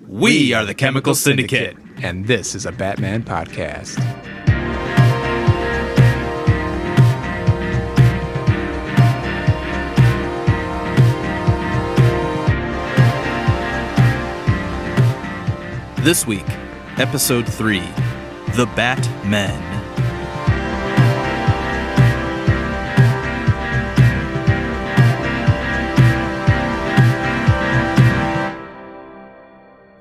We are the Chemical Syndicate. And this is a Batman podcast. This week, Episode 3, The Batmen.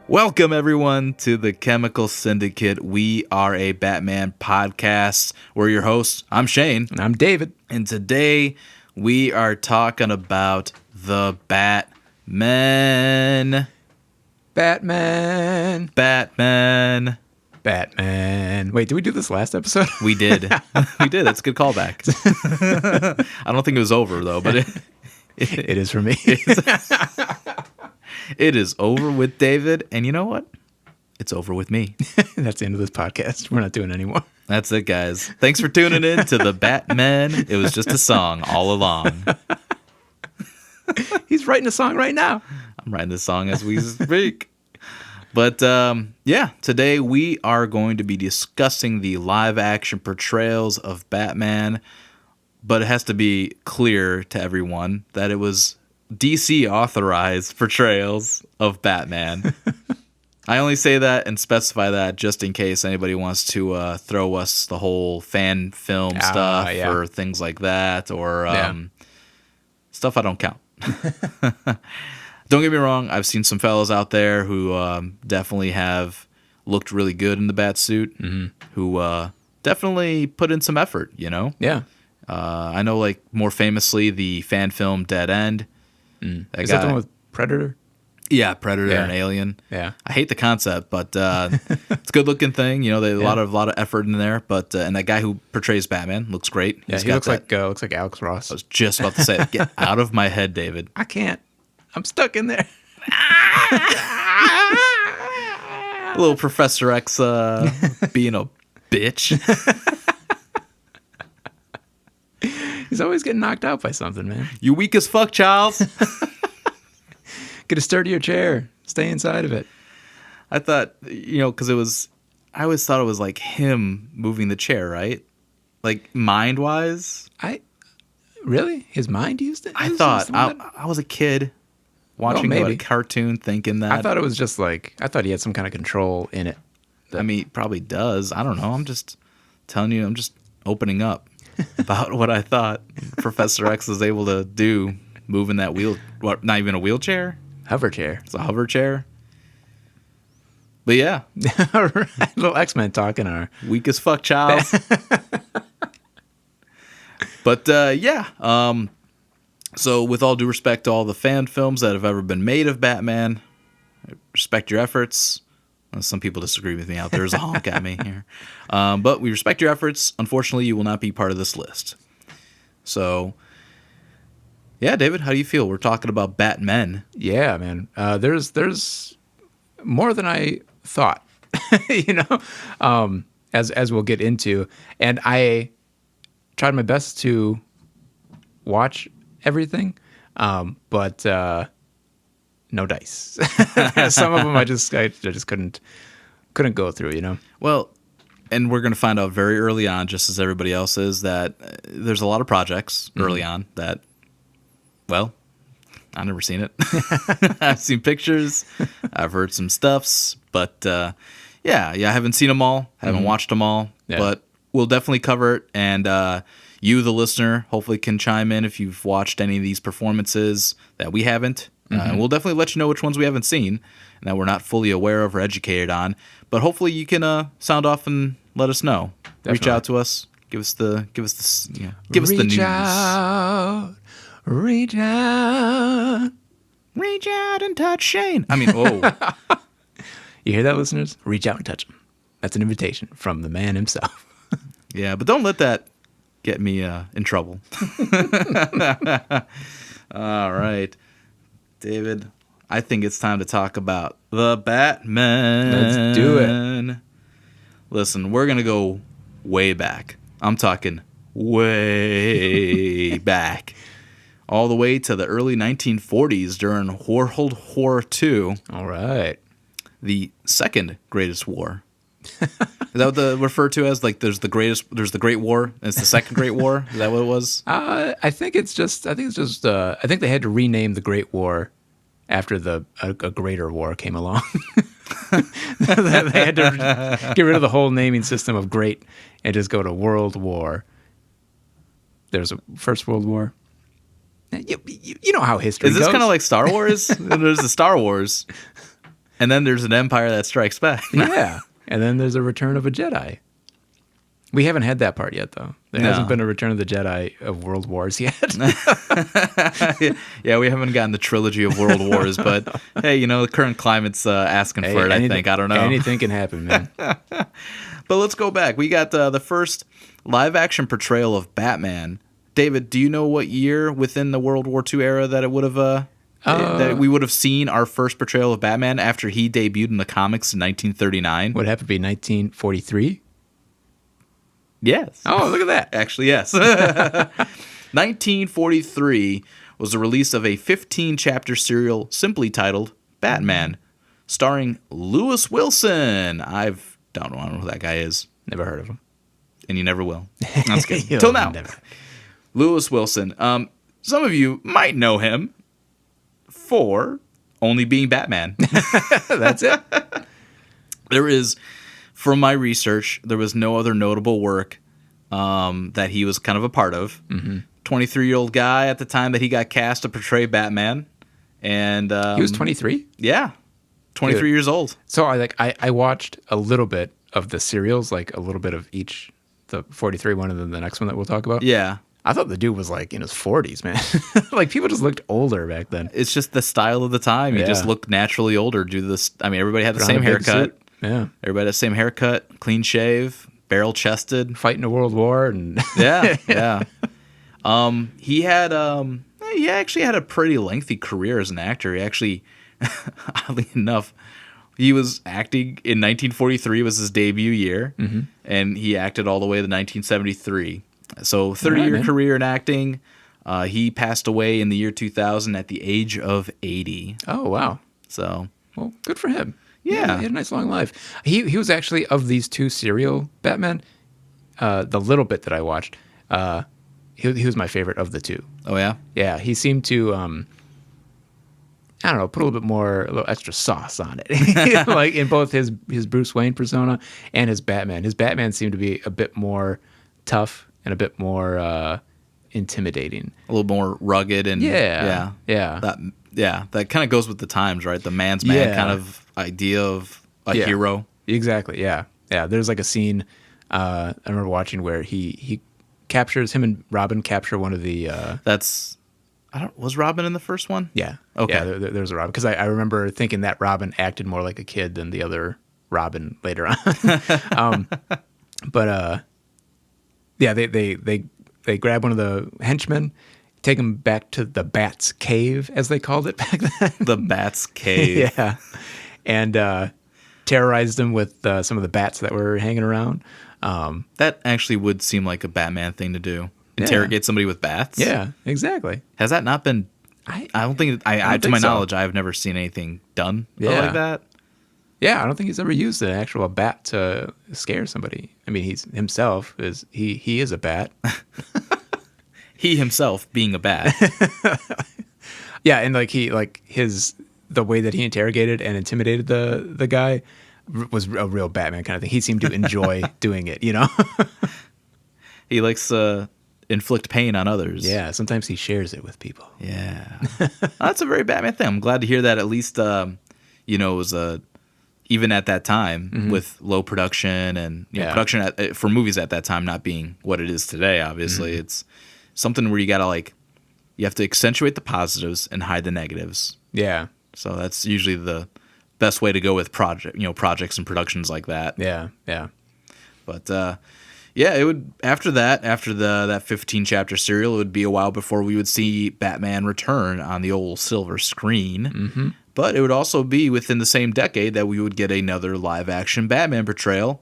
Welcome, everyone, to the Chemical Syndicate. We are a Batman podcast. We're your hosts. I'm Shane. And I'm David. And today, we are talking about the Batmen. Batman. Batman. Batman. Wait, did we do this last episode? We did. We did. That's a good callback. I don't think it was over, though, but it is for me. It is over with David, and you know what? It's over with me. That's the end of this podcast. We're not doing it anymore. That's it, guys. Thanks for tuning in to the Batmen. It was just a song all along. He's writing a song right now. I'm writing this song as we speak. But yeah, today we are going to be discussing the live-action portrayals of Batman, but it has to be clear to everyone that it was DC authorized portrayals of Batman. I only say that and specify that just in case anybody wants to throw us the whole fan film stuff or things like that, or stuff I don't count. Don't get me wrong, I've seen some fellas out there who definitely have looked really good in the bat suit, who definitely put in some effort, you know? Yeah. I know, like, more famously, the fan film Dead End. Is that the one with Predator? Yeah, Predator and Alien. Yeah. I hate the concept, but it's a good-looking thing. You know, there's a lot of effort in there. But and that guy who portrays Batman looks great. Yeah, he looks like Alex Ross. I was just about to say, get out of my head, David. I can't. I'm stuck in there. Little Professor X being a bitch. He's always getting knocked out by something, man. You weak as fuck, Charles. Get a sturdier chair. Stay inside of it. I thought, you know, because I always thought it was like him moving the chair, right? Like mind-wise. Really? His mind used it? I thought I was a kid watching a cartoon thinking that. I thought it was just like, I thought he had some kind of control in it. I mean, he probably does. I don't know. I'm just telling you, I'm just opening up about what I thought Professor X was able to do, moving that not even a wheelchair? Hover chair. It's a hover chair. But yeah. All right. Little X-Men talking our weak as fuck, Charles. But yeah. So with all due respect to all the fan films that have ever been made of Batman, I respect your efforts. Some people disagree with me out there. There's a honk at me here. But we respect your efforts. Unfortunately, you will not be part of this list. So, yeah, David, how do you feel? We're talking about Batmen. Yeah, man. There's more than I thought, you know, as we'll get into. And I tried my best to watch everything, but no dice. Some of them I just couldn't go through, you know? Well, and we're going to find out very early on, just as everybody else is, that there's a lot of projects early on that, well, I've never seen it. I've seen pictures. I've heard some stuffs. But, yeah, I haven't seen them all. Haven't watched them all. Yeah. But we'll definitely cover it. And you, the listener, hopefully can chime in if you've watched any of these performances that we haven't. We'll definitely let you know which ones we haven't seen and that we're not fully aware of or educated on. But hopefully you can sound off and let us know. Definitely. Reach out to us. Give us the news. Reach out and touch Shane. I mean, oh. You hear that, listeners? Reach out and touch him. That's an invitation from the man himself. Yeah, but don't let that get me in trouble. All right. David, I think it's time to talk about the Batman. Let's do it. Listen, we're going to go way back. I'm talking way back. All the way to the early 1940s during World War II. All right. the second greatest war. Is that what the referred to as? Like, there's the Great War, and it's the second Great War. Is that what it was? I think they had to rename the Great War after a greater war came along. They had to get rid of the whole naming system of great and just go to World War. There's a First World War. You know how history goes. Is this kind of like Star Wars? There's the Star Wars, and then there's an Empire that Strikes Back. Yeah, and then there's a Return of a Jedi. We haven't had that part yet, though. There hasn't been a Return of the Jedi of World Wars yet. Yeah, we haven't gotten the trilogy of World Wars, but hey, the current climate's asking for it, I think. I don't know. Anything can happen, man. But let's go back. We got the first live-action portrayal of Batman. David, do you know what year within the World War II era that it would have that we would have seen our first portrayal of Batman after he debuted in the comics in 1939? Would it have to be 1943? Yes. Oh, look at that. Actually, yes. 1943 was the release of a 15-chapter serial simply titled Batman, starring Lewis Wilson. I don't know who that guy is. Never heard of him. And you never will. I'm just kidding. Till now. Never. Lewis Wilson. Some of you might know him for only being Batman. That's it. There is... From my research, there was no other notable work that he was kind of a part of. 23-year-old guy at the time that he got cast to portray Batman. And he was 23? Yeah. 23 years old. So I watched a little bit of the serials, like a little bit of each, the 43 one and then the next one that we'll talk about. Yeah. I thought the dude was like in his 40s, man. Like people just looked older back then. It's just the style of the time. He just looked naturally older due to this. I mean, everybody had the same haircut. Yeah. Everybody had the same haircut, clean shave, barrel chested. Fighting a world war and Yeah. He actually had a pretty lengthy career as an actor. He actually, oddly enough, he was acting in 1943 was his debut year, and he acted all the way to 1973. So 30-year career in acting. He passed away in the year 2000 at the age of 80. Oh, wow. So, well, good for him. Yeah. He had a nice long life. He was actually, of these two serial Batman, the little bit that I watched, he was my favorite of the two. Oh, yeah? Yeah, he seemed to, I don't know, put a little extra sauce on it. Like in both his Bruce Wayne persona and his Batman. His Batman seemed to be a bit more tough and a bit more intimidating. A little more rugged and... Yeah. That kind of goes with the times, right? The man's man kind of idea of a hero. Exactly, yeah. There's like a scene I remember watching where he captures, him and Robin capture one of the... was Robin in the first one? Yeah. Okay. Yeah, there's a Robin. Because I remember thinking that Robin acted more like a kid than the other Robin later on. They grab one of the henchmen, take him back to the Bat's Cave, as they called it back then. The Bat's Cave. Yeah. And terrorized him with some of the bats that were hanging around. That actually would seem like a Batman thing to do. Interrogate somebody with bats? Yeah, exactly. Has that not been... I don't think... to my knowledge, I've never seen anything done like that. Yeah, I don't think he's ever used an actual bat to scare somebody. I mean, he is a bat. He himself being a bat. Yeah, and the way that he interrogated and intimidated the guy was a real Batman kind of thing. He seemed to enjoy doing it, He likes to inflict pain on others. Yeah, sometimes he shares it with people. Yeah. That's a very Batman thing. I'm glad to hear that at least, it was even at that time with low production and production for movies at that time not being what it is today, obviously. It's something where you got to you have to accentuate the positives and hide the negatives. Yeah. So that's usually the best way to go with projects and productions like that. Yeah, yeah. But it would after that 15-chapter serial, it would be a while before we would see Batman return on the old silver screen. But it would also be within the same decade that we would get another live-action Batman portrayal.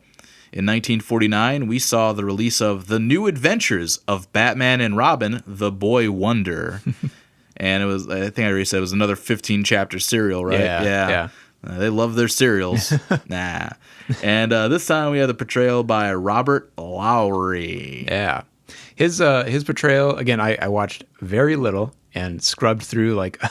In 1949, we saw the release of The New Adventures of Batman and Robin, The Boy Wonder. And it was, I think I already said, it was another 15-chapter serial, right? Yeah. They love their cereals. Nah. And this time we have the portrayal by Robert Lowry. Yeah. His portrayal, again, I watched very little and scrubbed through like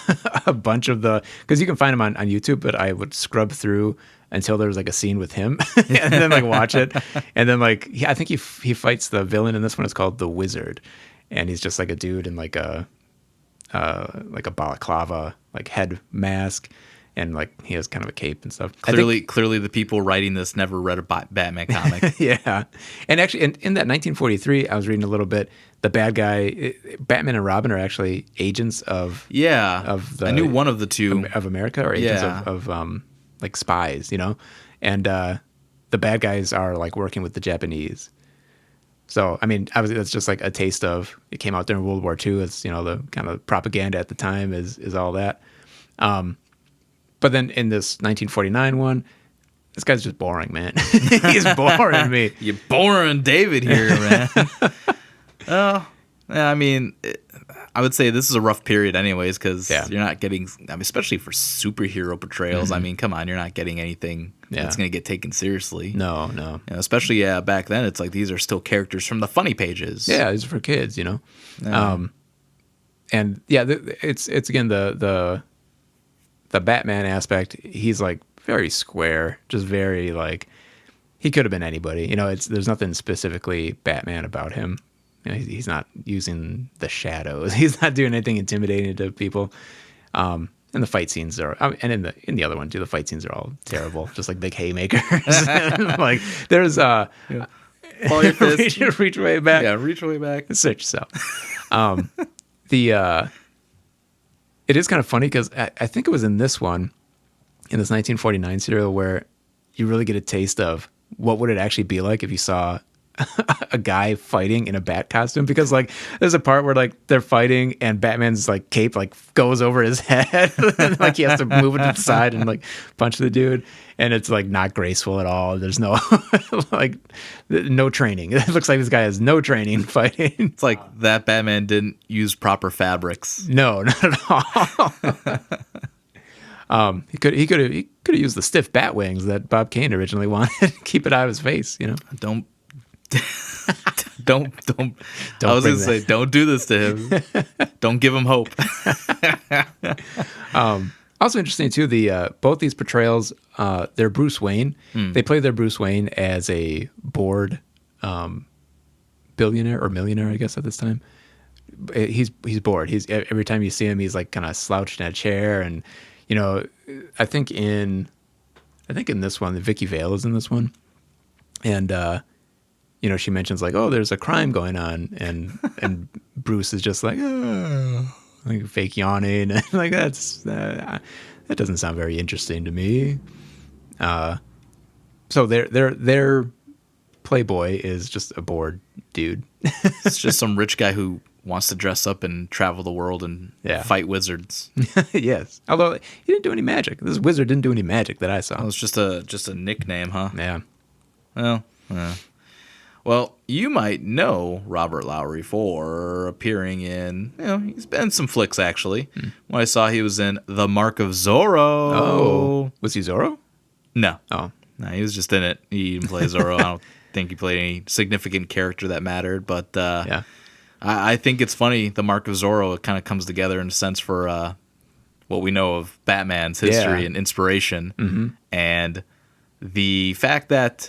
a bunch of because you can find him on YouTube, but I would scrub through until there was like a scene with him and then like watch it. And then like, I think he fights the villain in this one. It's called The Wizard. And he's just like a dude in like a balaclava, like head mask. And like he has kind of a cape and stuff. Clearly, the people writing this never read a Batman comic. Yeah, and actually, in that 1943, I was reading a little bit. The bad guy, Batman and Robin, are actually agents of I knew one of the two of America, or agents of like spies, you know. And the bad guys are like working with the Japanese. So I mean, obviously, that's just like a taste of it. Came out during World War II. It's, you know, the kind of propaganda at the time is all that. But then in this 1949 one, this guy's just boring, man. He's boring me. You're boring David here, man. Oh, yeah, I mean, I would say this is a rough period anyways, because you're not getting, I mean, especially for superhero portrayals. I mean, come on, you're not getting anything that's going to get taken seriously. No. You know, especially, back then, it's like these are still characters from the funny pages. Yeah, these are for kids, you know. And yeah, it's again the Batman aspect. He's like very square, just very like, he could have been anybody. You know, there's nothing specifically Batman about him. You know, he's not using the shadows. He's not doing anything intimidating to people. And the fight scenes are, and in the other one too, the fight scenes are all terrible, just like big haymakers. Like there's Ball your fist. reach way back. Yeah, reach way back. Search yourself. It is kind of funny because I think it was in this one, in this 1949 serial, where you really get a taste of what would it actually be like if you saw a guy fighting in a bat costume. Because like there's a part where like they're fighting and Batman's like cape like goes over his head and like he has to move it to the side and like punch the dude, and it's like not graceful at all. There's no like no training. It looks like this guy has no training fighting. It's like that Batman didn't use proper fabrics. No, not at all. He could have used the stiff bat wings that Bob Kane originally wanted. Keep it out of his face, you know. Don't. I was gonna say, don't do this to him. Don't give him hope. Also interesting too, both these portrayals, they're Bruce Wayne. They play their Bruce Wayne as a bored billionaire or millionaire, I guess at this time. He's bored. He's, every time you see him, he's like kind of slouched in a chair, and you know, I think in this one, Vicky Vale is in this one, and you know, she mentions like, oh, there's a crime going on, and Bruce is just like, oh, like fake yawning, and like that doesn't sound very interesting to me. So their playboy is just a bored dude. It's just some rich guy who wants to dress up and travel the world and fight wizards. Yes, although he didn't do any magic. This wizard didn't do any magic that I saw. It was just a nickname, huh? Yeah. Well, you might know Robert Lowry for appearing in, you know, he's been in some flicks, actually. When I saw he was in The Mark of Zorro. Oh. Was he Zorro? No. Oh. No, he was just in it. He didn't play Zorro. I don't think he played any significant character that mattered. But I think it's funny, The Mark of Zorro, it kind of comes together in a sense for what we know of Batman's history and inspiration. Mm-hmm. And the fact that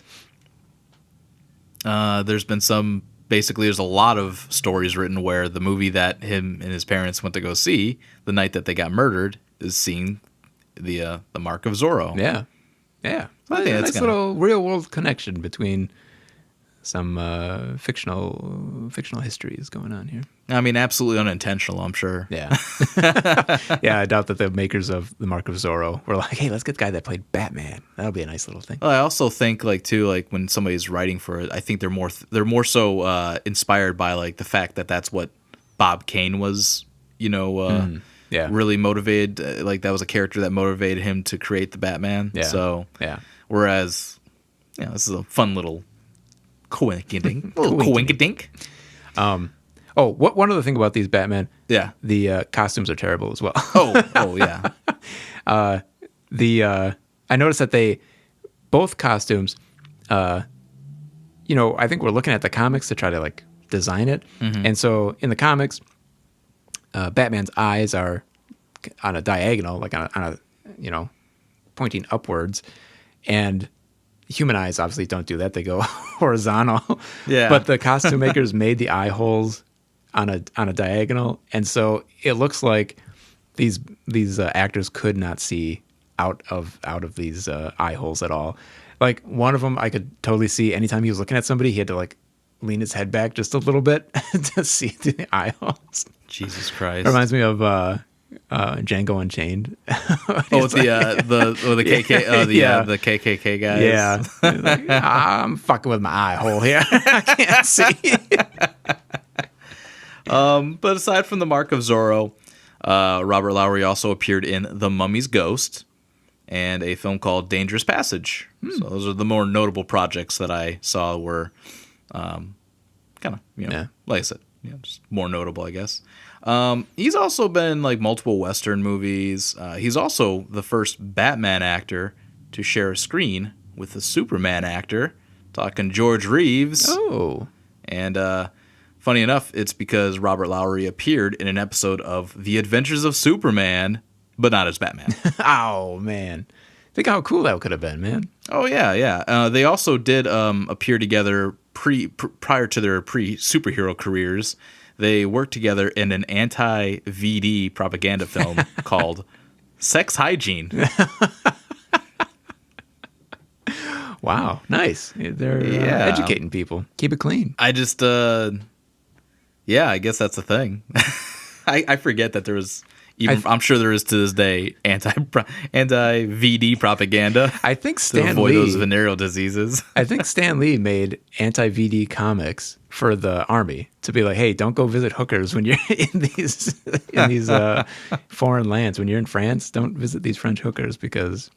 there's been there's a lot of stories written where the movie that him and his parents went to go see the night that they got murdered is seeing the Mark of Zorro. Yeah. Yeah. I think nice little real world connection between some fictional histories going on here. I mean, absolutely unintentional, I'm sure. Yeah. Yeah, I doubt that the makers of The Mark of Zorro were like, hey, let's get the guy that played Batman. That'll be a nice little thing. Well, I also think like when somebody's writing for it, I think they're more so inspired by like the fact that that's what Bob Kane was, you know, really motivated. Like that was a character that motivated him to create the Batman. Yeah. So whereas, you know, this is a fun little coinkydink. One other thing about these Batman. Yeah. The costumes are terrible as well. Oh yeah. I noticed that they both costumes. I think we're looking at the comics to try to like design it, and so in the comics, Batman's eyes are on a diagonal, like on a pointing upwards, and human eyes obviously don't do that; they go horizontal. Yeah. But the costume makers made the eye holes on a diagonal, and so it looks like these actors could not see out of these eye holes at all. Like one of them, I could totally see anytime he was looking at somebody, he had to like lean his head back just a little bit to see through the eye holes. Jesus Christ. Reminds me of Django Unchained. The KK the KKK guys. Yeah. Like, I'm fucking with my eye hole here. I can't see. But aside from the Mark of Zorro, Robert Lowry also appeared in The Mummy's Ghost and a film called Dangerous Passage. So those are the more notable projects that I saw were kind of, like I said, just more notable, I guess. He's also been in like multiple Western movies. He's also the first Batman actor to share a screen with a Superman actor, talking George Reeves. Oh. And funny enough, it's because Robert Lowry appeared in an episode of The Adventures of Superman, but not as Batman. Oh, man. Think how cool that could have been, man. Oh, yeah. They also did appear together prior to their pre-superhero careers. They worked together in an anti-VD propaganda film called Sex Hygiene. Wow, nice. They're educating people. Keep it clean. I just, I guess that's the thing. I forget that there was... I'm sure there is to this day anti-VD propaganda. I think to avoid those venereal diseases. I think Stan Lee made anti-VD comics for the army to be like, hey, don't go visit hookers when you're in these foreign lands. When you're in France, don't visit these French hookers because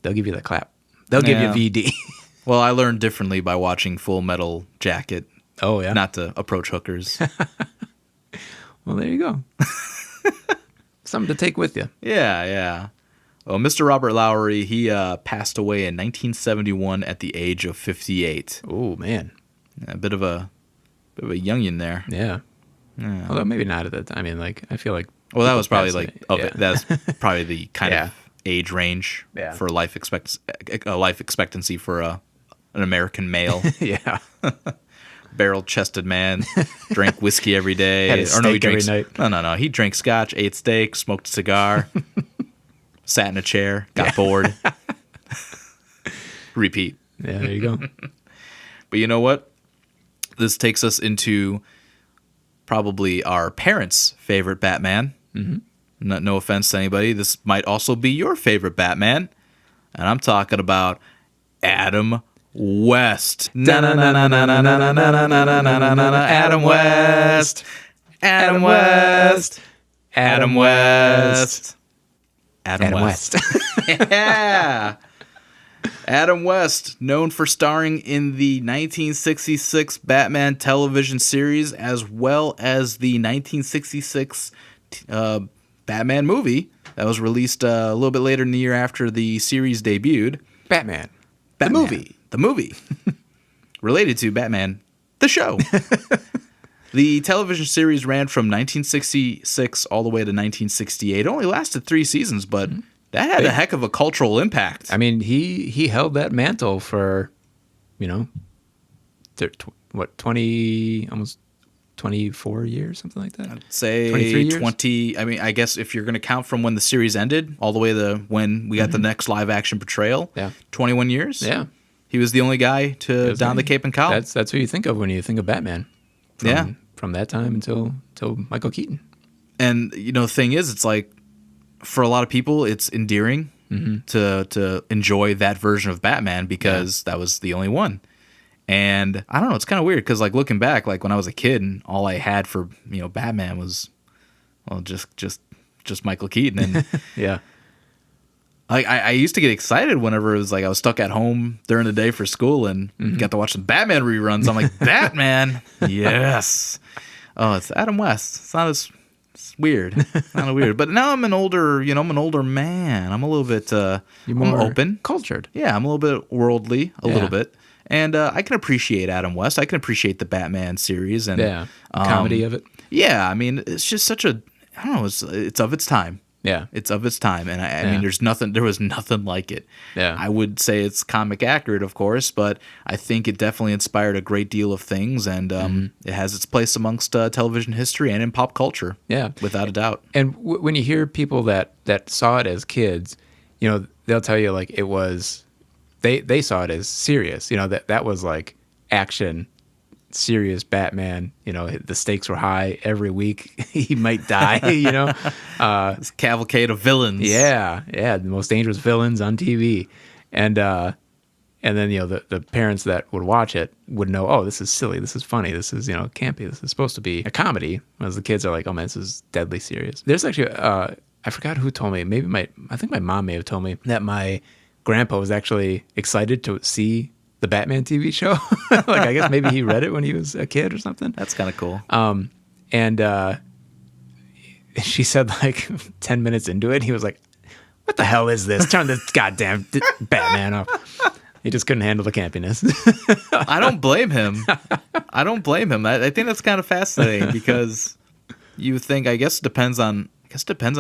they'll give you the clap. They'll give you VD. Well, I learned differently by watching Full Metal Jacket. Oh yeah, not to approach hookers. Well, there you go. Something to take with you. Yeah. Well, Mr. Robert Lowry, he passed away in 1971 at the age of 58. Oh, man. A bit of a youngin' there. Yeah. Although maybe not at that time. I mean, like, I feel like... Well, that was probably that's probably the kind of age range for life expectancy for an American male. Yeah. Barrel-chested man, drank whiskey every day. Had a steak every night. No. He drank scotch, ate steak, smoked a cigar, sat in a chair, got bored. Repeat. Yeah, there you go. But you know what? This takes us into probably our parents' favorite Batman. Mm-hmm. No offense to anybody. This might also be your favorite Batman. And I'm talking about Adam West. Adam West. Adam West. Adam West. Adam West. Yeah. Adam West, known for starring in the 1966 Batman television series as well as the 1966 Batman movie that was released a little bit later in the year after the series debuted. Batman. The movie. Related to Batman, the show. The television series ran from 1966 all the way to 1968. It only lasted 3 seasons, but that had a heck of a cultural impact. I mean, he held that mantle for, 20, almost 24 years, something like that? I'd say 23 years? 20. I mean, I guess if you're going to count from when the series ended all the way to when we got the next live action portrayal, 21 years. Yeah. He was the only guy to don the cape and cowl. That's who you think of when you think of Batman. From that time until Michael Keaton. And, the thing is, it's like, for a lot of people, it's endearing to enjoy that version of Batman because that was the only one. And I don't know, it's kind of weird because, like, looking back, like when I was a kid and all I had for, Batman was, well, just Michael Keaton. And yeah. I used to get excited whenever it was like I was stuck at home during the day for school and got to watch some Batman reruns. I'm like, Batman? Yes. Oh, it's Adam West. It's It's weird, kind of weird. But now I'm an older, I'm an older man. I'm a little bit, You're I'm more open, cultured. yeah. I'm a little bit worldly, a Yeah. little bit, and I can appreciate Adam West. I can appreciate the Batman series, and Yeah, comedy of it. yeah. I mean, it's just such a, I don't know. It's of its time. Yeah, It's of its time, and I Yeah. mean, there was nothing like it. Yeah. I would say it's comic accurate, of course, but I think it definitely inspired a great deal of things, and it has its place amongst television history and in pop culture. Yeah. Without a doubt. And when you hear people that saw it as kids, they'll tell you like it was, they saw it as serious. That was like action, serious Batman. The stakes were high. Every week he might die. This cavalcade of villains. Yeah, the most dangerous villains on TV, and then the parents that would watch it would know, oh, this is silly, this is funny, this is campy, this is supposed to be a comedy. Whereas the kids are like, oh man, this is deadly serious. There's actually I forgot who told me. I think my mom may have told me that my grandpa was actually excited to see the Batman TV show. Like I guess maybe he read it when he was a kid or something. That's kind of cool. And she said like 10 minutes into it, he was like, what the hell is this? Turn this goddamn Batman off. He just couldn't handle the campiness. I don't blame him. I think that's kind of fascinating because you think, I guess it depends on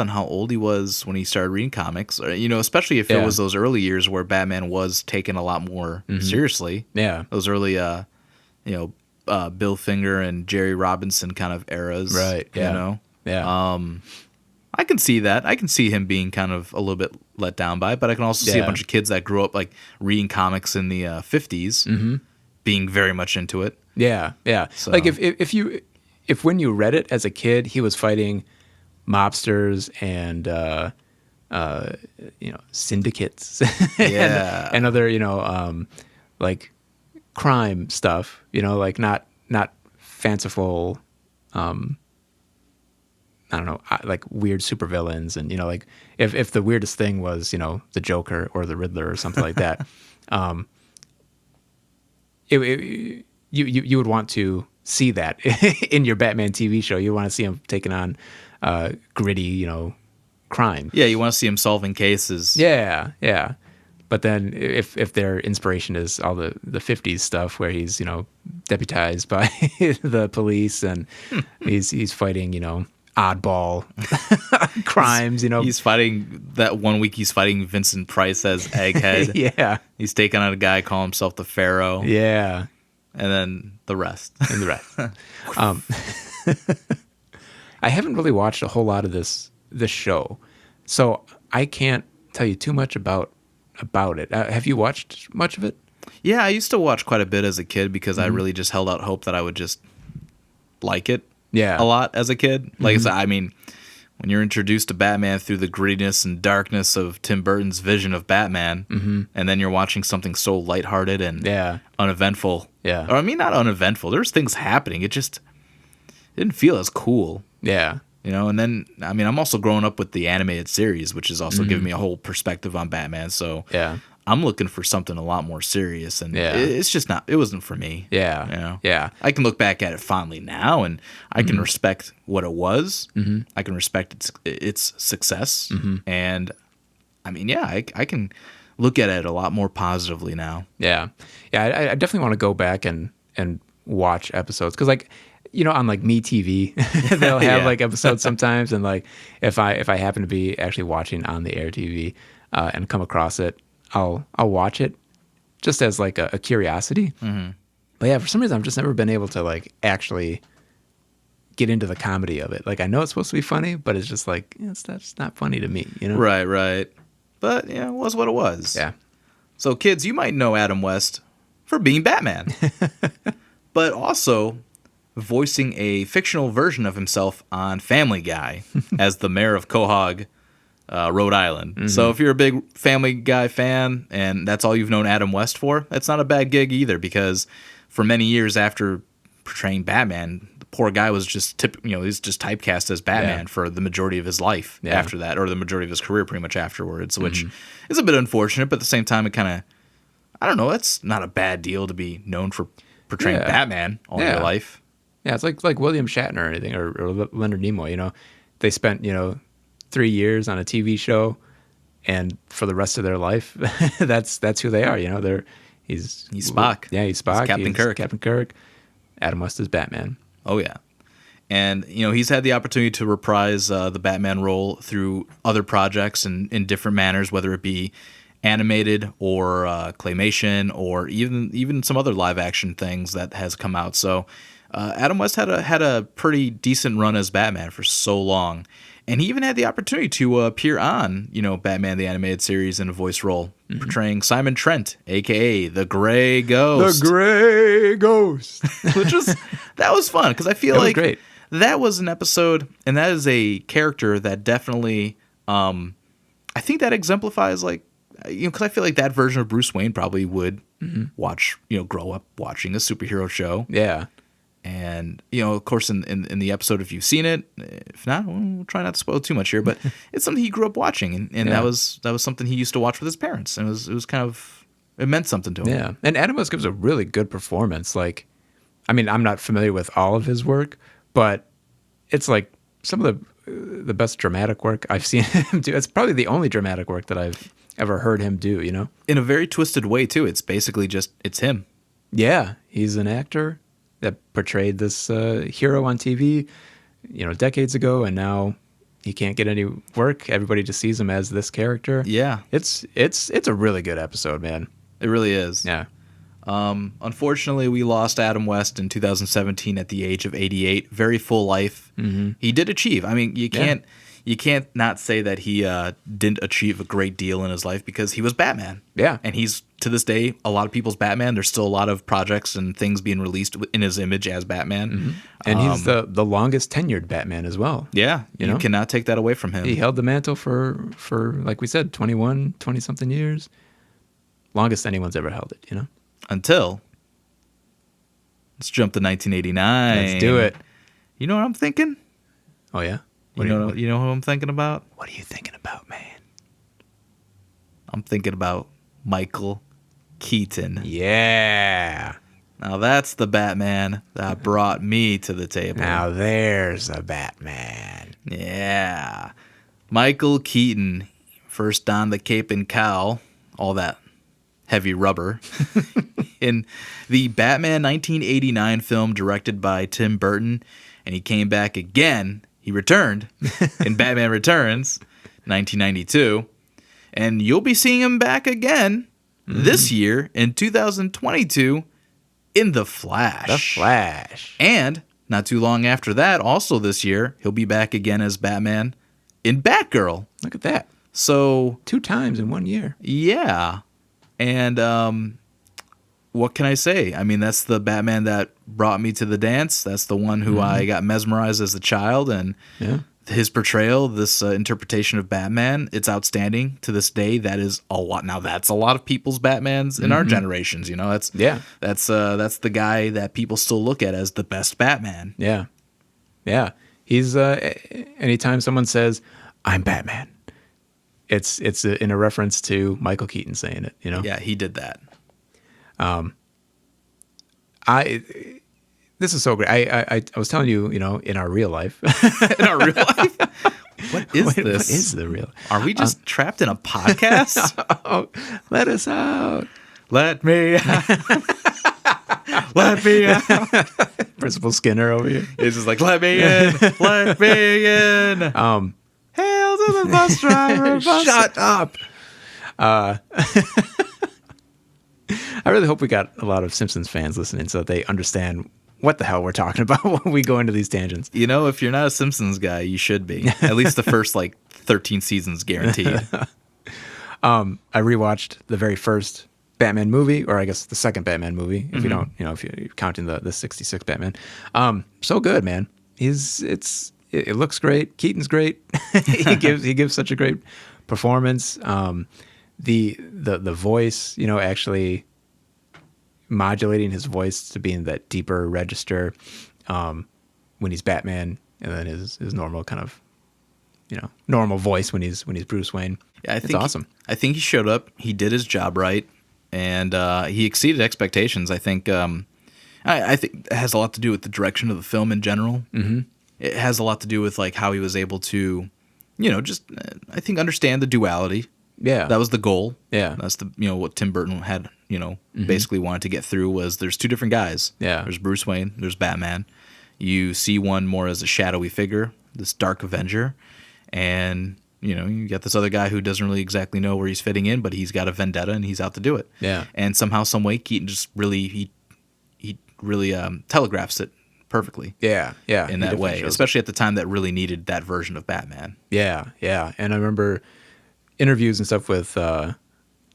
how old he was when he started reading comics, or, especially if it was those early years where Batman was taken a lot more seriously. Yeah. Those early, Bill Finger and Jerry Robinson kind of eras. Right. Yeah. Yeah. I can see that. I can see him being kind of a little bit let down by it, but I can also see a bunch of kids that grew up like reading comics in the 50s being very much into it. Yeah. Yeah. So. Like if when you read it as a kid, he was fighting mobsters and syndicates Yeah. and other like crime stuff, like not fanciful I don't know, like weird supervillains, and like if the weirdest thing was the Joker or the Riddler or something like that, you would want to see that in your Batman TV show. You want to see him taking on gritty, crime. Yeah, you want to see him solving cases. Yeah, yeah. But then if their inspiration is all the 50s stuff where he's deputized by the police and he's fighting oddball crimes, He's fighting that one week. He's fighting Vincent Price as Egghead. Yeah. He's taking on a guy calling himself the Pharaoh. Yeah. And then the rest. I haven't really watched a whole lot of this show, so I can't tell you too much about it. Have you watched much of it? Yeah, I used to watch quite a bit as a kid because I really just held out hope that I would just like it. Yeah. A lot as a kid. Like I said, I mean, when you're introduced to Batman through the grittiness and darkness of Tim Burton's vision of Batman, and then you're watching something so lighthearted and uneventful. Yeah. Or I mean, not uneventful. There's things happening. It didn't feel as cool. Yeah. And then, I mean, I'm also growing up with the animated series, which is also giving me a whole perspective on Batman. So Yeah. I'm looking for something a lot more serious, and Yeah. it's just not. It wasn't for me. Yeah. Yeah. I can look back at it fondly now, and I can respect what it was. I can respect its success, and I mean, yeah, I can look at it a lot more positively now. Yeah. Yeah. I definitely want to go back and watch episodes because, like, on like MeTV, they'll have like episodes sometimes, and like if I happen to be actually watching on the air TV and come across it, I'll watch it just as like a curiosity. But yeah, for some reason I've just never been able to like actually get into the comedy of it. Like I know it's supposed to be funny, but it's just like that's not funny to me, Right. But it was what it was. Yeah. So kids, you might know Adam West for being Batman, but also voicing a fictional version of himself on Family Guy as the mayor of Quahog, Rhode Island. So if you're a big Family Guy fan and that's all you've known Adam West for, that's not a bad gig either, because for many years after portraying Batman, the poor guy was just he's just typecast as Batman for the majority of his life after that, or the majority of his career pretty much afterwards, which is a bit unfortunate, but at the same time it kind of, I don't know, it's not a bad deal to be known for portraying Batman all your life. Yeah, it's like William Shatner or anything, or Leonard Nimoy. they spent 3 years on a TV show, and for the rest of their life, that's who they are. He's Spock. Yeah, he's Spock. He's Captain Kirk. Captain Kirk. Adam West is Batman. Oh yeah. And he's had the opportunity to reprise the Batman role through other projects and in different manners, whether it be animated or claymation or even some other live action things that has come out. So Adam West had a pretty decent run as Batman for so long, and he even had the opportunity to appear on Batman the Animated Series in a voice role, portraying Simon Trent, aka the Gray Ghost. The Gray Ghost, that was fun because I feel like great. That was an episode, and that is a character that definitely, I think that exemplifies because I feel like that version of Bruce Wayne probably would watch, grow up watching a superhero show. Yeah. And, of course, in the episode, if you've seen it, if not, we'll try not to spoil too much here, but it's something he grew up watching. And that was something he used to watch with his parents. And it was kind of, it meant something to him. Yeah. And Adam West gives a really good performance. I'm not familiar with all of his work, but it's some of the best dramatic work I've seen him do. It's probably the only dramatic work that I've ever heard him do, In a very twisted way, too. It's basically it's him. Yeah. He's an actor that portrayed this hero on TV, decades ago, and now he can't get any work. Everybody just sees him as this character. Yeah. It's a really good episode, man. It really is. Yeah. Unfortunately, we lost Adam West in 2017 at the age of 88. Very full life. Mm-hmm. He did achieve. I mean, you can't not say that he didn't achieve a great deal in his life because he was Batman. Yeah. And he's, to this day, a lot of people's Batman. There's still a lot of projects and things being released in his image as Batman. Mm-hmm. And he's the longest tenured Batman as well. Yeah. You cannot take that away from him. He held the mantle for like we said, 20-something years. Longest anyone's ever held it, Until, let's jump to 1989. Let's do it. You know what I'm thinking? Oh, yeah? You know who I'm thinking about? What are you thinking about, man? I'm thinking about Michael Keaton. Yeah. Now that's the Batman that brought me to the table. Now there's a Batman. Yeah. Michael Keaton first donned the cape and cowl, all that heavy rubber, in the Batman 1989 film directed by Tim Burton, and he came back again. He returned in Batman Returns, 1992, and you'll be seeing him back again this year in 2022 in The Flash. The Flash. And not too long after that, also this year, he'll be back again as Batman in Batgirl. Look at that. So 2 times in 1 year. Yeah. And what can I say? I mean, that's the Batman that brought me to the dance. That's the one who I got mesmerized as a child. And his portrayal, this interpretation of Batman, it's outstanding to this day. That is a lot. Now, that's a lot of people's Batmans in our generations. That's the guy that people still look at as the best Batman. Yeah. Yeah. He's anytime someone says, "I'm Batman," it's in a reference to Michael Keaton saying it, Yeah, he did that. This is so great. I was telling you, in our real life. In our real life? What is this? What is the real? Are we just trapped in a podcast? Oh, let us out. Let me out. Let me out. Principal Skinner over here. It's just like, let me in. Let me in. Hail to the bus driver. Shut up. I really hope we got a lot of Simpsons fans listening so that they understand what the hell we're talking about when we go into these tangents. If you're not a Simpsons guy, you should be. At least the first 13 seasons guaranteed. I rewatched the very first Batman movie, or I guess the second Batman movie, if you don't, if you're counting the 66 Batman. So good, man. It looks great. Keaton's great. he gives such a great performance. The voice, actually modulating his voice to be in that deeper register when he's Batman, and then his normal kind of normal voice when he's Bruce Wayne. Yeah, it's awesome. I think he showed up. He did his job right, and he exceeded expectations. I think I think it has a lot to do with the direction of the film in general. it has a lot to do with like how he was able to, just I think understand the duality. Yeah. That was the goal. Yeah. That's the what Tim Burton had, basically wanted to get through was there's two different guys. Yeah. There's Bruce Wayne, there's Batman. You see one more as a shadowy figure, this dark Avenger, and you got this other guy who doesn't really exactly know where he's fitting in, but he's got a vendetta and he's out to do it. Yeah. And somehow, some way, Keaton just really he really telegraphs it perfectly. Yeah. Yeah. In that way, especially at the time that really needed that version of Batman. Yeah. Yeah. And I remember interviews and stuff with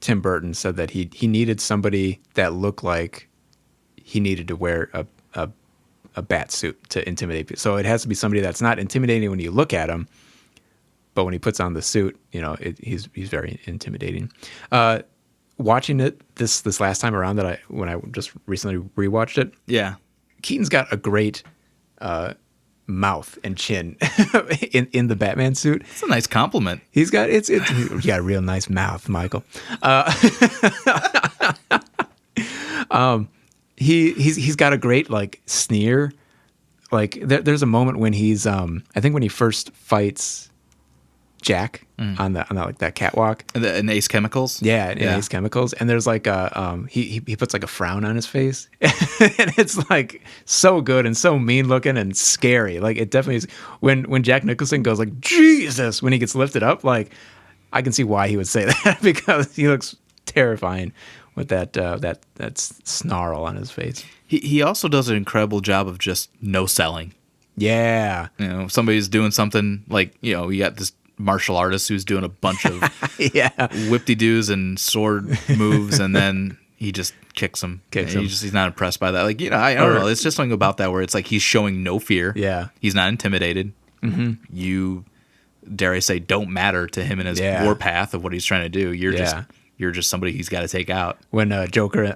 Tim Burton said that he needed somebody that looked like he needed to wear a bat suit to intimidate people. So it has to be somebody that's not intimidating when you look at him, but when he puts on the suit, he's very intimidating. Watching it this last time around when I just recently rewatched it. Yeah, Keaton's got a great mouth and chin in the Batman suit. It's a nice compliment. He's got you got a real nice mouth, Michael. He's got a great like sneer. Like there's a moment when he's I think when he first fights Jack on that catwalk In Ace Chemicals. Yeah, in Ace Chemicals, and there's like a he puts like a frown on his face, and it's like so good and so mean looking and scary. Like it definitely is. When Jack Nicholson goes like Jesus when he gets lifted up, like I can see why he would say that because he looks terrifying with that snarl on his face. He also does an incredible job of just no selling. Yeah, somebody's doing something like you got this martial artist who's doing a bunch of whip-de-doos and sword moves, and then he just kicks him. He's not impressed by that. Like I don't know. It's just something about that where it's like he's showing no fear. Yeah, he's not intimidated. Mm-hmm. You dare I say don't matter to him in his warpath of what he's trying to do. You're just somebody he's got to take out. When Joker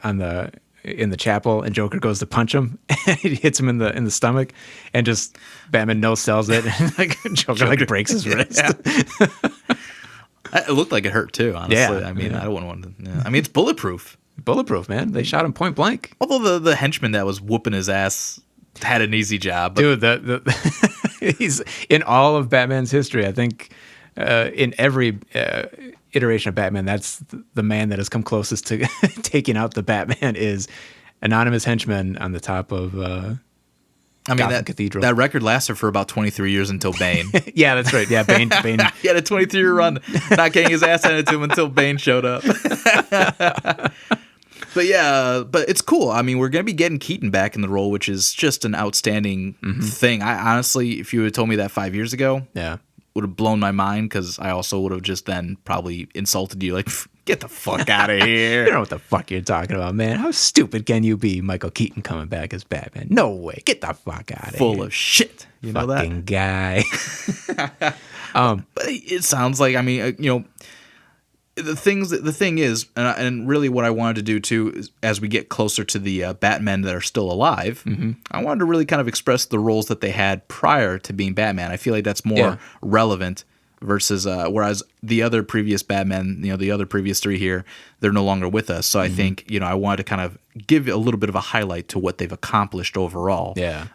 in the chapel and Joker goes to punch him and he hits him in the stomach and just Batman no sells it and like Joker breaks his wrist. Yeah. It looked like it hurt too, honestly. Yeah, I mean, I don't want to. Yeah. I mean, it's bulletproof. Bulletproof, man. They shot him point blank. Although the henchman that was whooping his ass had an easy job. Dude, he's in all of Batman's history. I think in every iteration of Batman, that's the man that has come closest to taking out the Batman is anonymous henchman on the top of Gotham Cathedral. That record lasted for about 23 years until Bane. Yeah, that's right. Yeah, Bane. He had a 23-year run, not getting his ass handed to him until Bane showed up. But it's cool. I mean, we're going to be getting Keaton back in the role, which is just an outstanding thing. I honestly, if you had told me that 5 years ago, would have blown my mind because I also would have just then probably insulted you like, get the fuck out of here. You don't know what the fuck you're talking about, man. How stupid can you be, Michael Keaton coming back as Batman? No way. Get the fuck out of here. Full of shit. You know that? Fucking guy. But it sounds like, I mean, the thing is, and really what I wanted to do too, is as we get closer to the Batmen that are still alive, I wanted to really kind of express the roles that they had prior to being Batman. I feel like that's more relevant versus whereas the other previous Batmen, the other previous three here, they're no longer with us. So I think I wanted to kind of give a little bit of a highlight to what they've accomplished overall. Yeah.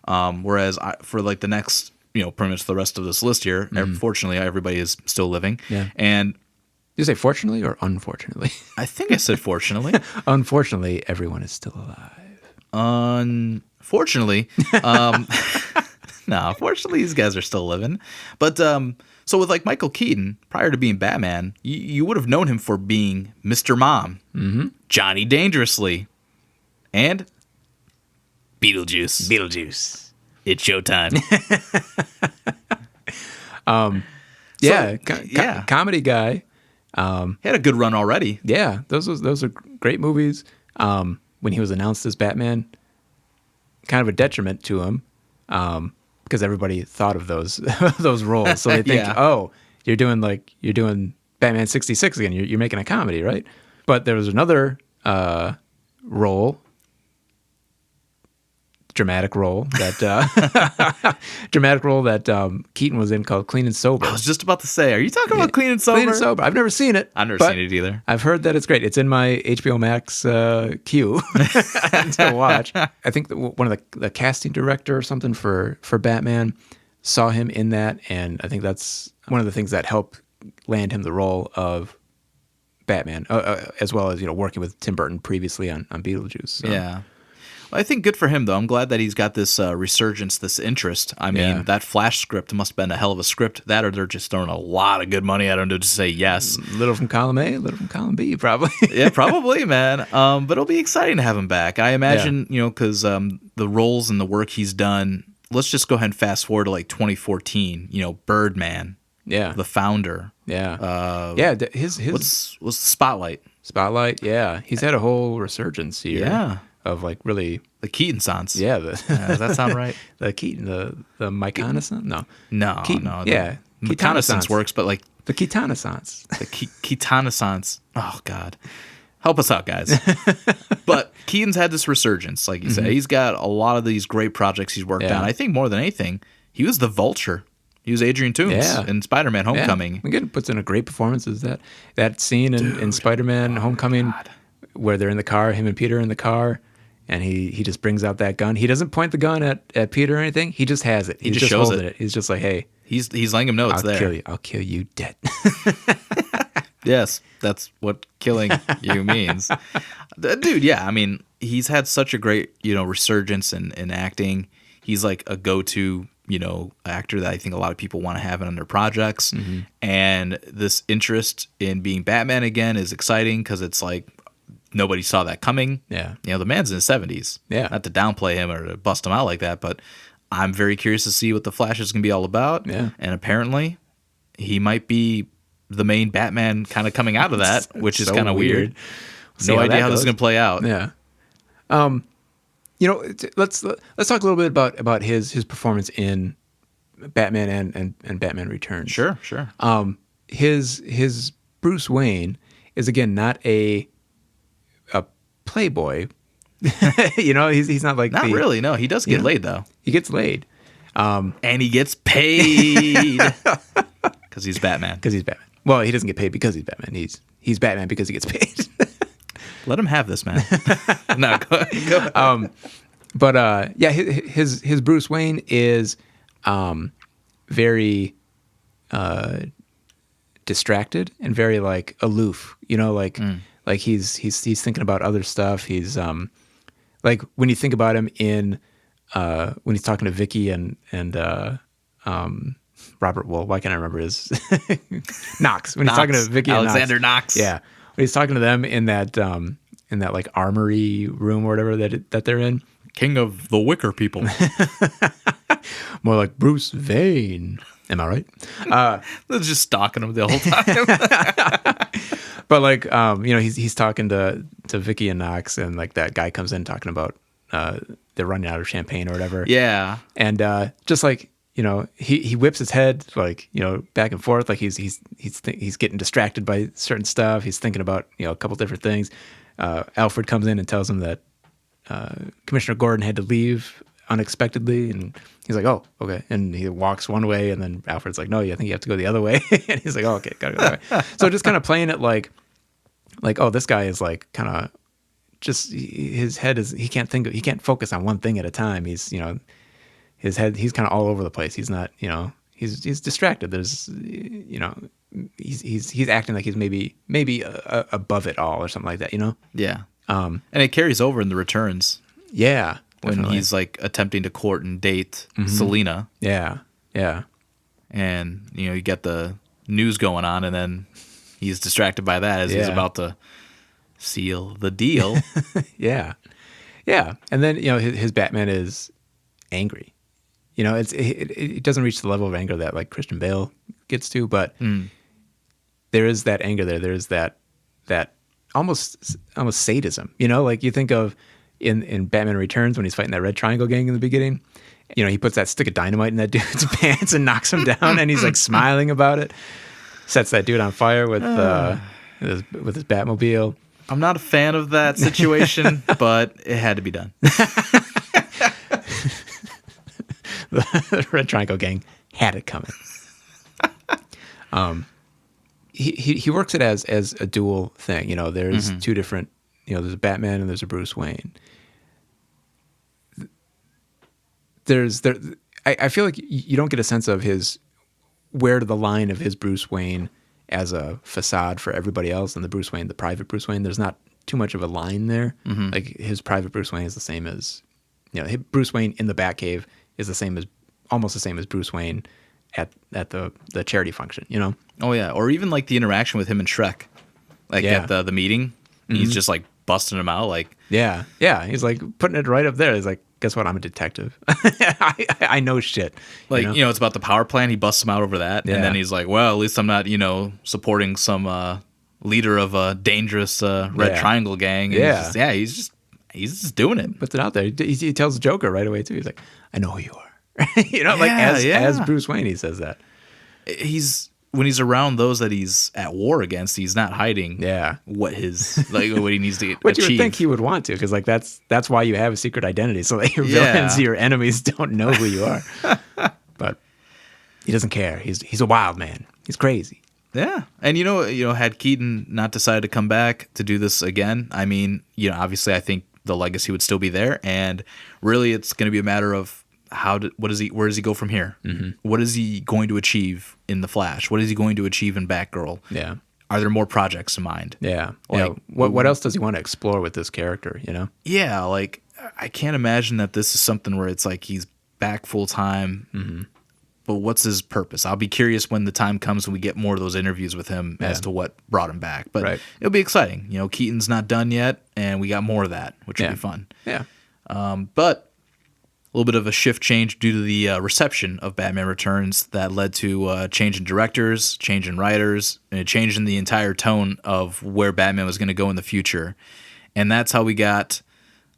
Whereas for like the next, pretty much the rest of this list here, fortunately everybody is still living. Yeah. And did you say fortunately or unfortunately? I think I said fortunately. Unfortunately, everyone is still alive. Unfortunately, no. Fortunately, these guys are still living. But so with like Michael Keaton, prior to being Batman, you would have known him for being Mr. Mom, Johnny Dangerously, and Beetlejuice. It's showtime. Comedy guy. He had a good run already. Yeah, those are great movies. When he was announced as Batman, kind of a detriment to him, because everybody thought of those those roles. So they think, oh, you're doing Batman 66 again. You're making a comedy, right? But there was another dramatic role that Keaton was in called Clean and Sober. I was just about to say, are you talking about Clean and Sober? Clean and Sober. I've never seen it. I've never seen it either. I've heard that it's great. It's in my HBO Max queue to watch. I think one of the casting director or something for Batman saw him in that, and I think that's one of the things that helped land him the role of Batman, as well as working with Tim Burton previously on Beetlejuice. So. Yeah. Well, I think good for him, though. I'm glad that he's got this resurgence, this interest. I mean, Yeah. that Flash script must have been a hell of a script. That, or they're just throwing a lot of good money at him to just say yes. Little from column A, little from column B, probably. Yeah, probably, man. But it'll be exciting to have him back. I imagine, because the roles and the work he's done. Let's just go ahead and fast forward to like 2014. Birdman. Yeah. The Founder. Yeah. His what's the Spotlight? Spotlight. Yeah, he's had a whole resurgence here. Yeah. Of like really the Keaton Sans. Yeah. Does that sound right? The Keaton, the Myconaissance? No. Keaton. No. Yeah. Reconnaissance works, but like the Keatonaissance. The Keatonaissance. Oh God, help us out, guys. But Keaton's had this resurgence, like you said. He's got a lot of these great projects he's worked on. I think more than anything, he was the Vulture. He was Adrian Toomes in Spider-Man: Homecoming. Yeah. Again, puts in a great performance. Is that scene in Spider-Man: Homecoming where they're in the car, him and Peter in the car, and he just brings out that gun. He doesn't point the gun at Peter or anything. He just has it. He just shows it. He's just like, hey, he's letting him know it's there. I'll kill you dead. Yes, that's what killing you means. Dude, yeah, I mean, he's had such a great, resurgence in acting. He's like a go-to, actor that I think a lot of people want to have in their projects. And this interest in being Batman again is exciting because it's like nobody saw that coming. Yeah. The man's in his 70s. Yeah. Not to downplay him or to bust him out like that, but I'm very curious to see what the Flash is going to be all about. Yeah. And apparently he might be the main Batman kind of coming out of that, which is kind of weird. No idea how this is going to play out. Yeah. Let's talk a little bit about his performance in Batman and Batman Returns. Sure. His Bruce Wayne is again not a playboy. He's not like not really. No, he does get laid though. He gets laid, and he gets paid because he's Batman. Well, he doesn't get paid because he's Batman. He's Batman because he gets paid. Let him have this, man. No, go. His Bruce Wayne is very distracted and very like aloof. Like he's thinking about other stuff. He's like when you think about him in when he's talking to Vicky and Robert. Well, why can't I remember his Knox? When he's talking to Vicky and Alexander Knox. Yeah, when he's talking to them in that like armory room or whatever that they're in. King of the Wicker people. More like Bruce Wayne. Am I right? They're just stalking him the whole time. But like, he's talking to Vicky and Knox, and like that guy comes in talking about they're running out of champagne or whatever. Yeah. And just like, he whips his head like, back and forth, like he's getting distracted by certain stuff. He's thinking about, a couple different things. Alfred comes in and tells him that Commissioner Gordon had to leave unexpectedly, and he's like, oh, okay. And he walks one way, and then Alfred's like, no, I think you have to go the other way. And he's like, oh, okay, gotta go that way. So just kind of playing it like, oh, this guy is like kind of just, his head is, he can't focus on one thing at a time. He's, his head, he's kind of all over the place. He's not, he's distracted. There's, he's acting like he's maybe above it all or something like that, Yeah. And it carries over in the Returns. Yeah. When he's like attempting to court and date Selena. Yeah. Yeah. And, you get the news going on, and then he's distracted by that as he's about to seal the deal. Yeah. Yeah. And then, his Batman is angry. It doesn't reach the level of anger that like Christian Bale gets to, but there is that anger there. There is that almost sadism, like you think of in Batman Returns when he's fighting that Red Triangle gang in the beginning. He puts that stick of dynamite in that dude's pants and knocks him down, and he's like smiling about it. Sets that dude on fire with his Batmobile. I'm not a fan of that situation, but it had to be done. The Red Triangle gang had it coming. He works it as a dual thing. There's two different. There's a Batman and there's a Bruce Wayne. I feel like you don't get a sense of where the line of his Bruce Wayne as a facade for everybody else and the private Bruce Wayne. There's not too much of a line there. Mm-hmm. Like his private Bruce Wayne is the same as, Bruce Wayne in the Batcave is almost the same as Bruce Wayne at the charity function, Oh yeah, or even like the interaction with him and Shrek, like at the meeting. Mm-hmm. He's just like busting him out, like yeah. He's like putting it right up there. He's like, guess what? I'm a detective. I know shit. Like it's about the power plant. He busts him out over that, and then he's like, well, at least I'm not supporting some leader of a dangerous Red Triangle gang. And he's just doing it. Puts it out there. He tells the Joker right away too. He's like, I know who you are. As Bruce Wayne, he says that. When he's around those that he's at war against, he's not hiding. What he needs to Which achieve. You would think he would want to, because like that's why you have a secret identity, so that your villains, your enemies, don't know who you are. But he doesn't care. He's a wild man. He's crazy. Yeah, and had Keaton not decided to come back to do this again, I mean, obviously, I think the legacy would still be there, and really, it's going to be a matter of where does he go from here? Mm-hmm. What is he going to achieve in The Flash? What is he going to achieve in Batgirl? Yeah. Are there more projects in mind? Yeah. What else does he want to explore with this character, Yeah, like I can't imagine that this is something where it's like he's back full time. Mm-hmm. But what's his purpose? I'll be curious when the time comes when we get more of those interviews with him as to what brought him back. But it'll be exciting. Keaton's not done yet, and we got more of that, which will be fun. Yeah. But a little bit of a shift change due to the reception of Batman Returns that led to a change in directors, change in writers, and a change in the entire tone of where Batman was going to go in the future. And that's how we got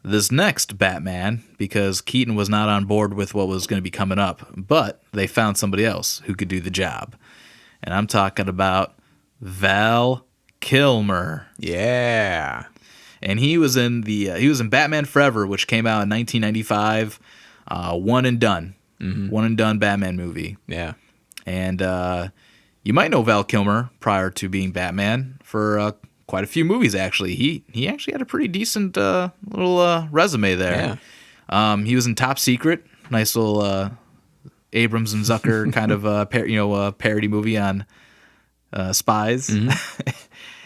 this next Batman, because Keaton was not on board with what was going to be coming up, but they found somebody else who could do the job. And I'm talking about Val Kilmer. Yeah. And he was in Batman Forever, which came out in 1995. One and done Batman movie. Yeah. And you might know Val Kilmer prior to being Batman for quite a few movies, actually. He actually had a pretty decent little resume there. Yeah. He was in Top Secret, nice little Abrams and Zucker kind of parody movie on spies. Mm-hmm.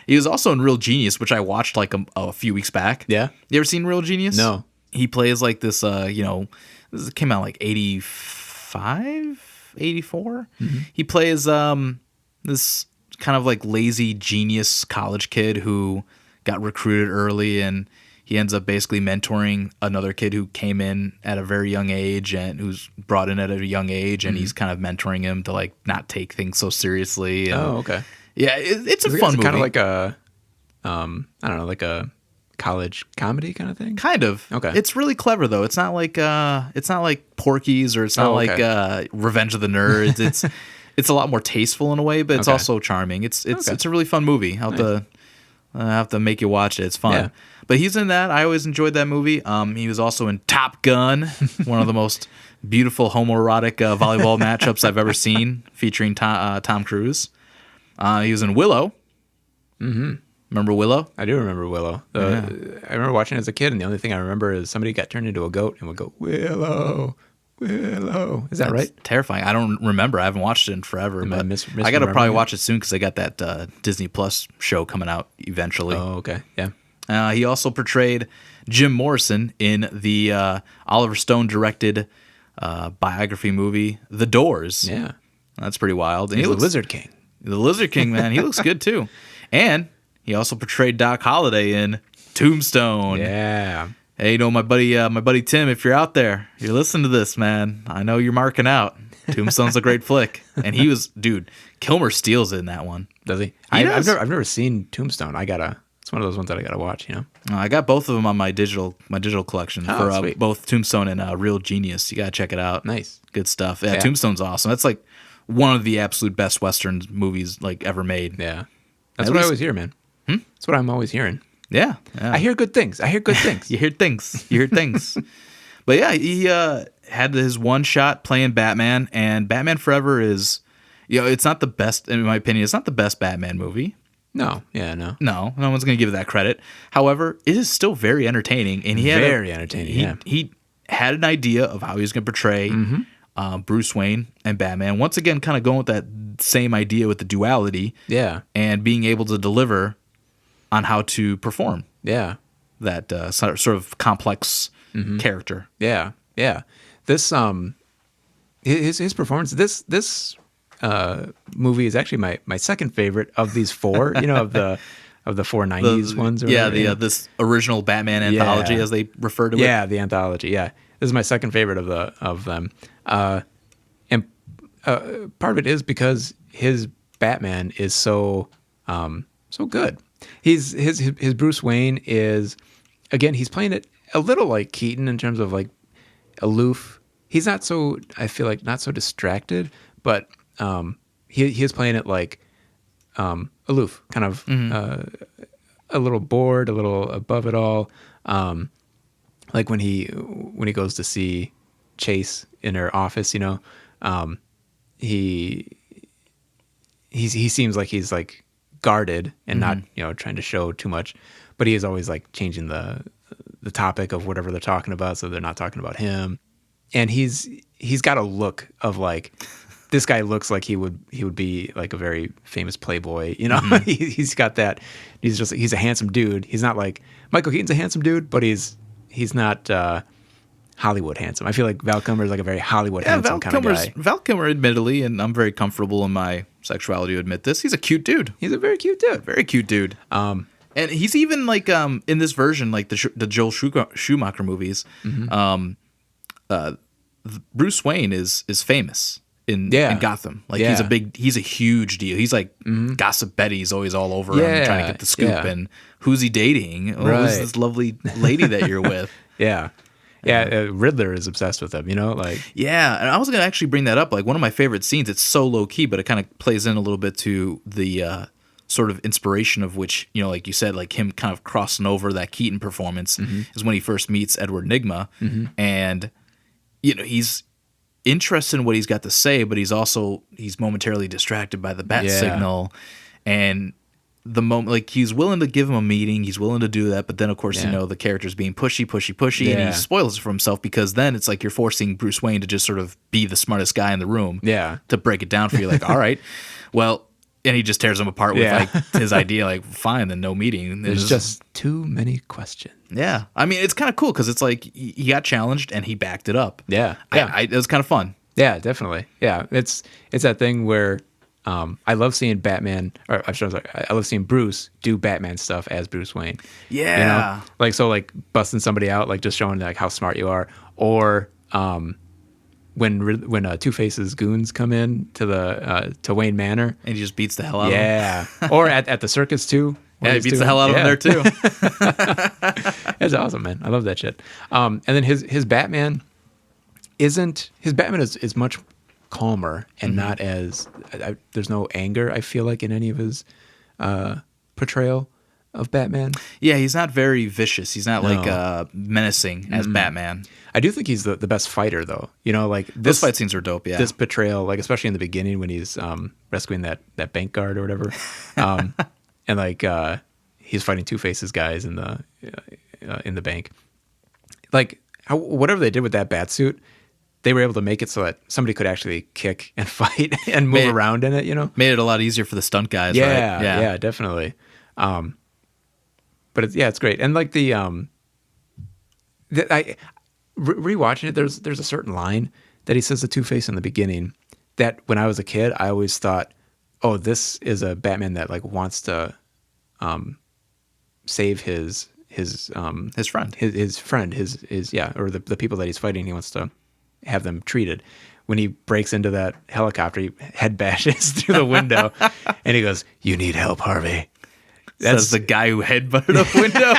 He was also in Real Genius, which I watched like a few weeks back. Yeah. You ever seen Real Genius? No. He plays like this, this came out like 85, 84. Mm-hmm. He plays this kind of like lazy genius college kid who got recruited early, and he ends up basically mentoring another kid who came in at a very young age and who's brought in at a young age, and he's kind of mentoring him to like not take things so seriously. And, okay. Yeah, it's a fun movie. Kind of like a, I don't know, like a college comedy kind of thing. Kind of. Okay. It's really clever though. It's not like Porky's, or it's not like Revenge of the Nerds. It's a lot more tasteful in a way, but it's also charming. It's a really fun movie. I have to make you watch it. It's fun. Yeah. But he's in that. I always enjoyed that movie. He was also in Top Gun, one of the most beautiful homoerotic volleyball matchups I've ever seen, featuring Tom Cruise. He was in Willow. Mm-hmm. Remember Willow? I do remember Willow. I remember watching it as a kid, and the only thing I remember is somebody got turned into a goat and would go, Willow, Willow. Is that right? Terrifying. I don't remember. I haven't watched it in forever. But I got to probably watch it soon because they got that Disney Plus show coming out eventually. Oh, okay. Yeah. He also portrayed Jim Morrison in the Oliver Stone directed biography movie, The Doors. Yeah. That's pretty wild. And He's the Lizard King. The Lizard King, man. He looks good too. And he also portrayed Doc Holliday in Tombstone. Yeah. Hey, my buddy Tim, if you're out there, you're listening to this, man. I know you're marking out. Tombstone's a great flick. And Kilmer steals it in that one. Does he? I've never seen Tombstone. It's one of those ones that I gotta watch, I got both of them on my digital collection for both Tombstone and Real Genius. You gotta check it out. Nice. Good stuff. Yeah, Tombstone's awesome. That's like one of the absolute best Western movies like ever made. Yeah. That's what I always hear, man. That's what I'm always hearing. Yeah. I hear good things. You hear things. But yeah, he had his one shot playing Batman, and Batman Forever is, it's not the best, in my opinion, it's not the best Batman movie. No. Yeah, no. No one's going to give it that credit. However, it is still very entertaining, and he had entertaining. He had an idea of how he was going to portray Bruce Wayne and Batman. Once again, kind of going with that same idea with the duality. Yeah. And being able to deliver on how to perform. Yeah. That sort of complex character. Yeah. Yeah. This his performance. This movie is actually my second favorite of these four. Of the four 90s ones. Or whatever. This original Batman anthology, as they refer to it. Yeah, the anthology. Yeah, this is my second favorite of them. And part of it is because his Batman is so good. His Bruce Wayne is, again, he's playing it a little like Keaton in terms of like aloof. He's not so, I feel like, not so distracted, but he is playing it like aloof, kind of a little bored, a little above it all. Like when he goes to see Chase in her office, he seems like he's like guarded and not trying to show too much, but he is always like changing the topic of whatever they're talking about, so they're not talking about him. And he's got a look of like, this guy looks like he would be like a very famous playboy, He's got that. He's a handsome dude. He's not like Michael Keaton's a handsome dude, but he's not Hollywood handsome. I feel like Val Kilmer is like a very Hollywood handsome kind of guy. Val Kilmer, admittedly, and I'm very comfortable in my sexuality to admit this, he's a cute dude. He's a very cute dude. Very cute dude. And he's even like in this version, like the Joel Schumacher movies, Bruce Wayne is famous in Gotham. Like he's a huge deal. He's like Gossip Betty's always all over him trying to get the scoop. And who's he dating? Oh, who's this lovely lady that you're with? Riddler is obsessed with him, like. Yeah, and I was going to actually bring that up. Like one of my favorite scenes, it's so low key, but it kind of plays in a little bit to the sort of inspiration of which, like you said, like him kind of crossing over that Keaton performance is when he first meets Edward Nygma. And, he's interested in what he's got to say, but he's momentarily distracted by the bat signal. And the moment, like, he's willing to give him a meeting, he's willing to do that, but then of course the character's being pushy, and he spoils it for himself, because then it's like you're forcing Bruce Wayne to just sort of be the smartest guy in the room to break it down for you, like, all right, well, and he just tears him apart with like his idea, like, fine, then no meeting. There's just too many questions. Yeah, I mean, it's kind of cool because it's like he got challenged and he backed it up. It was kind of fun. Yeah, definitely. Yeah, it's that thing where I love seeing Batman, or I love seeing Bruce do Batman stuff as Bruce Wayne. Yeah, like, so like busting somebody out, like just showing like how smart you are, or when Two-Face's goons come in to Wayne Manor, and he just beats the hell out of them. Yeah, or at the circus too. Yeah, he beats the hell out of them there too. It's awesome, man. I love that shit. And then his Batman is much calmer and not as there's no anger, I feel like, in any of his portrayal of Batman. Yeah, he's not very vicious. He's not like menacing as Batman. I do think he's the best fighter, though. Like those fight scenes are dope. Yeah, this portrayal, like especially in the beginning when he's rescuing that bank guard or whatever, and like he's fighting Two-Face's guys in the bank. Like whatever they did with that bat suit, they were able to make it so that somebody could actually kick and fight and move around in it. Made it a lot easier for the stunt guys. Yeah, right? Yeah, definitely. But it's great. And like rewatching it, there's a certain line that he says to Two-Face in the beginning that when I was a kid, I always thought, oh, this is a Batman that like wants to save his friend, or the people that he's fighting. He wants to have them treated. When he breaks into that helicopter, he head bashes through the window, and he goes, "You need help, Harvey." That's the guy who headbutted a window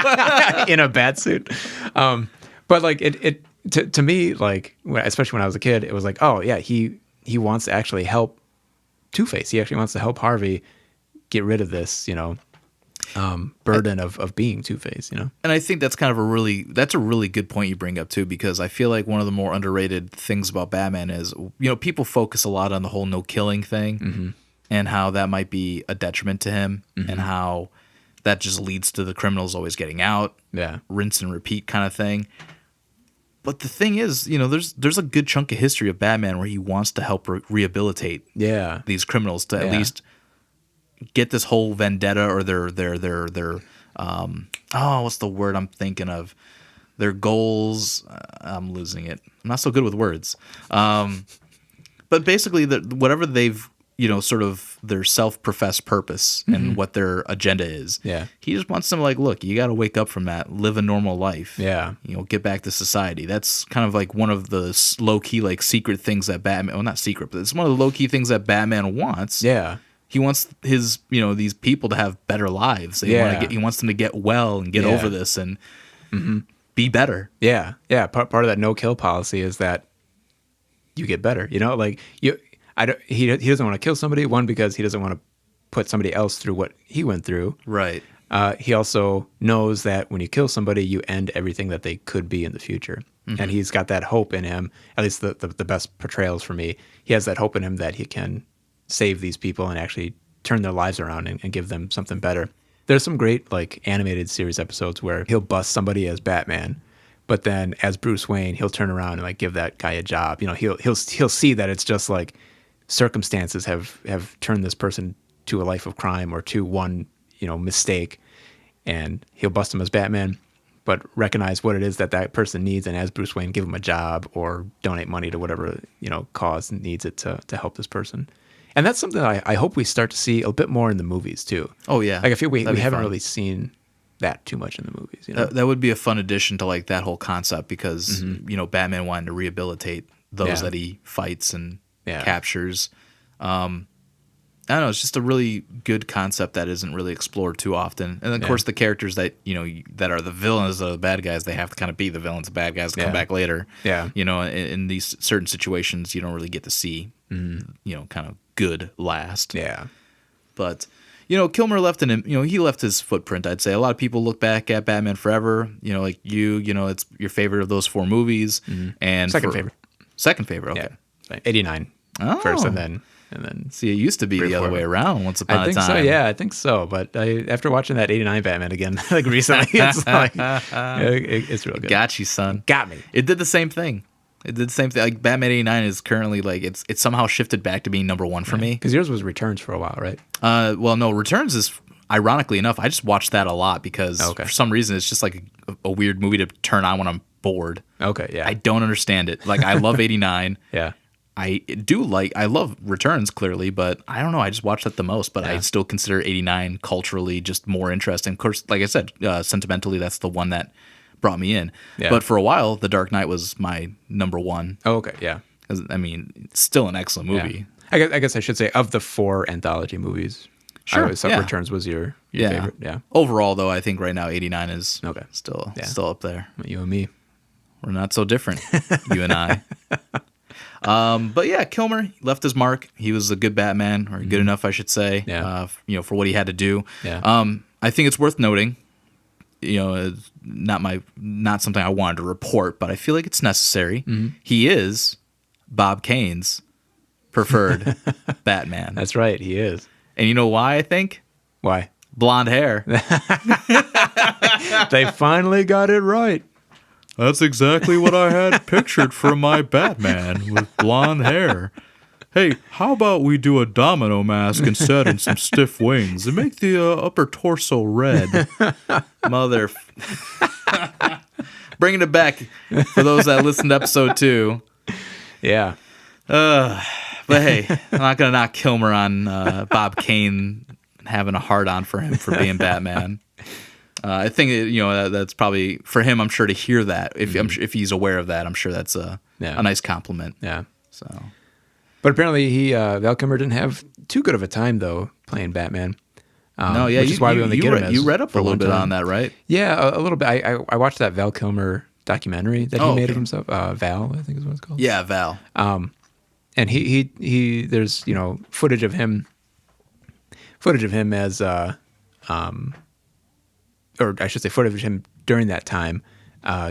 in a bat suit. But like it to me, like especially when I was a kid, it was like, oh yeah, he wants to actually help Two-Face. He actually wants to help Harvey get rid of this, burden of being Two-Face. And I think that's kind of a really good point you bring up too, because I feel like one of the more underrated things about Batman is, people focus a lot on the whole no killing thing and how that might be a detriment to him and how that just leads to the criminals always getting out, rinse and repeat kind of thing. But the thing is, there's a good chunk of history of Batman where he wants to help rehabilitate these criminals to at least get this whole vendetta or their what's the word I'm thinking of? Their goals. I'm losing it. I'm not so good with words. But basically, whatever they've, sort of their self-professed purpose and what their agenda is. Yeah. He just wants them like, look, you got to wake up from that, live a normal life. Yeah. Get back to society. That's kind of like one of the low-key, like, secret things that Batman, well, not secret, but it's one of the low-key things that Batman wants. Yeah. He wants his, these people to have better lives. He wants them to get well and get over this and be better. Yeah. Yeah. Part of that no-kill policy is that you get better. Like he doesn't want to kill somebody, one, because he doesn't want to put somebody else through what he went through. Right. He also knows that when you kill somebody, you end everything that they could be in the future. And he's got that hope in him, at least the best portrayals for me. He has that hope in him that he can save these people and actually turn their lives around and give them something better. There's some great like animated series episodes where he'll bust somebody as Batman, but then as Bruce Wayne, he'll turn around and like give that guy a job. He'll see that it's just like circumstances have turned this person to a life of crime or to one, mistake, and he'll bust him as Batman, but recognize what it is that person needs, and as Bruce Wayne, give him a job or donate money to whatever, cause needs it to help this person. And that's something I hope we start to see a bit more in the movies too. Oh yeah. Like I feel we haven't really seen that too much in the movies. That would be a fun addition to like that whole concept because, Batman wanted to rehabilitate those that he fights and captures. I don't know. It's just a really good concept that isn't really explored too often. And of course, the characters that that are the villains or the bad guys, they have to kind of be the villains, the bad guys, to come back later. Yeah. In these certain situations, you don't really get to see, kind of good last. Yeah. But Kilmer left he left his footprint. I'd say a lot of people look back at Batman Forever. Like it's your favorite of those 4 movies, and second favorite. Second favorite. Okay. Yeah. 89 first, and then. See, it used to be the other way around once upon a time. I think so. Yeah, I think so. But after watching that 89 Batman again, like recently, it's like it's real good. Got you, son. Got me. It did the same thing. Like Batman 89 is currently like it's somehow shifted back to being number 1 for me. Because yours was Returns for a while, right? Well, no, Returns is ironically enough. I just watched that a lot because for some reason it's just like a weird movie to turn on when I'm bored. Okay, yeah. I don't understand it. Like I love 89. Yeah. I love Returns clearly, but I don't know. I just watched that the most, but I still consider 89 culturally just more interesting. Of course, like I said, sentimentally, that's the one that brought me in. Yeah. But for a while, The Dark Knight was my number 1. Oh, okay, yeah. I mean, it's still an excellent movie. Yeah. I guess I should say of the 4 anthology movies, sure, Returns was your favorite. Yeah. Overall, though, I think right now 89 is still up there. You and me. We're not so different, you and I. But yeah, Kilmer left his mark. He was a good Batman, or good enough, I should say. Yeah. For what he had to do. Yeah. I think it's worth noting. Not something I wanted to report, but I feel like it's necessary. He is Bob Kane's preferred Batman. That's right, he is. And you know why? I think why blonde hair. They finally got it right. That's exactly what I had pictured for my Batman with blonde hair. Hey, how about we do a domino mask instead and some stiff wings and make the upper torso red? Mother. Bringing it back for those that listened to episode 2. Yeah. But hey, I'm not going to knock Kilmer on Bob Kane having a hard-on for him for being Batman. I think that's probably for him. I'm sure to hear that if he's aware of that, I'm sure that's a nice compliment. Yeah. So, but apparently Val Kilmer didn't have too good of a time though playing Batman. No, yeah, which is why we only get him. You read up a little bit on that, right? Yeah, a little bit. I watched that Val Kilmer documentary that he made of himself. Val, I think is what it's called. Yeah, Val. And he there's footage of him as or I should say footage of him during that time,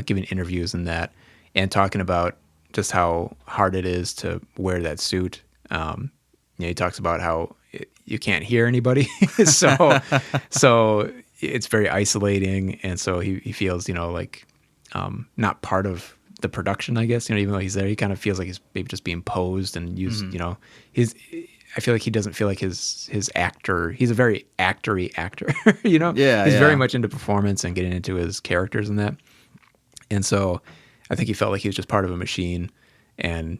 giving interviews and talking about just how hard it is to wear that suit. He talks about how you can't hear anybody, so it's very isolating, and so he feels like not part of the production, I guess. Even though he's there, he kind of feels like he's maybe just being posed and used. His I feel like he doesn't feel like his actor. He's a very actory actor. Yeah, he's yeah. very much into performance and getting into his characters and that. And so I think he felt like he was just part of a machine, and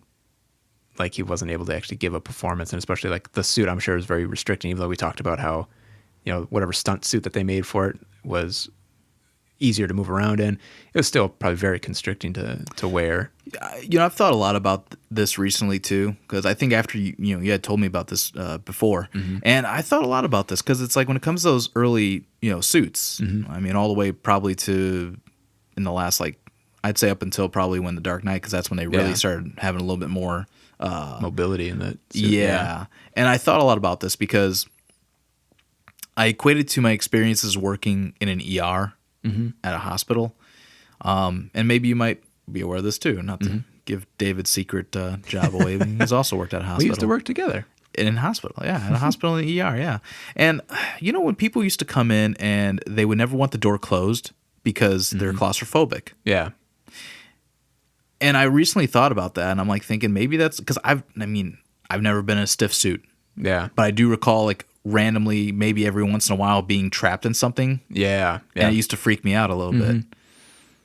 like he wasn't able to actually give a performance. And especially like the suit, I'm sure, is very restricting. Even though we talked about how whatever stunt suit that they made for it was easier to move around in, it was still probably very constricting to wear. I've thought a lot about this recently too, because I think after you had told me about this before, and I thought a lot about this because it's like when it comes to those early suits, I mean all the way probably to in the last like I'd say up until probably when the Dark Knight, because that's when they really started having a little bit more mobility in the suit. Yeah, and I thought a lot about this because I equated to my experiences working in an ER at a hospital. And maybe you might be aware of this too, not to give David's secret job away. But he's also worked at a hospital. We used to work together. In a hospital, yeah. At a hospital in the ER, yeah. And when people used to come in and they would never want the door closed because they're claustrophobic. Yeah. And I recently thought about that, and I'm like thinking maybe that's because I've never been in a stiff suit. Yeah. But I do recall like randomly, maybe every once in a while, being trapped in something. Yeah. And it used to freak me out a little bit.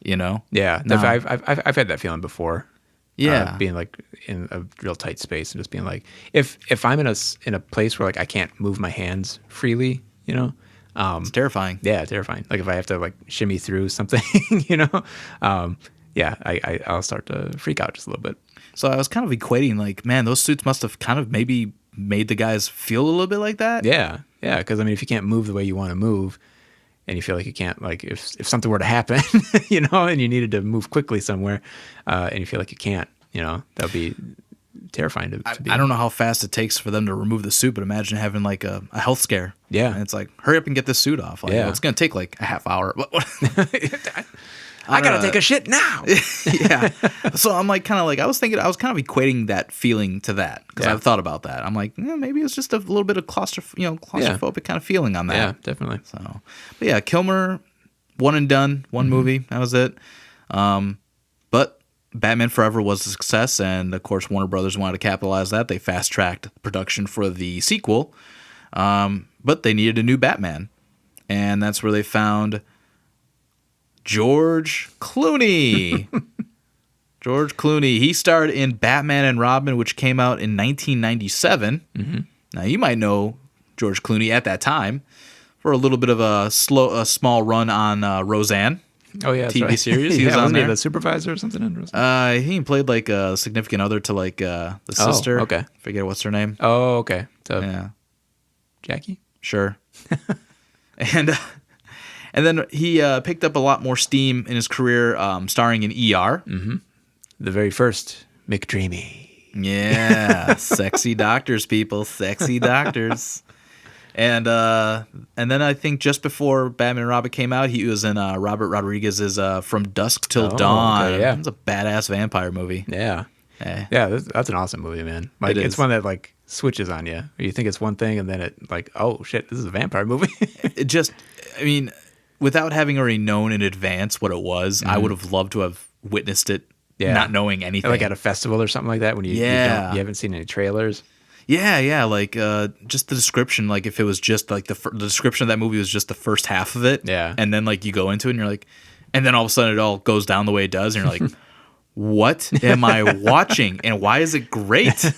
Yeah. No. I've had that feeling before. Yeah. Being like in a real tight space and just being like, if I'm in a place where like I can't move my hands freely, It's terrifying. Yeah, terrifying. Like if I have to like shimmy through something, I'll start to freak out just a little bit. So I was kind of equating like, man, those suits must have kind of maybe made the guys feel a little bit like that. Yeah. Yeah. Because I mean, if you can't move the way you want to move, and you feel like you can't, like if something were to happen, and you needed to move quickly somewhere, and you feel like you can't, that would be terrifying to be. I don't know how fast it takes for them to remove the suit, but imagine having like a health scare. Yeah. And it's like, hurry up and get this suit off. Like, it's going to take like a half hour. I got to take a shit now. Yeah. So I'm like, I was kind of equating that feeling to that because I've thought about that. I'm like, maybe it's just a little bit of claustrophobic kind of feeling on that. Yeah, definitely. So, but yeah, Kilmer, one and done, one movie. That was it. But Batman Forever was a success, and of course Warner Brothers wanted to capitalize that. They fast-tracked production for the sequel, but they needed a new Batman, and that's where they found George Clooney. George Clooney. He starred in Batman and Robin, which came out in 1997. Now, you might know George Clooney at that time for a little bit of a small run on Roseanne. Oh yeah, TV right. series. He was on wasn't there. He the supervisor or something? In Roseanne? He played like a significant other to like the sister. Oh, okay. Forget what's her name. Oh, okay. So Yeah, Jackie. sure. and then he picked up a lot more steam in his career, starring in ER. The very first McDreamy. Yeah, sexy doctors, people, sexy doctors. And then I think just before Batman and Robin came out, he was in Robert Rodriguez's From Dusk Till Dawn. Okay, yeah. It's a badass vampire movie. Yeah. Eh. Yeah, that's an awesome movie, man. Like It it's is. one that like switches on you. You think it's one thing, and then it like, oh shit, this is a vampire movie. It just, I mean, without having already known in advance what it was, I would have loved to have witnessed it, not knowing anything. Like at a festival or something like that when you haven't seen any trailers. Yeah, like just the description, like if it was just like the description of that movie was just the first half of it, and then like you go into it and you're like, and then all of a sudden it all goes down the way it does, and you're like, what am I watching, and why is it great?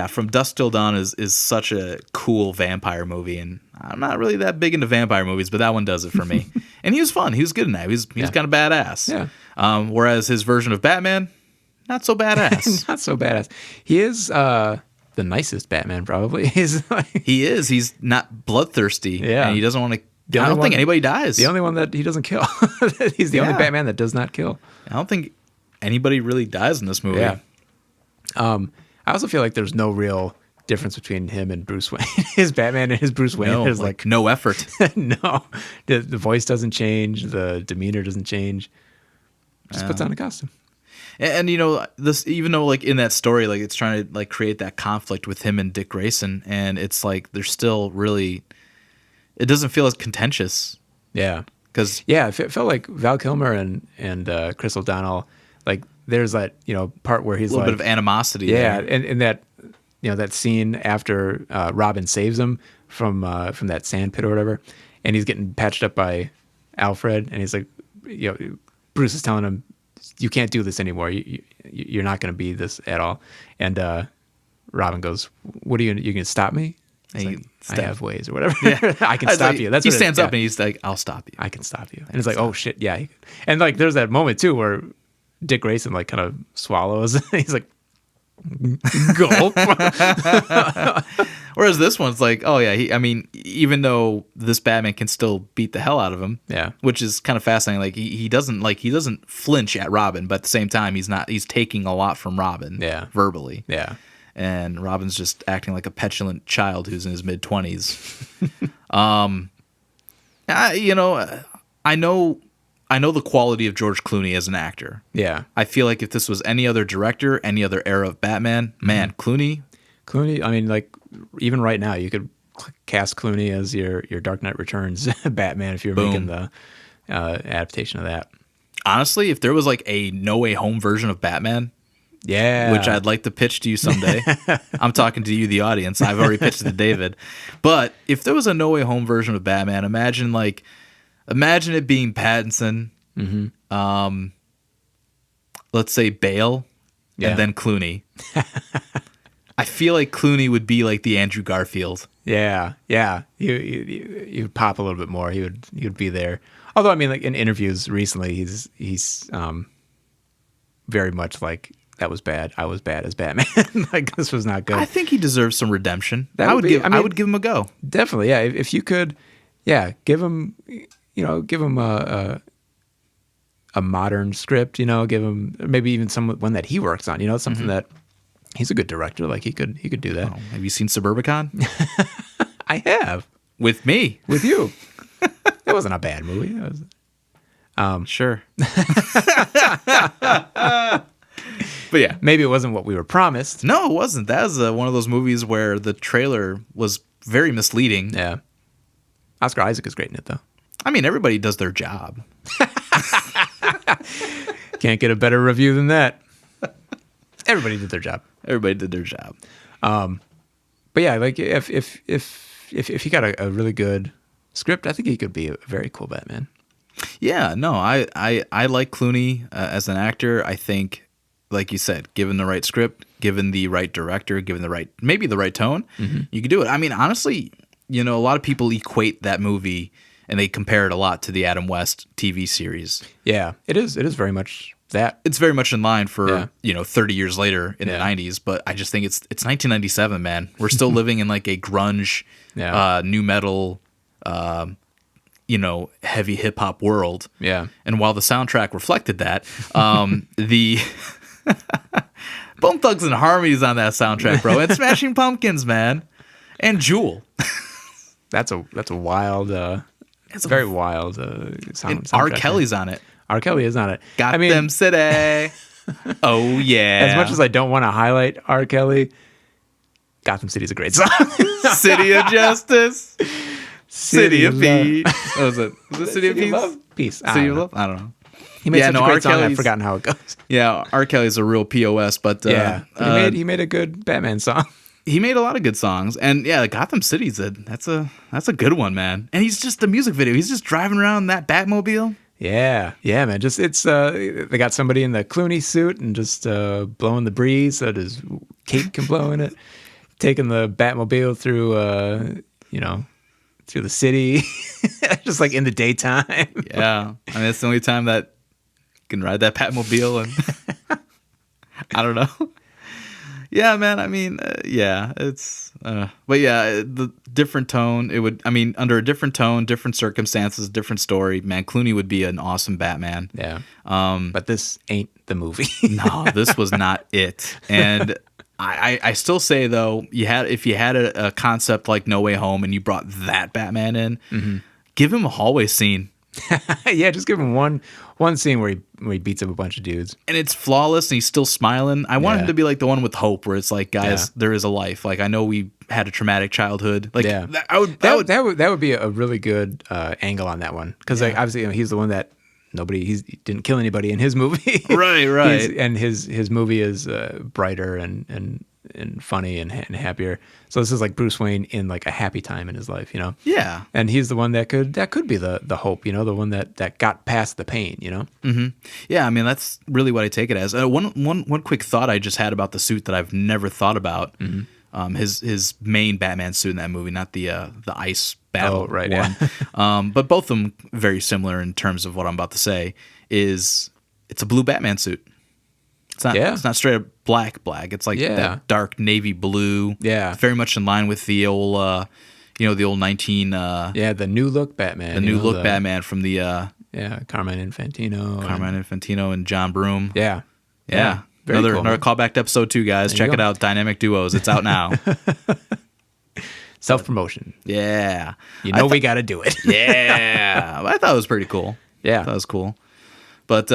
From Dusk Till Dawn is such a cool vampire movie, and I'm not really that big into vampire movies, but that one does it for me. And he was fun, he was good in that, he was kind of badass. Yeah. Whereas his version of Batman, not so badass. Not so badass. He is the nicest Batman, probably. He's He's not bloodthirsty. Yeah. And he doesn't want to. I don't think anybody dies. the only one that he doesn't kill. He's the only Batman that does not kill. I don't think anybody really dies in this movie. Yeah. I also feel like there's no real difference between him and Bruce Wayne. His Batman and his Bruce Wayne. No, There's like no effort. no. The voice doesn't change. The demeanor doesn't change. Just puts on a costume. And this, even though like in that story, like it's trying to like create that conflict with him and Dick Grayson, and it's like there's still really, it doesn't feel as contentious. Yeah. Because Yeah, it felt like Val Kilmer and Chris O'Donnell, like there's that part where he's a little like bit of animosity. yeah, there. and that that scene after Robin saves him from that sand pit or whatever, and he's getting patched up by Alfred, and he's like, Bruce is telling him, you can't do this anymore. You're not going to be this at all. And Robin goes, "What are you going to stop me?" He's like, I have ways or whatever. Yeah. I can stop like, you. That's he what stands up and he's like, "I'll stop you. I can stop you." And it's like, oh shit, yeah. And like, there's that moment too where Dick Grayson like kind of swallows. He's like, gulp. Whereas this one's like, oh yeah, even though this Batman can still beat the hell out of him, Yeah. which is kind of fascinating. Like he doesn't flinch at Robin, but at the same time he's taking a lot from Robin, Yeah. verbally, Yeah. and Robin's just acting like a petulant child who's in his mid-20s. I know the quality of George Clooney as an actor. Yeah. I feel like if this was any other director, any other era of Batman, man, Clooney, I mean, like, even right now, you could cast Clooney as your Dark Knight Returns Batman if you're making the adaptation of that. honestly, if there was like a No Way Home version of Batman, Yeah. which I'd like to pitch to you someday. I'm talking to you, the audience. I've already pitched it to David. But if there was a No Way Home version of Batman, imagine it being Pattinson, let's say Bale, and then Clooney. I feel like Clooney would be like the Andrew Garfield. Yeah. You'd pop a little bit more. He would be there. Although, I mean, like in interviews recently, he's very much like, that was bad. I was bad as Batman. Like, this was not good. I think he deserves some redemption. That I would would give him a go. Definitely, yeah. If you could, give him, give him a modern script. Give him maybe even one that he works on. Something that he's a good director. Like he could do that. Oh, have you seen Suburbicon? I have With me. with you. It wasn't a bad movie. It was, Sure. But yeah. maybe it wasn't what we were promised. No, it wasn't. That was one of those movies where the trailer was very misleading. Yeah. Oscar Isaac is great in it, though. I mean, everybody does their job. Can't get a better review than that. Everybody did their job. Everybody did their job. But yeah, like if he got a really good script, I think he could be a very cool Batman. Yeah, no, I like Clooney as an actor. I think, like you said, given the right script, given the right director, given maybe the right tone, you could do it. I mean, honestly, a lot of people equate that movie and they compare it a lot to the Adam West TV series. Yeah, it is very much that. It's very much in line for, Yeah. 30 years later in the 90s, but I just think it's 1997, man. We're still living in like a grunge, new metal, heavy hip hop world. Yeah. And while the soundtrack reflected that, the Bone Thugs and Harmony's on that soundtrack, bro. And Smashing Pumpkins, man. And Jewel. That's a wild, it's very wild sound. R. Kelly's on it. R. Kelly is on it. Gotham City. Oh, yeah. As much as I don't want to highlight R. Kelly, Gotham City is a great song. City of Justice. City of Peace. What was it? Was it City of Peace? Love? Peace. City of Love? I don't know. He made such a R. great song, I've Kelly's- forgotten how it goes. Yeah, R. Kelly's a real POS, but But he made a good Batman song. he made a lot of good songs. And yeah, Gotham City's that's a good one, man. And he's just the music video. He's just driving around that Batmobile. Yeah, man. Just they got somebody in the Clooney suit and just blowing the breeze so that his cape can blow in it. Taking the Batmobile through, through the city, just like in the daytime. Yeah, I mean it's the only time that you can ride that Batmobile, and I don't know. Yeah, man. I mean, it's. But yeah, the different tone. It would. I mean, under a different tone, different circumstances, different story. Man, Clooney would be an awesome Batman. Yeah. But this ain't the movie. No, this was not it. And I still say though, if you had a concept like No Way Home and you brought that Batman in, give him a hallway scene. Yeah, just give him one scene where he beats up a bunch of dudes. And it's flawless, and he's still smiling. I want him Yeah. to be like the one with hope, where it's like, guys, Yeah. there is a life. Like, I know we had a traumatic childhood. Like, Yeah. that would Be a really good angle on that one, because like obviously he's the one that he didn't kill anybody in his movie. Right. And his movie is brighter and funny and happier. So this is like Bruce Wayne in like a happy time in his life, Yeah. And he's the one that could be the hope, the one that got past the pain, Yeah, I mean, that's really what I take it as. One quick thought I just had about the suit that I've never thought about. His main Batman suit in that movie, not the ice battle right, one. But both of them very similar in terms of what I'm about to say. It's a blue Batman suit. It's not straight up black. It's like that dark navy blue. Yeah. Very much in line with the old the old 19 the new look Batman. the new look Batman from the Carmine Infantino and John Broome. Yeah. Very Another cool, man. callback to episode 2, guys. There Check you it go. out. Dynamic Duos. It's out now. Self-promotion. Yeah. We got to do it. Yeah. I thought it was pretty cool. Yeah. That was cool. But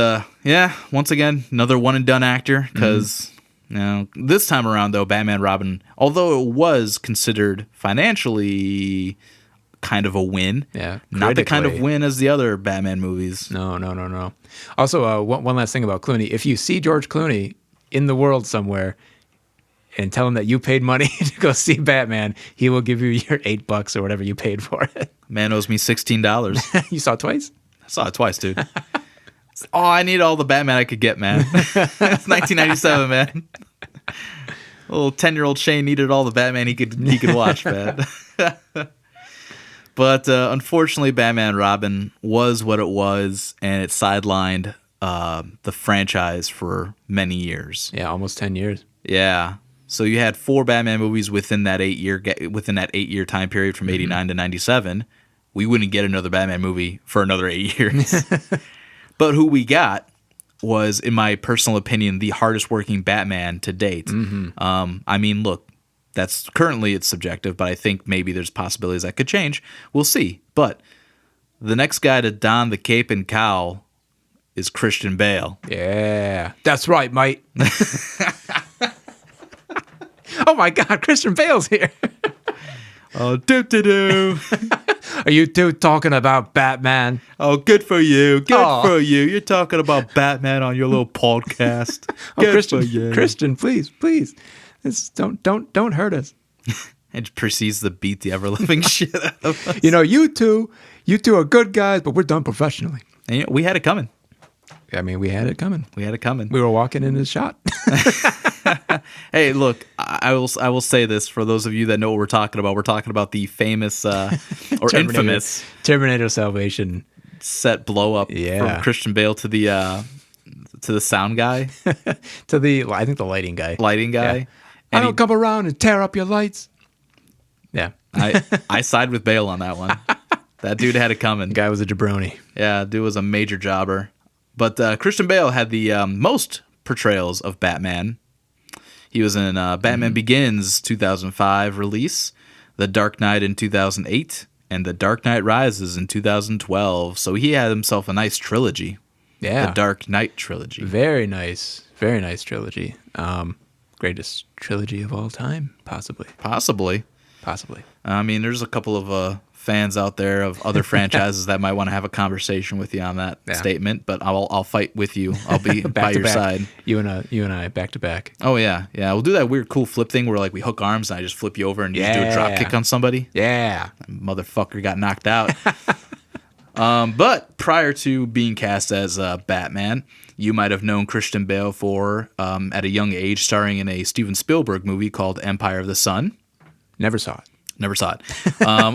once again, another one and done actor, because this time around though, Batman Robin, although it was considered financially kind of a win, not the kind of win as the other Batman movies. No. Also, one last thing about Clooney. If you see George Clooney in the world somewhere and tell him that you paid money to go see Batman, he will give you your $8 or whatever you paid for it. Man owes me $16. You saw it twice? I saw it twice, dude. I need all the Batman I could get, man. It's 1997, man. Little 10-year-old Shane needed all the Batman he could watch, man. But unfortunately, Batman Robin was what it was, and it sidelined the franchise for many years. Yeah, almost 10 years. Yeah. So you had 4 Batman movies within that 8-year time period from 89 to 97. We wouldn't get another Batman movie for another 8 years. But who we got was, in my personal opinion, the hardest working Batman to date. I mean, look, that's currently it's subjective, but I think maybe there's possibilities that could change. We'll see. But the next guy to don the cape and cowl is Christian Bale. Yeah, that's right, mate. Oh my God, Christian Bale's here. Oh, do. Are you two talking about Batman? Oh, good for you. Good for you. You're talking about Batman on your little podcast. Good Christian, for you. Christian, please. Don't hurt us. And proceeds to beat the ever-living shit out of us. You two are good guys, but we're done professionally. And, we had it coming. I mean, we had it coming. We were walking in his shot. Hey, look, I will say this for those of you that know what we're talking about. We're talking about the famous or infamous Terminator Salvation set blow up from Christian Bale to the sound guy, I think the lighting guy. Yeah. I don't come around and tear up your lights. Yeah, I side with Bale on that one. That dude had it coming. The guy was a jabroni. Yeah, dude was a major jobber. But Christian Bale had the most portrayals of Batman. He was in Batman Begins 2005 release, The Dark Knight in 2008, and The Dark Knight Rises in 2012. So he had himself a nice trilogy. Yeah. The Dark Knight trilogy. Very nice trilogy. Greatest trilogy of all time, possibly. Possibly. I mean, there's a couple of fans out there of other franchises that might want to have a conversation with you on that statement, but I'll fight with you. I'll be by your side. You and I back to back. Oh yeah. We'll do that weird cool flip thing where like we hook arms and I just flip you over and you just do a drop kick on somebody. Yeah, that motherfucker got knocked out. But prior to being cast as Batman, you might have known Christian Bale for at a young age starring in a Steven Spielberg movie called Empire of the Sun. Never saw it.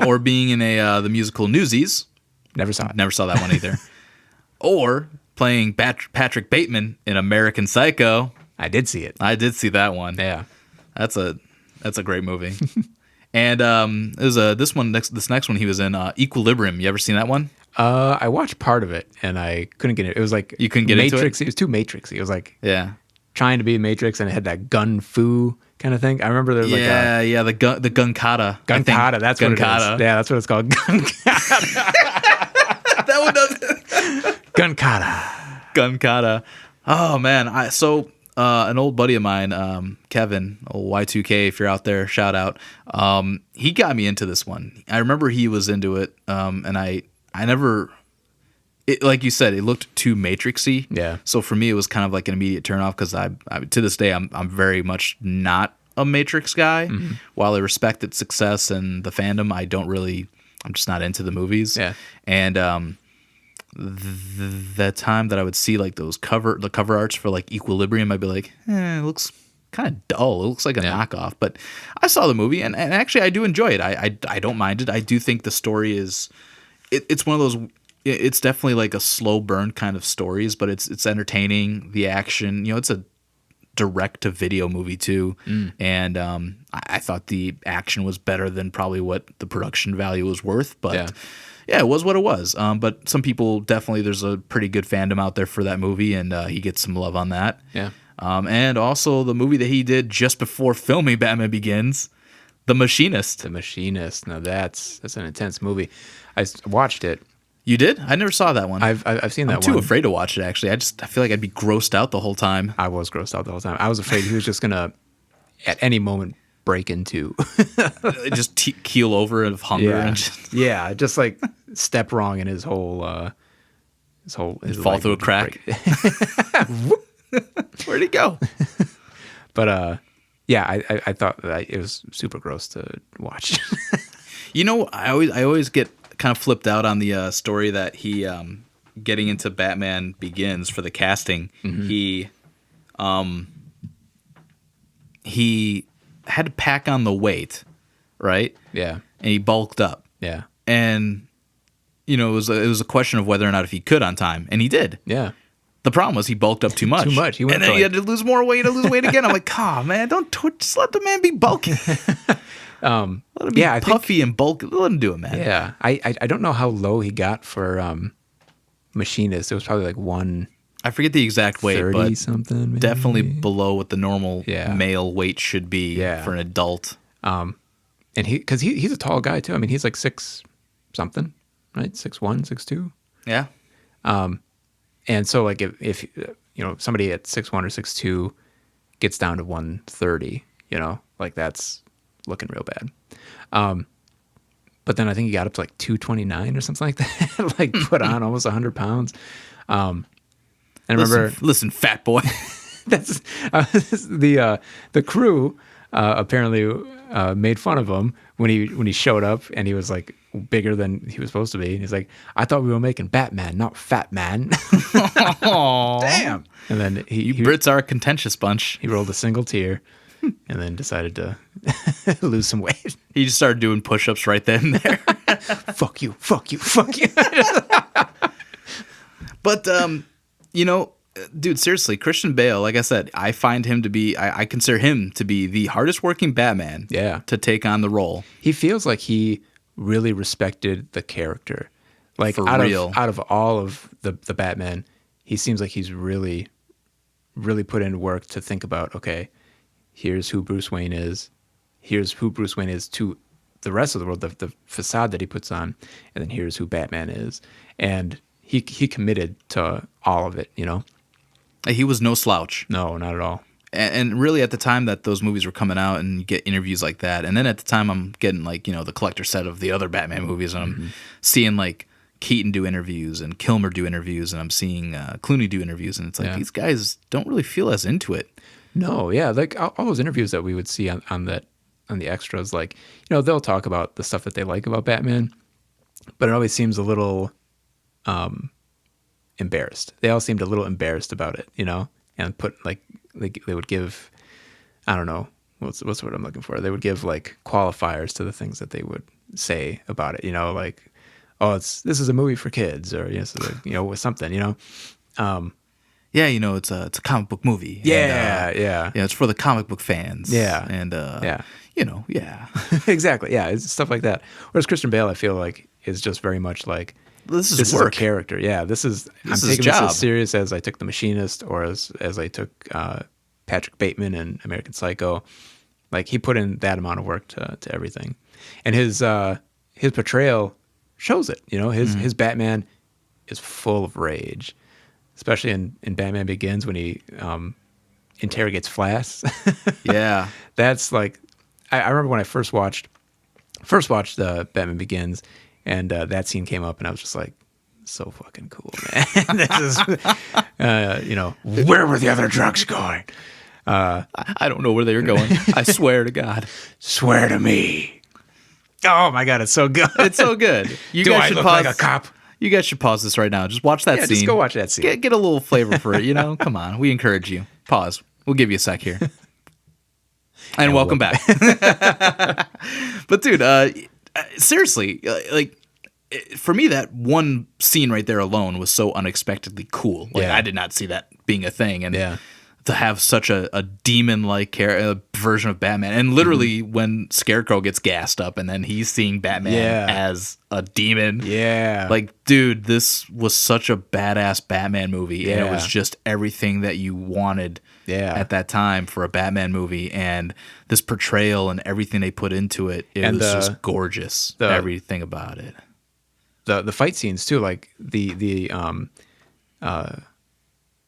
Or being in the musical Newsies. Never saw it. Never saw that one either. Or playing Patrick Bateman in American Psycho. I did see it. I did see that one. Yeah, that's a great movie. And this next one he was in Equilibrium. You ever seen that one? I watched part of it and I couldn't get it. It was like you couldn't get Matrix. Into it? It was too Matrixy. It was like trying to be Matrix and it had that gun fu kind of thing. I remember there was the gun kata. Gun kata. That's what it is. Yeah, that's what it's called. Gun kata. That one doesn't. Gun kata. Gun kata. Oh man, an old buddy of mine, Kevin, old Y2K, if you're out there, shout out. He got me into this one. I remember he was into it, and I never. Like you said, it looked too Matrixy. Yeah. So for me, it was kind of like an immediate turnoff because I to this day I'm very much not a Matrix guy. Mm-hmm. While I respect its success and the fandom, I'm just not into the movies. Yeah. And the time that I would see like the cover arts for like Equilibrium, I'd be like, it looks kind of dull. It looks like a knockoff. But I saw the movie and actually I do enjoy it. I don't mind it. I do think the story is it's one of those. It's definitely like a slow burn kind of stories, but it's entertaining. The action, it's a direct to video movie too, and I thought the action was better than probably what the production value was worth. But yeah, it was what it was. But some people definitely, there's a pretty good fandom out there for that movie, and he gets some love on that. Yeah. And also the movie that he did just before filming Batman Begins, The Machinist. The Machinist. Now that's an intense movie. I watched it. You did? I never saw that one. I've seen that one. I'm too afraid to watch it, actually. I feel like I'd be grossed out the whole time. I was grossed out the whole time. I was afraid he was just going to, at any moment, break into. Just keel over of hunger. Yeah, and just like step wrong in his whole fall through a crack. Where'd he go? But I thought that it was super gross to watch. I always get kind of flipped out on the story that he getting into Batman Begins for the casting. Mm-hmm. He had to pack on the weight, right? Yeah, and he bulked up. Yeah, and it was a question of whether or not if he could on time, and he did. Yeah. The problem was he bulked up too much. He went and then he had to lose more weight to lose weight again. I'm like, man, just let the man be bulky. Let him be puffy and bulky. Let him do it, man. Yeah. I don't know how low he got for Machinist. It was probably like one. I forget the exact weight, but something, maybe. Definitely below what the normal male weight should be for an adult. And because he's a tall guy too. I mean, he's like 6 something, right? 6'1", 6'2". Yeah. And so like if somebody at 6'1" or 6'2" gets down to 130, like that's looking real bad. But then I think he got up to like 229 or something like that, like put on almost 100 pounds. And I remember, listen, fat boy. That's the crew apparently made fun of him when he showed up and he was like bigger than he was supposed to be. And he's like, I thought we were making Batman, not Fat Man. Damn. And then you Brits are a contentious bunch. He rolled a single tear and then decided to lose some weight. He just started doing push-ups right then and there. Fuck you, fuck you, fuck you. But, dude, seriously, Christian Bale, like I said, I find him to be, I consider him to be the hardest working Batman to take on the role. He feels like he really respected the character. Like For out real. Of all of the Batman, he seems like he's really, really put in work to think about, okay, here's who Bruce Wayne is. Here's who Bruce Wayne is to the rest of the world, the facade that he puts on. And then here's who Batman is. And he committed to all of it, He was no slouch. No, not at all. And really at the time that those movies were coming out and you get interviews like that. And then at the time I'm getting like, the collector set of the other Batman movies. And I'm seeing like Keaton do interviews and Kilmer do interviews. And I'm seeing Clooney do interviews. And it's like these guys don't really feel as into it. No, yeah. Like all those interviews that we would see on the extras, like, they'll talk about the stuff that they like about Batman. But it always seems a little embarrassed. They all seemed a little embarrassed about it, and put like they would give, I don't know what's the word I'm looking for. They would give like qualifiers to the things that they would say about it, like, oh, this is a movie for kids, or with something, Yeah, it's a comic book movie. Yeah, and, yeah. It's for the comic book fans. Yeah, and yeah. Exactly. Yeah, it's stuff like that. Whereas Christian Bale, I feel like, is just very much like, this is work. a character. Yeah, I'm taking this as serious as I took The Machinist, or as I took Patrick Bateman in American Psycho. Like, he put in that amount of work to everything, and his portrayal shows it. His Batman is full of rage, especially in Batman Begins when he interrogates Flash. Yeah. That's like, I remember when I first watched Batman Begins, and that scene came up, and I was just like, so fucking cool, man. This is, where were the other drugs going? I don't know where they were going. I swear to God. Swear to me. Oh my God, it's so good. It's so good. You Do guys I should look pause. like a cop? You guys should pause this right now. Just watch that Yeah, scene. just go watch that scene. Get a little flavor for it. Come on. We encourage you. Pause. We'll give you a sec here. And welcome back. But dude, seriously, like for me, that one scene right there alone was so unexpectedly cool. Like Yeah. I did not see that being a thing, and Yeah. to have such a demon-like version of Batman, and literally when Scarecrow gets gassed up, and then he's seeing Batman Yeah. as a demon. Yeah. Like, dude, this was such a badass Batman movie, and it was Yeah. just everything that you wanted Yeah. at that time for a Batman movie, and this portrayal and everything they put into it, it And was just gorgeous. Everything about it. the fight scenes too, like the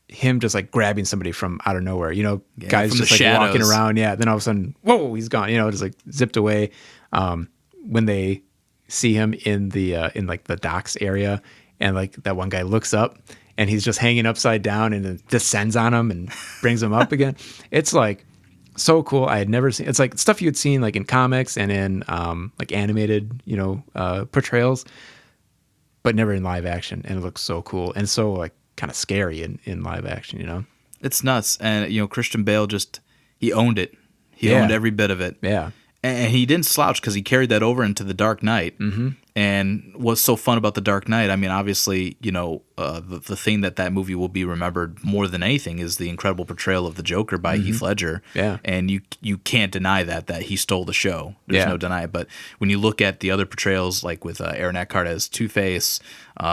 him just like grabbing somebody from out of nowhere, guys from just the like walking shadows. around. Yeah. Then all of a sudden, whoa, he's gone, just like zipped away. When they see him in in like the docks area, and like that one guy looks up and he's just hanging upside down, and it descends on him and brings him up again. It's like so cool. I had never seen, it's like stuff you had seen like in comics and in like animated, portrayals, but never in live action. And it looks so cool and so like kind of scary in live action, It's nuts. And, Christian Bale he owned it. He Yeah. owned every bit of it. Yeah. And he didn't slouch because he carried that over into The Dark Knight. Mm-hmm. And what's so fun about The Dark Knight, I mean, obviously, the thing that movie will be remembered more than anything is the incredible portrayal of the Joker by Heath Ledger. Yeah. And you can't deny that he stole the show. There's Yeah. no denying it. But when you look at the other portrayals, like with Aaron Eckhart as Two-Face,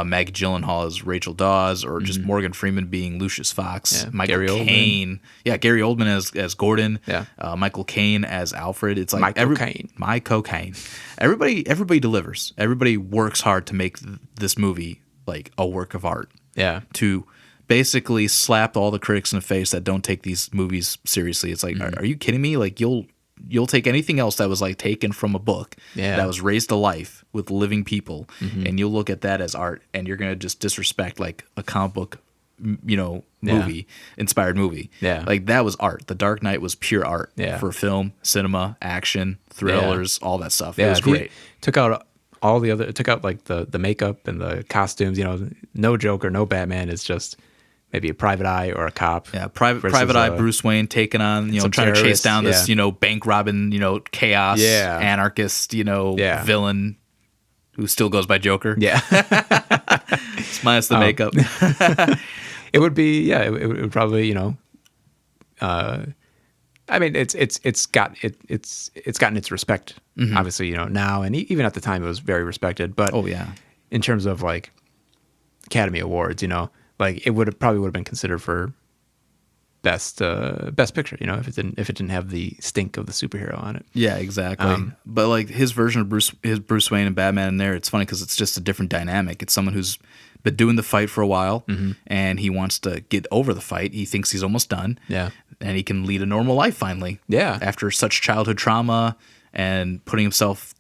Maggie Gyllenhaal as Rachel Dawes, or just Morgan Freeman being Lucius Fox, Yeah. Michael Gary Oldman. Caine. Yeah, Gary Oldman as Gordon. Yeah. Michael Caine as Alfred. It's like Michael Caine. My cocaine. Everybody delivers. Everybody works hard to make this movie like a work of art. Yeah. To basically slap all the critics in the face that don't take these movies seriously. It's like, are you kidding me? Like you'll take anything else that was like taken from a book that was raised to life with living people, and you'll look at that as art, and you're gonna just disrespect like a comic book, movie, inspired movie. Yeah. Like that was art. The Dark Knight was pure art for film, cinema, action, thrillers, all that stuff. Yeah. It was great. Took out all the other, it took out like the makeup and the costumes, no Joker, no Batman. It's just maybe a private eye or a cop. Yeah, private eye Bruce Wayne taking on, some trying to chase terrorists, down this, bank robbing, chaos, anarchist, villain who still goes by Joker. Yeah. It's minus the makeup. It would be, it would probably, I mean, it's gotten its respect, obviously, now, and even at the time it was very respected. But Oh yeah, in terms of like Academy Awards, like it probably would have been considered for best picture, if it didn't have the stink of the superhero on it. yeah, exactly. But like his version of Bruce Wayne and Batman in there, it's funny because it's just a different dynamic. It's someone who's been doing the fight for a while, and he wants to get over the fight. He thinks he's almost done. Yeah. And he can lead a normal life finally. Yeah. After such childhood trauma and turn himself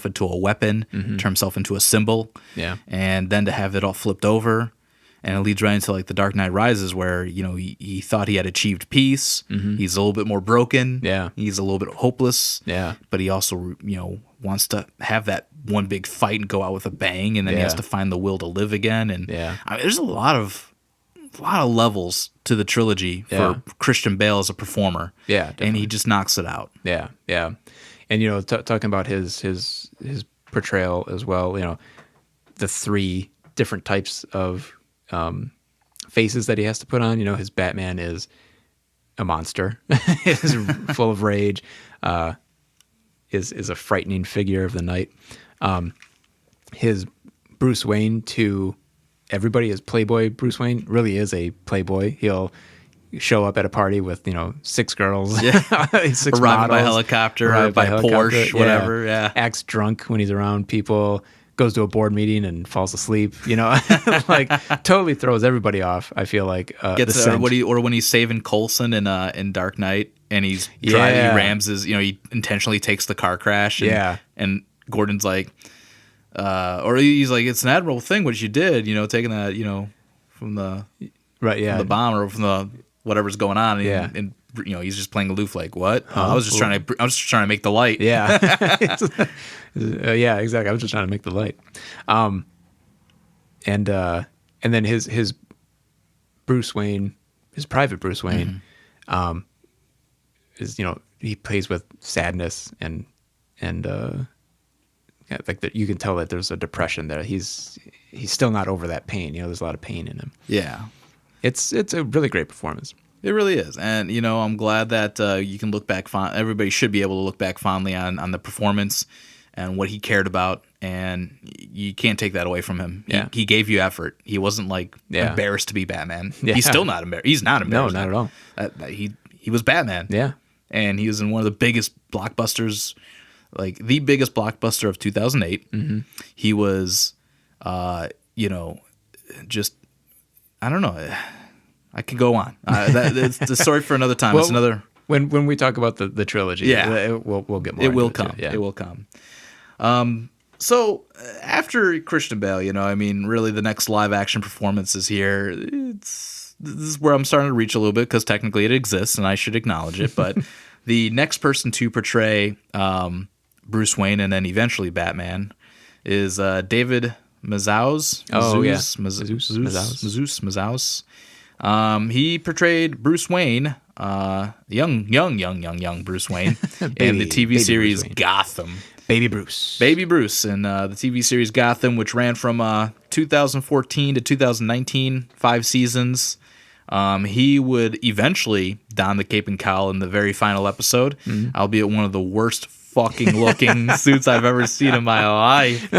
into a weapon, turn himself into a symbol. Yeah. And then to have it all flipped over. And it leads right into like The Dark Knight Rises, where, he thought he had achieved peace. He's a little bit more broken. Yeah. He's a little bit hopeless. Yeah. But he also, wants to have that one big fight and go out with a bang. And then he Yeah. has to find the will to live again. And Yeah. I mean, there's a lot of levels to the trilogy Yeah. for Christian Bale as a performer. Yeah, And definitely. he just knocks it out. Yeah, yeah, and talking about his portrayal as well. The three different types of faces that he has to put on. His Batman is a monster, is full of rage, is a frightening figure of the night. His Bruce Wayne to everybody is Playboy. Bruce Wayne really is a playboy. He'll show up at a party with 6 girls, 6 Arriving by models, helicopter, arrive by helicopter, Porsche, whatever. Yeah. Acts drunk when he's around people, goes to a board meeting and falls asleep, like totally throws everybody off. I feel like Gets when he's saving Coulson in Dark Knight and he's driving, he rams he intentionally takes the car crash. And Gordon's like, or he's like, it's an admirable thing what you did, taking that, from the from the bomb or from the whatever's going on. And he's just playing aloof, like, what? I was just trying to make the light. Yeah. Yeah, exactly. I was just trying to make the light. And then his Bruce Wayne, his private Bruce Wayne, is, he plays with sadness and like that. You can tell that there's a depression there. He's still not over that pain. There's a lot of pain in him. Yeah. It's a really great performance. It really is. And, I'm glad that you can look back everybody should be able to look back fondly on the performance and what he cared about, and you can't take that away from him. Yeah. He gave you effort. He wasn't like embarrassed to be Batman. Yeah. He's still not embarrassed. He's not embarrassed. No, not at all. He was Batman. Yeah. And he was in one of the biggest blockbusters, like the biggest blockbuster of 2008. Mm-hmm. He was, just, I don't know. I could go on. It's the story for another time. Well, it's another. When we talk about the trilogy, we'll get more. It will come. Yeah. It will come. So after Christian Bale, really the next live action performance is here. This is where I'm starting to reach a little bit because technically it exists and I should acknowledge it. But the next person to portray Bruce Wayne and then eventually Batman is David Mazouz. Mazouz. He portrayed Bruce Wayne, young Bruce Wayne, in the TV series Gotham. Baby Bruce in the TV series Gotham, which ran from 2014 to 2019, 5 seasons. He would eventually don the cape and cowl in the very final episode, albeit one of the worst fucking looking suits I've ever seen in my life.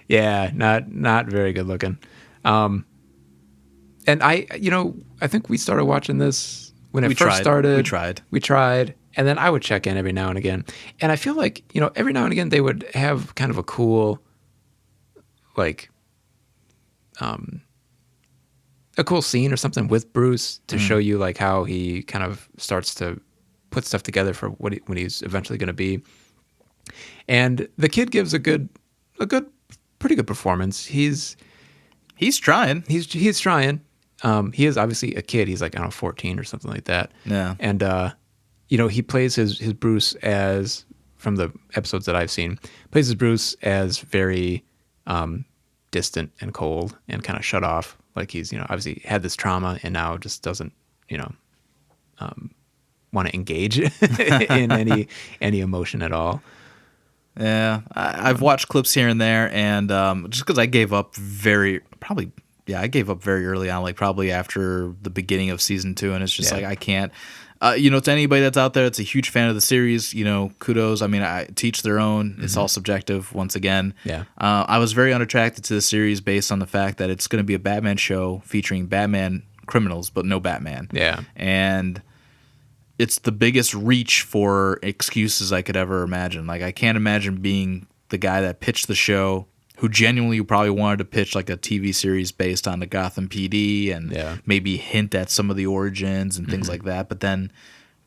Yeah, not very good looking. And I think we started watching this when it first started. We tried. And then I would check in every now and again. And I feel like, every now and again they would have kind of a cool, like, a cool scene or something with Bruce to show you like how he kind of starts to put stuff together for when he's eventually going to be. And the kid gives a pretty good performance. He's trying. He's trying. He is obviously a kid. He's like, 14 or something like that. Yeah. And, he plays his Bruce as, from the episodes that I've seen, plays his Bruce as very distant and cold and kind of shut off. Like he's, obviously had this trauma and now just doesn't, want to engage in any emotion at all. Yeah. I've watched clips here and there, and just because I gave up very early on, like probably after the beginning of season 2, and it's just like I can't. To anybody that's out there that's a huge fan of the series, kudos. I mean, I teach their own. It's all subjective once again. Yeah. I was very unattracted to the series based on the fact that it's going to be a Batman show featuring Batman criminals, but no Batman. Yeah. And it's the biggest reach for excuses I could ever imagine. Like, I can't imagine being the guy that pitched the show who genuinely probably wanted to pitch like a TV series based on the Gotham PD and maybe hint at some of the origins and things like that. But then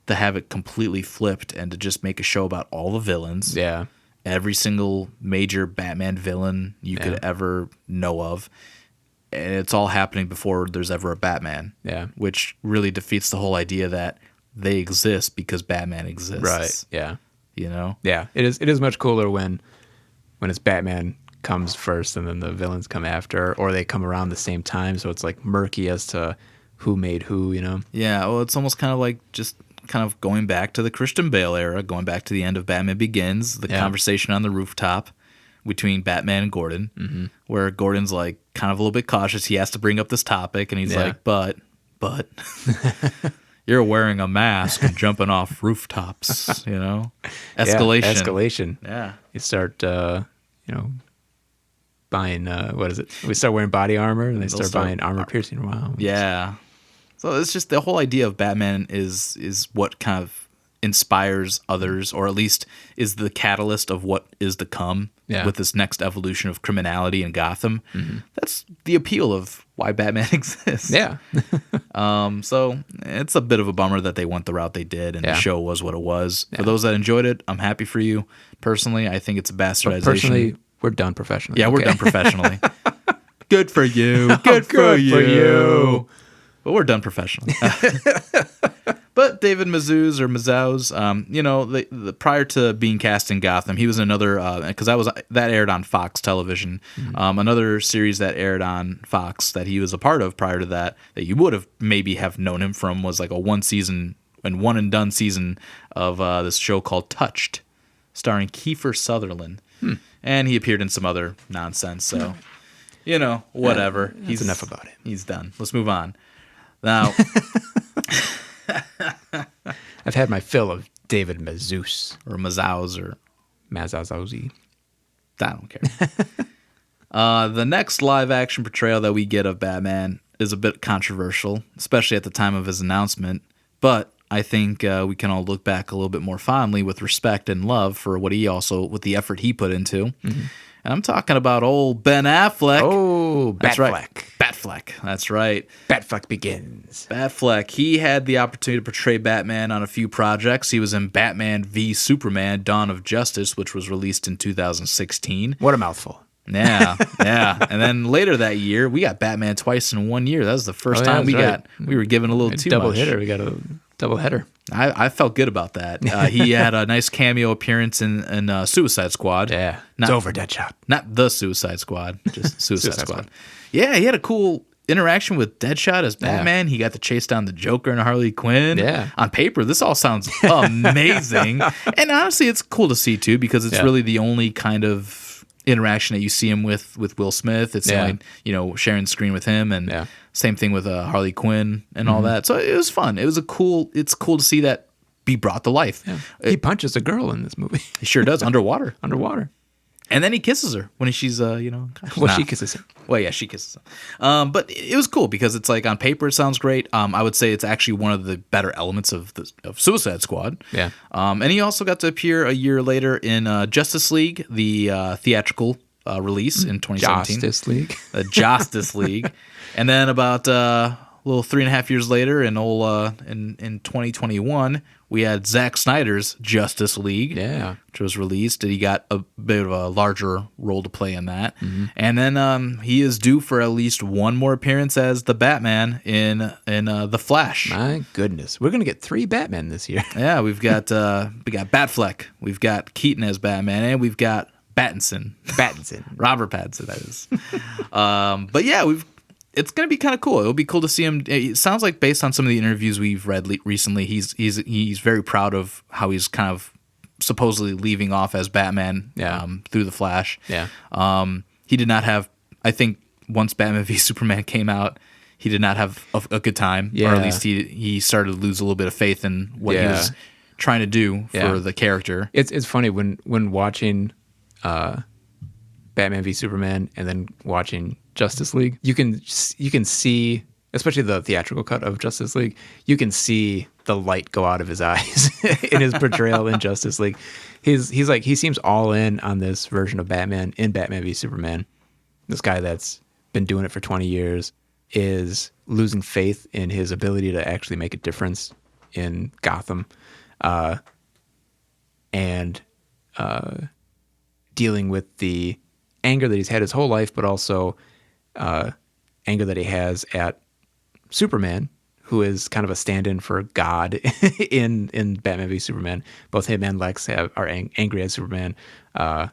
to have it completely flipped and to just make a show about all the villains. Yeah. Every single major Batman villain you could ever know of. And it's all happening before there's ever a Batman. Yeah. Which really defeats the whole idea that they exist because Batman exists. Right. Yeah. Yeah. It is much cooler when it's Batman comes first and then the villains come after, or they come around the same time, so it's like murky as to who made who. Yeah. Well, it's almost kind of like just kind of going back to the Christian Bale era, going back to the end of Batman Begins, the conversation on the rooftop between Batman and Gordon, where Gordon's like kind of a little bit cautious. He has to bring up this topic, and he's like, but you're wearing a mask and jumping off rooftops, escalation. Yeah, escalation. Yeah. You start, buying, what is it? We start wearing body armor and they start buying armor piercing. Wow. Yeah. So it's just the whole idea of Batman is what kind of inspires others, or at least is the catalyst of what is to come with this next evolution of criminality in Gotham. That's the appeal of why Batman exists. Yeah. So it's a bit of a bummer that they went the route they did, and the show was what it was. For those that enjoyed it, I'm happy for you. Personally, I think it's a bastardization. Personally, we're done professionally. Yeah, we're done professionally. Good for you. Good for you. But we're done professionally. But David Mazouz, prior to being cast in Gotham, he was in another, because that aired on Fox Television. Another series that aired on Fox that he was a part of prior to that you would have maybe have known him from, was like a one and done season of this show called Touched, starring Kiefer Sutherland. And he appeared in some other nonsense. So, whatever. That's enough about it. He's done. Let's move on. Now, I've had my fill of David Mazouz. Or Mazouz or Mazazouzi. I don't care. The next live action portrayal that we get of Batman is a bit controversial, especially at the time of his announcement. But I think we can all look back a little bit more fondly with respect and love for with the effort he put into. And I'm talking about old Ben Affleck. Oh, That's Batfleck. Right. Batfleck. That's right. Batfleck begins. Batfleck. He had the opportunity to portray Batman on a few projects. He was in Batman v Superman: Dawn of Justice, which was released in 2016. What a mouthful. Yeah. And then later that year, we got Batman twice in 1 year. That was the first time we were given a little too double much. Hitter. We got a double header. I felt good about that. He had a nice cameo appearance in Suicide Squad. Yeah. It's over, Deadshot. Not the Suicide Squad, just Suicide Squad. Yeah, he had a cool interaction with Deadshot as Batman. He got to chase down the Joker and Harley Quinn. Yeah. On paper, this all sounds amazing. And honestly, it's cool to see, too, because it's really the only kind of interaction that you see him with Will Smith. It's like, sharing the screen with him, and same thing with Harley Quinn and all that. So it was fun. It's cool to see that be brought to life. Yeah. He punches a girl in this movie. He sure does, underwater. And then he kisses her when she's, she kisses him. Well, yeah, she kisses him. But it was cool because it's like on paper it sounds great. I would say it's actually one of the better elements of Suicide Squad. Yeah. And he also got to appear a year later in Justice League, the theatrical release in 2017. Justice League. And then about a little 3.5 years later, in 2021, we had Zack Snyder's Justice League, which was released. He got a bit of a larger role to play in that. And then he is due for at least one more appearance as the Batman in The Flash. My goodness. We're going to get 3 Batmen this year. Yeah, we got Batfleck, we've got Keaton as Batman, and we've got Pattinson. Robert Pattinson, that is. But yeah, it's going to be kind of cool. It'll be cool to see him. It sounds like, based on some of the interviews we've read recently, he's very proud of how he's kind of supposedly leaving off as Batman through The Flash. Yeah. He did not have, I think, once Batman v Superman came out, he did not have a good time. Yeah. Or at least he started to lose a little bit of faith in what he was trying to do for the character. It's funny when watching Batman v Superman and then watching Justice League, you can see, especially the theatrical cut of Justice League, you can see the light go out of his eyes in his portrayal in Justice League. He seems all in on this version of Batman in Batman v Superman. This guy that's been doing it for 20 years is losing faith in his ability to actually make a difference in Gotham, and dealing with the anger that he's had his whole life, but also anger that he has at Superman, who is kind of a stand-in for God in Batman v Superman. Both him and Lex are angry at Superman, and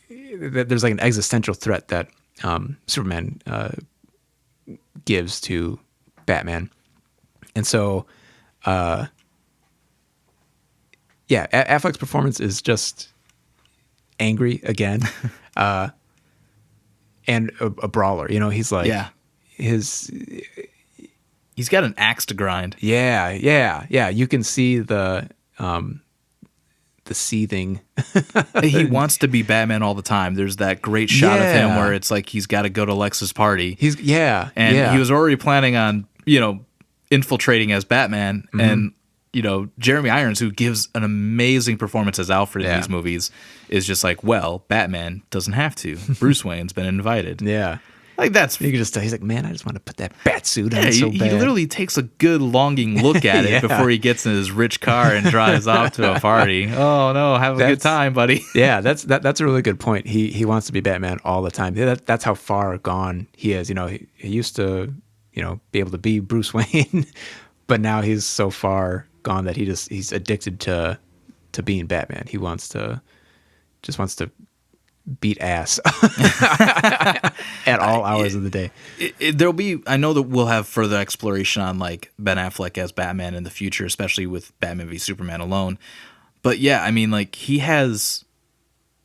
there's like an existential threat that Superman gives to Batman, and so Affleck's performance is just angry again, and a brawler. He's like he's got an axe to grind. Yeah. You can see the seething. He wants to be Batman all the time. There's that great shot of him Yeah. where it's like he's got to go to Lex's party. And He was already planning on, infiltrating as Batman. And, Jeremy Irons, who gives an amazing performance as Alfred in these movies, is just like, well, Batman doesn't have to. Bruce Wayne's been invited. Yeah. Like, that's... You can just tell, he's like, man, I just want to put that bat suit on he bad. literally takes a good longing look at it before he gets in his rich car and drives off to a party. Oh, no, have a good time, buddy. Yeah, that's a really good point. He wants to be Batman all the time. That's how far gone he is. He used to, be able to be Bruce Wayne, but now he's so far gone that he's addicted to being Batman. He wants to beat ass at all hours of the day. There'll be, I know that we'll have further exploration on like Ben Affleck as Batman in the future, especially with Batman v Superman alone. But yeah, I mean, like, he has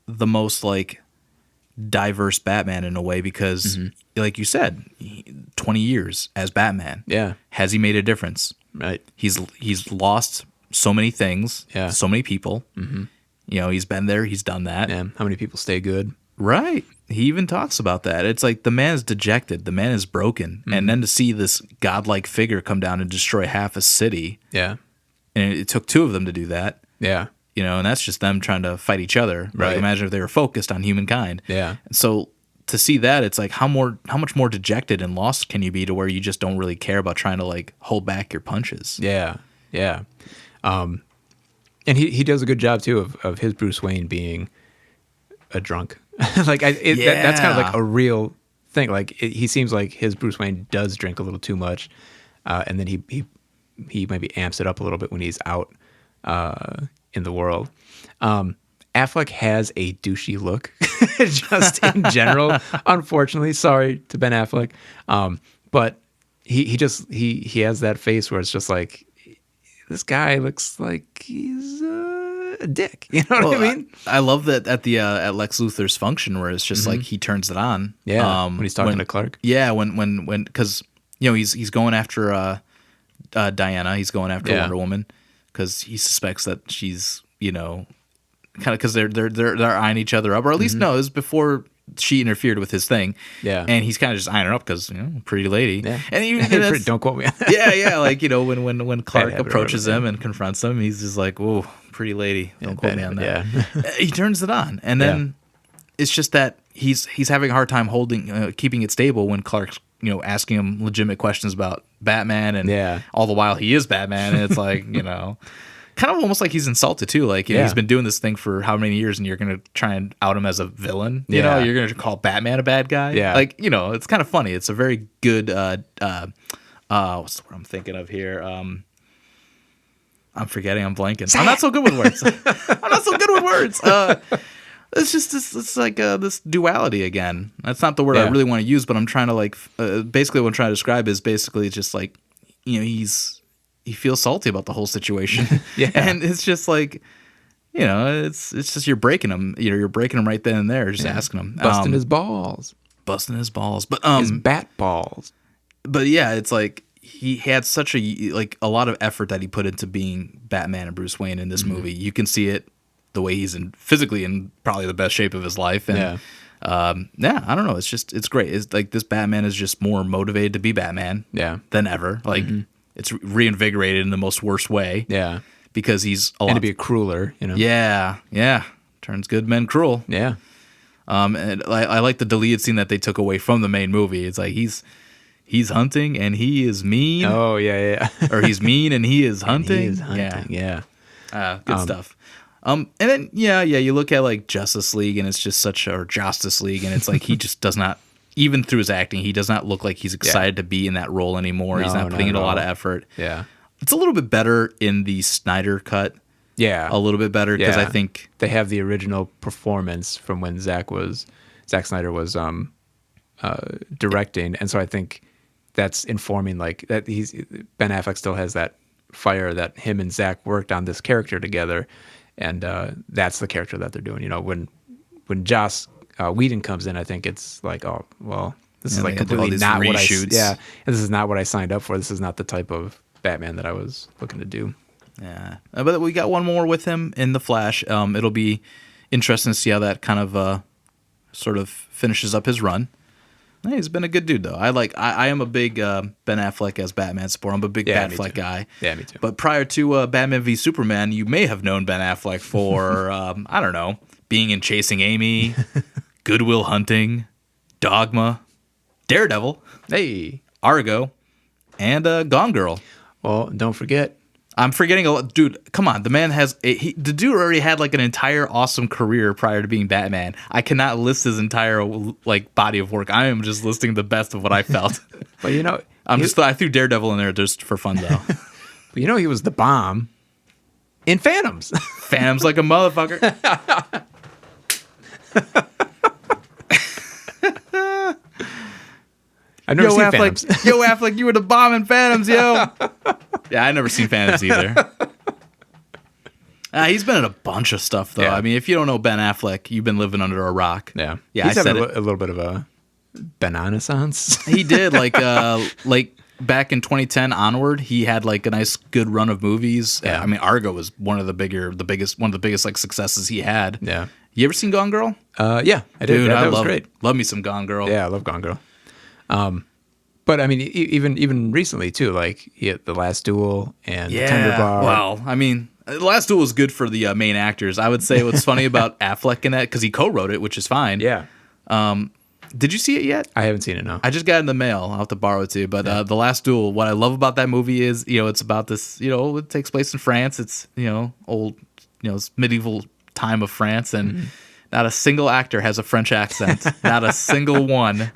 the most like diverse Batman in a way because, like you said, 20 years as Batman. Yeah, has he made a difference? Right. He's lost so many things. Yeah. So many people. Mm-hmm. He's been there. He's done that. Yeah. How many people stay good? Right. He even talks about that. It's like the man is dejected. The man is broken. And then to see this godlike figure come down and destroy half a city. Yeah. And it took two of them to do that. Yeah. And that's just them trying to fight each other. Right. Like, imagine if they were focused on humankind. Yeah. And so to see that, it's like how much more dejected and lost can you be to where you just don't really care about trying to like hold back your punches. Yeah. Yeah. And he does a good job too of his Bruce Wayne being a drunk. Like that's kind of like a real thing. Like he seems like his Bruce Wayne does drink a little too much, and then he maybe amps it up a little bit when he's out in the world. Affleck has a douchey look, just in general. Unfortunately, sorry to Ben Affleck, but he has that face where it's just like, this guy looks like he's a dick. You know what I mean? I love that at the at Lex Luthor's function where it's just like he turns it on. Yeah, when he's talking to Clark. Yeah, when because he's going after Diana. He's going after Wonder Woman because he suspects that she's kind of because they're eyeing each other up, or at least no, it was before she interfered with his thing. Yeah. And he's kind of just eyeing her up because, pretty lady. Yeah. And even, don't quote me. yeah. Like, when Clark approaches him and confronts him, he's just like, whoa, pretty lady. Don't quote me on that. Yeah. He turns it on. And then it's just that he's having a hard time keeping it stable when Clark's, asking him legitimate questions about Batman. And all the while he is Batman. And it's like, kind of almost like he's insulted too. Like he's been doing this thing for how many years, and you're gonna try and out him as a villain. You're gonna call Batman a bad guy. Yeah, like it's kind of funny. It's a very good. What's the word I'm thinking of here? I'm forgetting. I'm blanking. I'm not so good with words. It's just it's like this duality again. That's not the word I really want to use, but I'm trying to basically what I'm trying to describe is basically just like he feels salty about the whole situation. And it's just like, it's just you're breaking him. You're breaking him right then and there, just asking him. Busting his balls. But his bat balls. But yeah, it's like he had such a lot of effort that he put into being Batman and Bruce Wayne in this movie. You can see it the way he's physically in probably the best shape of his life. And I don't know. It's great. It's like this Batman is just more motivated to be Batman than ever. Like, it's reinvigorated in the most worst way. Yeah. Because he's and to be a crueler, Yeah. Turns good men cruel. Yeah. And I like the deleted scene that they took away from the main movie. It's like he's hunting and he is mean. Oh, yeah. Or he's mean and he is hunting. Yeah. Good stuff. And then you look at like Justice League and it's just or Justice League and it's like he just does not, even through his acting, he does not look like he's excited to be in that role anymore. He's not putting in a lot of effort. Yeah. It's a little bit better in the Snyder cut. Yeah. A little bit better because I think they have the original performance from when Zack Snyder was directing, and so I think that's informing like that Ben Affleck still has that fire that him and Zack worked on this character together, and that's the character that they're doing. When Joss Whedon comes in, I think it's like, oh well, this is like completely not reshoots. And this is not what I signed up for. This is not the type of Batman that I was looking to do. Yeah, but we got one more with him in The Flash. It'll be interesting to see how that kind of sort of finishes up his run. Hey, he's been a good dude, though. I am a big Ben Affleck as Batman supporter. I'm a big Batfleck guy. Yeah, me too. But prior to Batman v Superman, you may have known Ben Affleck for, I don't know, being in Chasing Amy, Good Will Hunting, Dogma, Daredevil, Hey. Argo, and Gone Girl. Well, don't forget. I'm forgetting a lot. Dude, come on. The man has... the dude already had like an entire awesome career prior to being Batman. I cannot list his entire like body of work. I am just listing the best of what I felt. But you know... I threw Daredevil in there just for fun, though. But you know he was the bomb in Phantoms. Phantoms like a motherfucker. I've never seen Phantoms. Yo, Affleck, you were the bomb in Phantoms, yo. Yeah, I never seen Phantoms either. He's been in a bunch of stuff, though. Yeah. I mean, if you don't know Ben Affleck, you've been living under a rock. Yeah. Yeah, He's I said having a little bit of a banana-sance. He did, like back in 2010 onward, he had like a nice, good run of movies. Yeah. I mean, Argo was one of the biggest like successes he had. Yeah. You ever seen Gone Girl? Yeah, I did. Dude, That was great. Love me some Gone Girl. Yeah, I love Gone Girl. But I mean, even recently too, like he had The Last Duel and Tender Bar. Well, I mean, The Last Duel was good for the main actors. I would say what's funny about Affleck in that, because he co-wrote it, which is fine. Yeah. Did you see it yet? I haven't seen it, no. I just got it in the mail. I'll have to borrow it too. But The Last Duel, what I love about that movie is, it's about this, it takes place in France. It's, old, it's medieval time of France. And not a single actor has a French accent. Not a single one.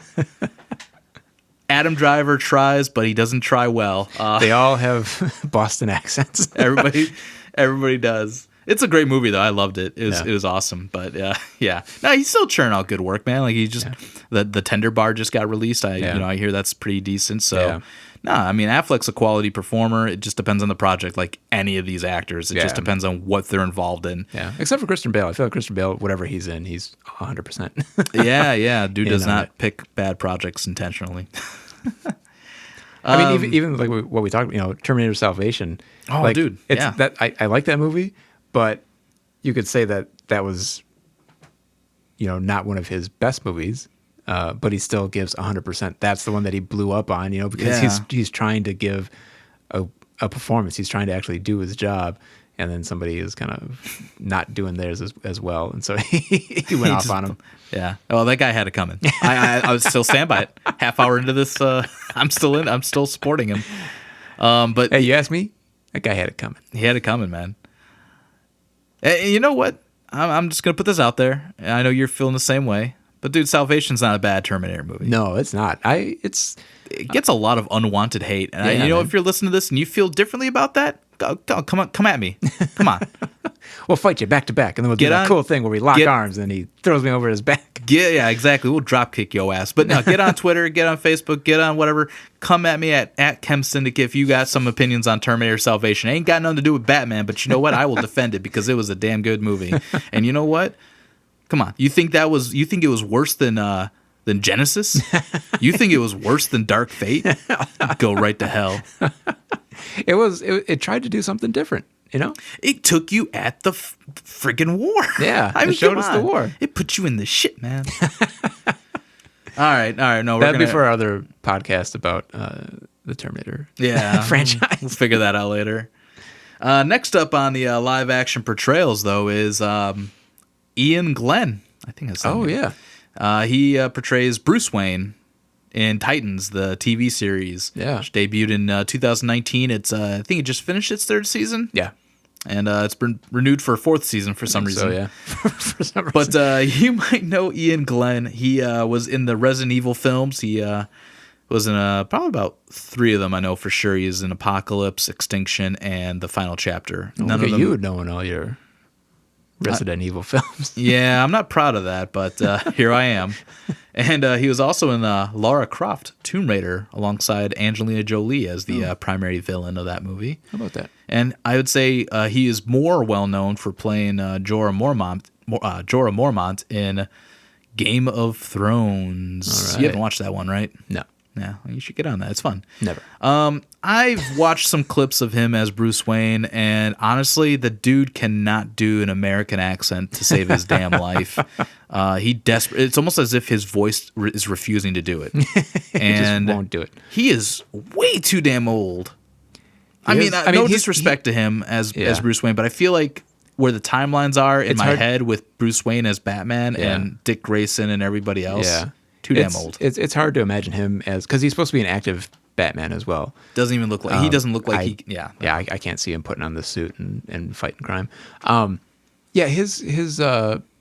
Adam Driver tries, but he doesn't try well. They all have Boston accents. Everybody does. It's a great movie, though. I loved it. It was awesome. But yeah. No, he's still churning out good work, man. Like he just the Tender Bar just got released. I hear that's pretty decent. So no, I mean Affleck's a quality performer. It just depends on the project, like any of these actors. It just depends on what they're involved in. Yeah, except for Christian Bale. I feel like Christian Bale, whatever he's in, he's 100%. Yeah. Dude does not pick bad projects intentionally. I mean, even like what we talked about, Terminator Salvation. Oh, like, dude, that I like that movie, but you could say that was, not one of his best movies. But he still gives 100%. That's the one that he blew up on, because he's trying to give a performance. He's trying to actually do his job, and then somebody is kind of not doing theirs as well, and so he went off on him. Yeah. Well, that guy had it coming. I was still stand by it. Half hour into this, I'm still supporting him. But hey, you asked me. That guy had it coming. He had it coming, man. And you know what? I'm just gonna put this out there. I know you're feeling the same way. But dude, Salvation's not a bad Terminator movie. No, it's not. It gets a lot of unwanted hate. And if you're listening to this and you feel differently about that, go come at me. Come on. We'll fight you back to back, and then we'll do that cool thing where we lock arms, and he throws me over his back. Yeah, exactly. We'll drop kick your ass. But no, get on Twitter, get on Facebook, get on whatever. Come at me at Chem Syndicate if you got some opinions on Terminator Salvation. It ain't got nothing to do with Batman, but you know what? I will defend it because it was a damn good movie. And you know what? Come on. You think it was worse than Genesis? You think it was worse than Dark Fate? Go right to hell. It tried to do something different, It took you at the friggin' war. Yeah, it showed us the war. It put you in the shit, man. All right. No, that'd be for our other podcast about the Terminator franchise. We'll figure that out later. Next up on the live action portrayals, though, is Ian Glenn. I think that's his name. Yeah. He portrays Bruce Wayne in Titans, the TV series. Yeah. Which debuted in 2019. It's I think it just finished its third season. Yeah. And it's been renewed for a fourth season for some reason. So, yeah. For some reason. But you might know Ian Glenn. He was in the Resident Evil films. He was in probably about 3 of them, I know for sure. He is in Apocalypse, Extinction, and The Final Chapter. None of them. You knowing all your Resident Evil films. Yeah, I'm not proud of that, but here I am. And he was also in Lara Croft, Tomb Raider, alongside Angelina Jolie as the primary villain of that movie. How about that? And I would say he is more well-known for playing Jorah Mormont in Game of Thrones. All right. You haven't watched that one, right? No. Yeah, you should get on that. It's fun. Never. I've watched some clips of him as Bruce Wayne, and honestly, the dude cannot do an American accent to save his damn life. It's almost as if his voice is refusing to do it, and just won't do it. He is way too damn old. No disrespect to him as Bruce Wayne, but I feel like where the timelines are in my head with Bruce Wayne as Batman and Dick Grayson and everybody else, too damn old. It's hard to imagine him because he's supposed to be an active Batman as well. Doesn't even look like he doesn't look like I can't see him putting on the suit and fighting crime. His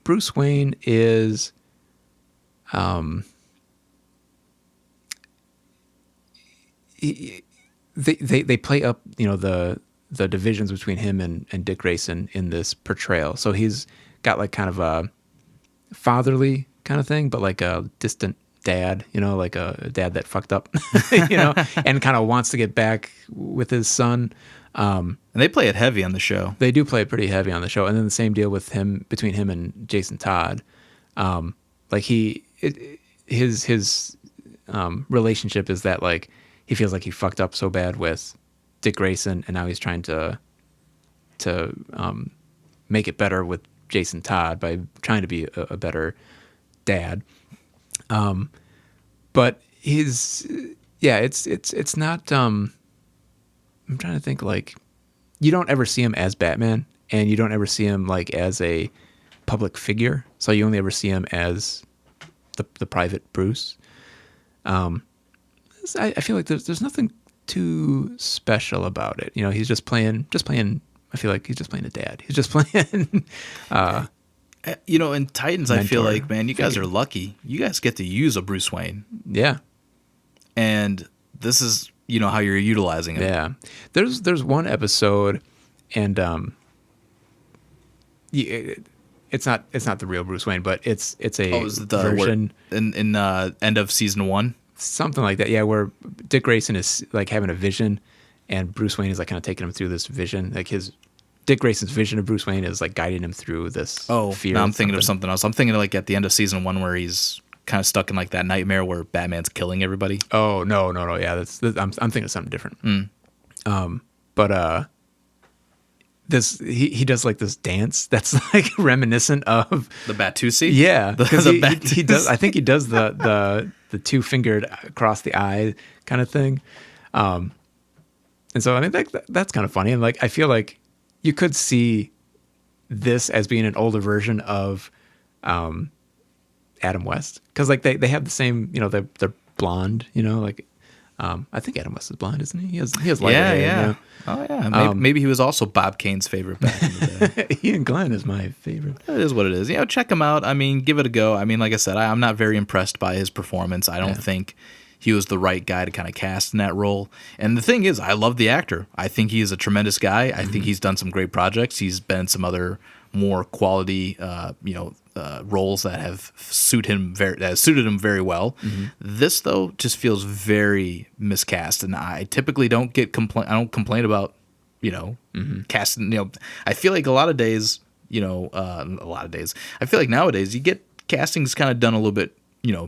Bruce Wayne is they play up the divisions between him and Dick Grayson in this portrayal. So he's got like kind of a fatherly kind of thing, but like a distant dad, like a dad that fucked up, and kind of wants to get back with his son. And they play it heavy on the show. They do play it pretty heavy on the show. And then the same deal with between him and Jason Todd. His relationship is that like he feels like he fucked up so bad with Dick Grayson, and now he's trying to make it better with Jason Todd by trying to be a better dad. But it's not. I'm trying to think, like, you don't ever see him as Batman, and you don't ever see him like as a public figure. So you only ever see him as the private Bruce. I feel like there's nothing too special about it. He's just playing. I feel like he's just playing a dad. He's just playing. In Titans, I feel like, man, you guys are lucky. You guys get to use a Bruce Wayne. Yeah. And this is, how you're utilizing it. Yeah. There's one episode, and it's not the real Bruce Wayne, but it's a version in end of season 1. Something like that, yeah, where Dick Grayson is like having a vision, and Bruce Wayne is like kind of taking him through this vision. Like Dick Grayson's vision of Bruce Wayne is like guiding him through this fear. No, I'm thinking of something else. I'm thinking of like at the end of season 1 where he's kind of stuck in like that nightmare where Batman's killing everybody. Oh no, yeah, I'm thinking of something different. But this he does like this dance that's like reminiscent of the Batusi. Yeah, because he does. I think he does the 2-fingered across the eye kind of thing. And so I mean that's kind of funny, and like I feel like you could see this as being an older version of Adam West, because like they have the same, they're blonde, like. I think Adam West is blonde, isn't he? He has light hair. Yeah. Oh yeah. Maybe he was also Bob Kane's favorite back in the day. Ian Glenn is my favorite. It is what it is. Check him out. I mean, give it a go. I mean, like I said, I'm not very impressed by his performance. I don't think he was the right guy to kind of cast in that role. And the thing is, I love the actor. I think he is a tremendous guy. I think he's done some great projects. He's been in some other more quality, roles that have suited him very well. This though just feels very miscast, and I typically don't complain about casting. I feel like a lot of days. I feel like nowadays you get castings kind of done a little bit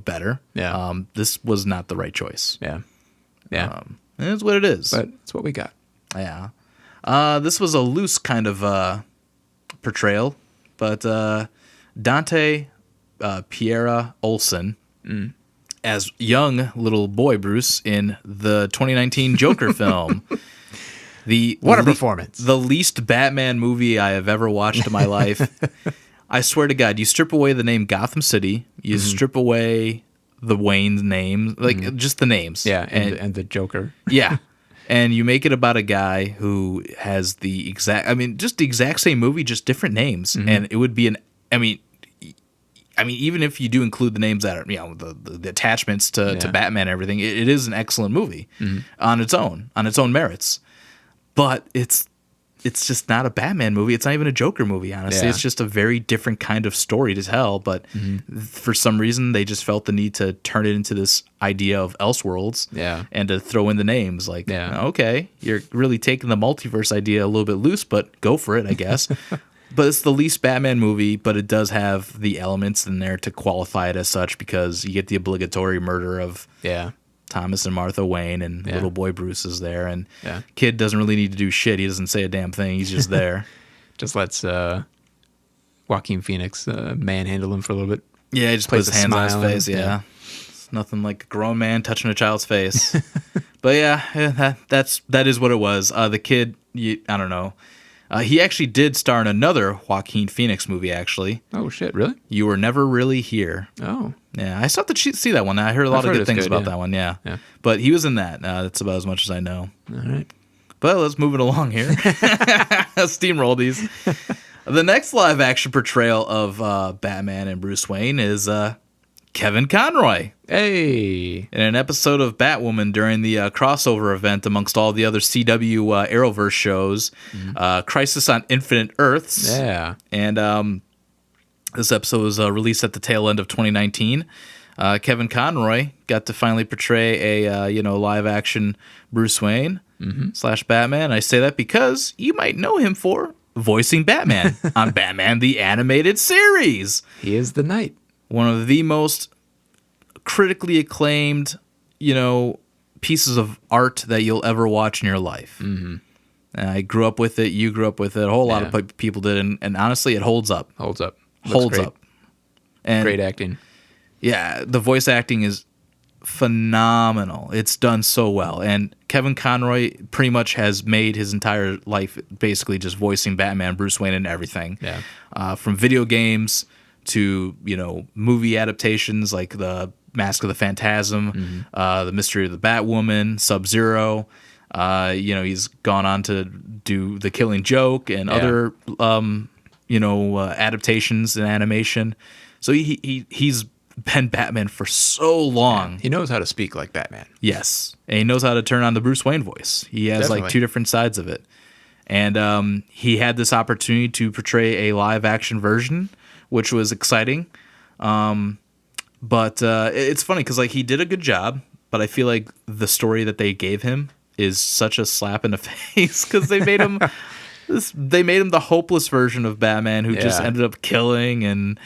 better. Yeah. This was not the right choice. Yeah. It's what it is. But it's what we got. Yeah. This was a loose kind of portrayal, but Dante Piera Olsen as young little boy Bruce in the 2019 Joker film. What a performance. The least Batman movie I have ever watched in my life. I swear to God, you strip away the name Gotham City, you strip away the Wayne's name, like just the names. Yeah, and the Joker. Yeah. And you make it about a guy who has just the exact same movie, just different names. And it would be even if you do include the names that are, the attachments to Batman and everything, it is an excellent movie on its own merits. But it's just not a Batman movie. It's not even a Joker movie, honestly. Yeah. It's just a very different kind of story to tell. But for some reason, they just felt the need to turn it into this idea of Elseworlds and to throw in the names. Like, okay, you're really taking the multiverse idea a little bit loose, but go for it, I guess. But it's the least Batman movie, but it does have the elements in there to qualify it as such, because you get the obligatory murder of Thomas and Martha Wayne, and Yeah. little boy Bruce is there, and Yeah. kid doesn't really need to do shit. He doesn't say a damn thing. He's just there. Just lets Joaquin Phoenix manhandle him for a little bit. Yeah, he just Plays puts a hands on his smile on face. him. Yeah. It's nothing like a grown man touching a child's face. But yeah, that is what it was. The kid, I don't know. He actually did star in another Joaquin Phoenix movie, actually. Oh, shit, really? You Were Never Really Here. Oh. Yeah, I still have to see that one. I heard a lot of heard good it's things good, about yeah. that one, yeah. Yeah. But he was in that. That's about as much as I know. All right. But let's move it along here. Steamroll these. The next live-action portrayal of Batman and Bruce Wayne is Kevin Conroy. Hey. In an episode of Batwoman during the crossover event amongst all the other CW Arrowverse shows, Crisis on Infinite Earths. Yeah. And this episode was released at the tail end of 2019. Kevin Conroy got to finally portray a live-action Bruce Wayne / Batman. I say that because you might know him for voicing Batman on Batman the Animated Series. He is the Knight. One of the most critically acclaimed, pieces of art that you'll ever watch in your life. Mm-hmm. I grew up with it. You grew up with it. A whole lot of people did, and honestly, it holds up. Holds up. Holds up. And Great acting. yeah, the voice acting is phenomenal. It's done so well, and Kevin Conroy pretty much has made his entire life basically just voicing Batman, Bruce Wayne, and everything. Yeah. From video games to movie adaptations like the Mask of the Phantasm, the Mystery of the Batwoman, Sub-Zero. He's gone on to do The Killing Joke and other adaptations in animation. So he's been Batman for so long. He knows how to speak like Batman. Yes. And he knows how to turn on the Bruce Wayne voice. He has Definitely. like two different sides of it. And he had this opportunity to portray a live action version, which was exciting. But it's funny because he did a good job, but I feel like the story that they gave him is such a slap in the face because they made him the hopeless version of Batman who just ended up killing and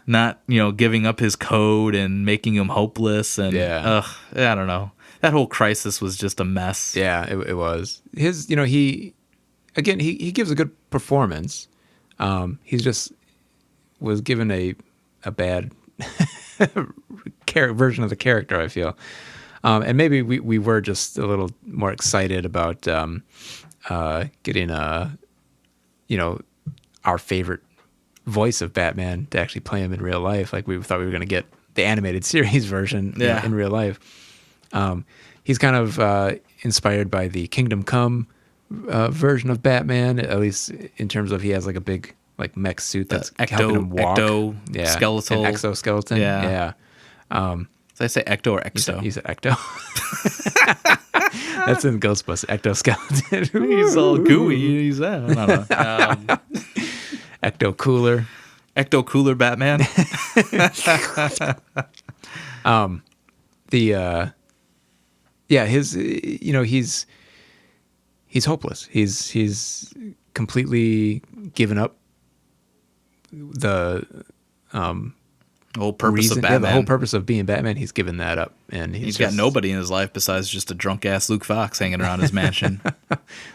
not giving up his code and making him hopeless and I don't know, that whole crisis was just a mess. It was his. He gives a good performance. He's just was given a bad version of the character, I feel. And maybe we were just a little more excited about getting our favorite voice of Batman to actually play him in real life. Like we thought we were going to get the animated series version in real life. He's kind of inspired by the Kingdom Come version of Batman, at least in terms of he has like a big mech suit that's helping him walk. Skeletal. An exoskeleton. Yeah. Did I say ecto or exo? You said ecto. That's in Ghostbusters. Ectoskeleton. He's all gooey. He's I don't know. Ecto cooler. Ecto cooler Batman. He's hopeless. He's completely given up the whole purpose reason, of Batman. the whole purpose of being Batman. He's given that up, and he's got nobody in his life besides just a drunk ass Luke Fox hanging around his mansion.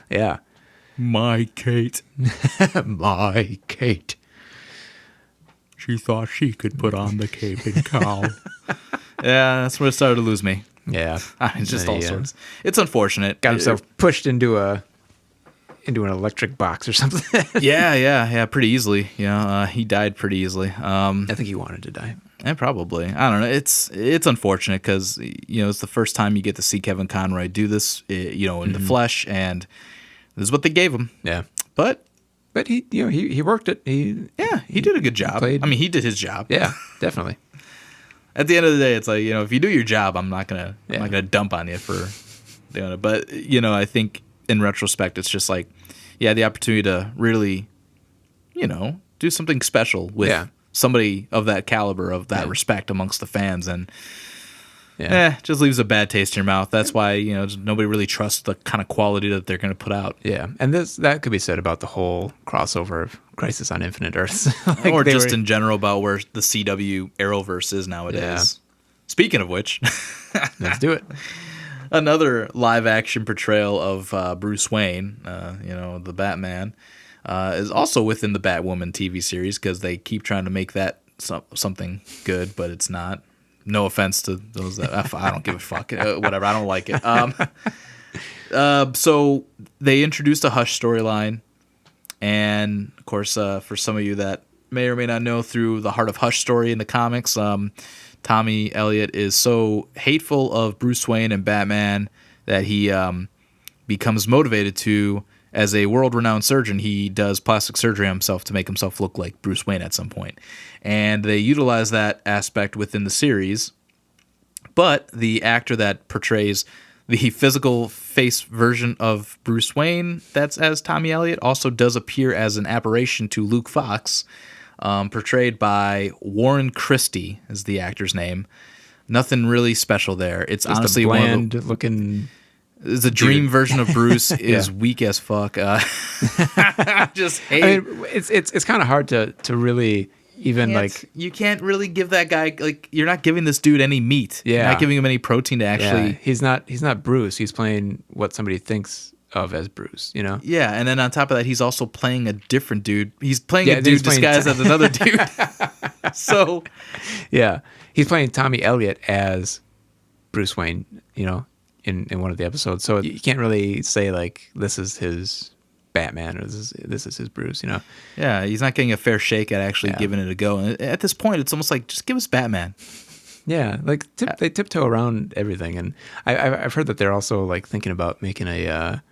Yeah, my Kate, my Kate. She thought she could put on the cape and cowl. Yeah, that's where it started to lose me. Yeah, I mean, just all sorts. It's unfortunate. Got himself pushed into an electric box or something. Yeah, pretty easily. He died pretty easily. I think he wanted to die. And probably. I don't know. It's unfortunate because it's the first time you get to see Kevin Conroy do this, in the flesh, and this is what they gave him. Yeah, but he worked it. He did a good job. He did his job. Yeah, definitely. At the end of the day, it's like, if you do your job, I'm not gonna dump on you for doing it. But I think in retrospect, it's just like, the opportunity to really, do something special with somebody of that caliber, of that respect amongst the fans, and just leaves a bad taste in your mouth. That's why nobody really trusts the kind of quality that they're going to put out. Yeah, and that could be said about the whole crossover of Crisis on Infinite Earths, or just in general about where the CW Arrowverse is nowadays. Speaking of which, Let's do it. another live action portrayal of Bruce Wayne, the Batman, is also within the Batwoman TV series because they keep trying to make that something good, but it's not. No offense to those that I don't give a fuck. Whatever, I don't like it. So they introduced a Hush storyline, and of course, for some of you that may or may not know, through the Heart of Hush story in the comics, Tommy Elliott is so hateful of Bruce Wayne and Batman that he becomes motivated to, as a world-renowned surgeon, he does plastic surgery on himself to make himself look like Bruce Wayne at some point. And they utilize that aspect within the series. But the actor that portrays the physical face version of Bruce Wayne, that's as Tommy Elliott, also does appear as an aberration to Luke Fox, portrayed by Warren Christie is the actor's name. Nothing really special there. It's Just honestly a one of bland the... looking. The dream version of Bruce is Yeah. weak as fuck. I just hate. I mean, it's kind of hard to really even you can't really give that guy, like, you're not giving this dude any meat. Yeah. You're not giving him any protein to Yeah, actually. he's not Bruce. He's playing what somebody thinks of as Bruce. Yeah, and then on top of that, he's also playing a different dude. He's playing Yeah, a then dude he's playing disguised as another dude. So Yeah, he's playing Tommy Elliott as Bruce Wayne. In one of the episodes, so you can't really say like this is his Batman or this is his Bruce. yeah, he's not getting a fair shake at actually Yeah. giving it a go. And at this point, it's almost like, just give us Batman. Yeah, like they tiptoe around everything, and I've heard that they're also like thinking about making a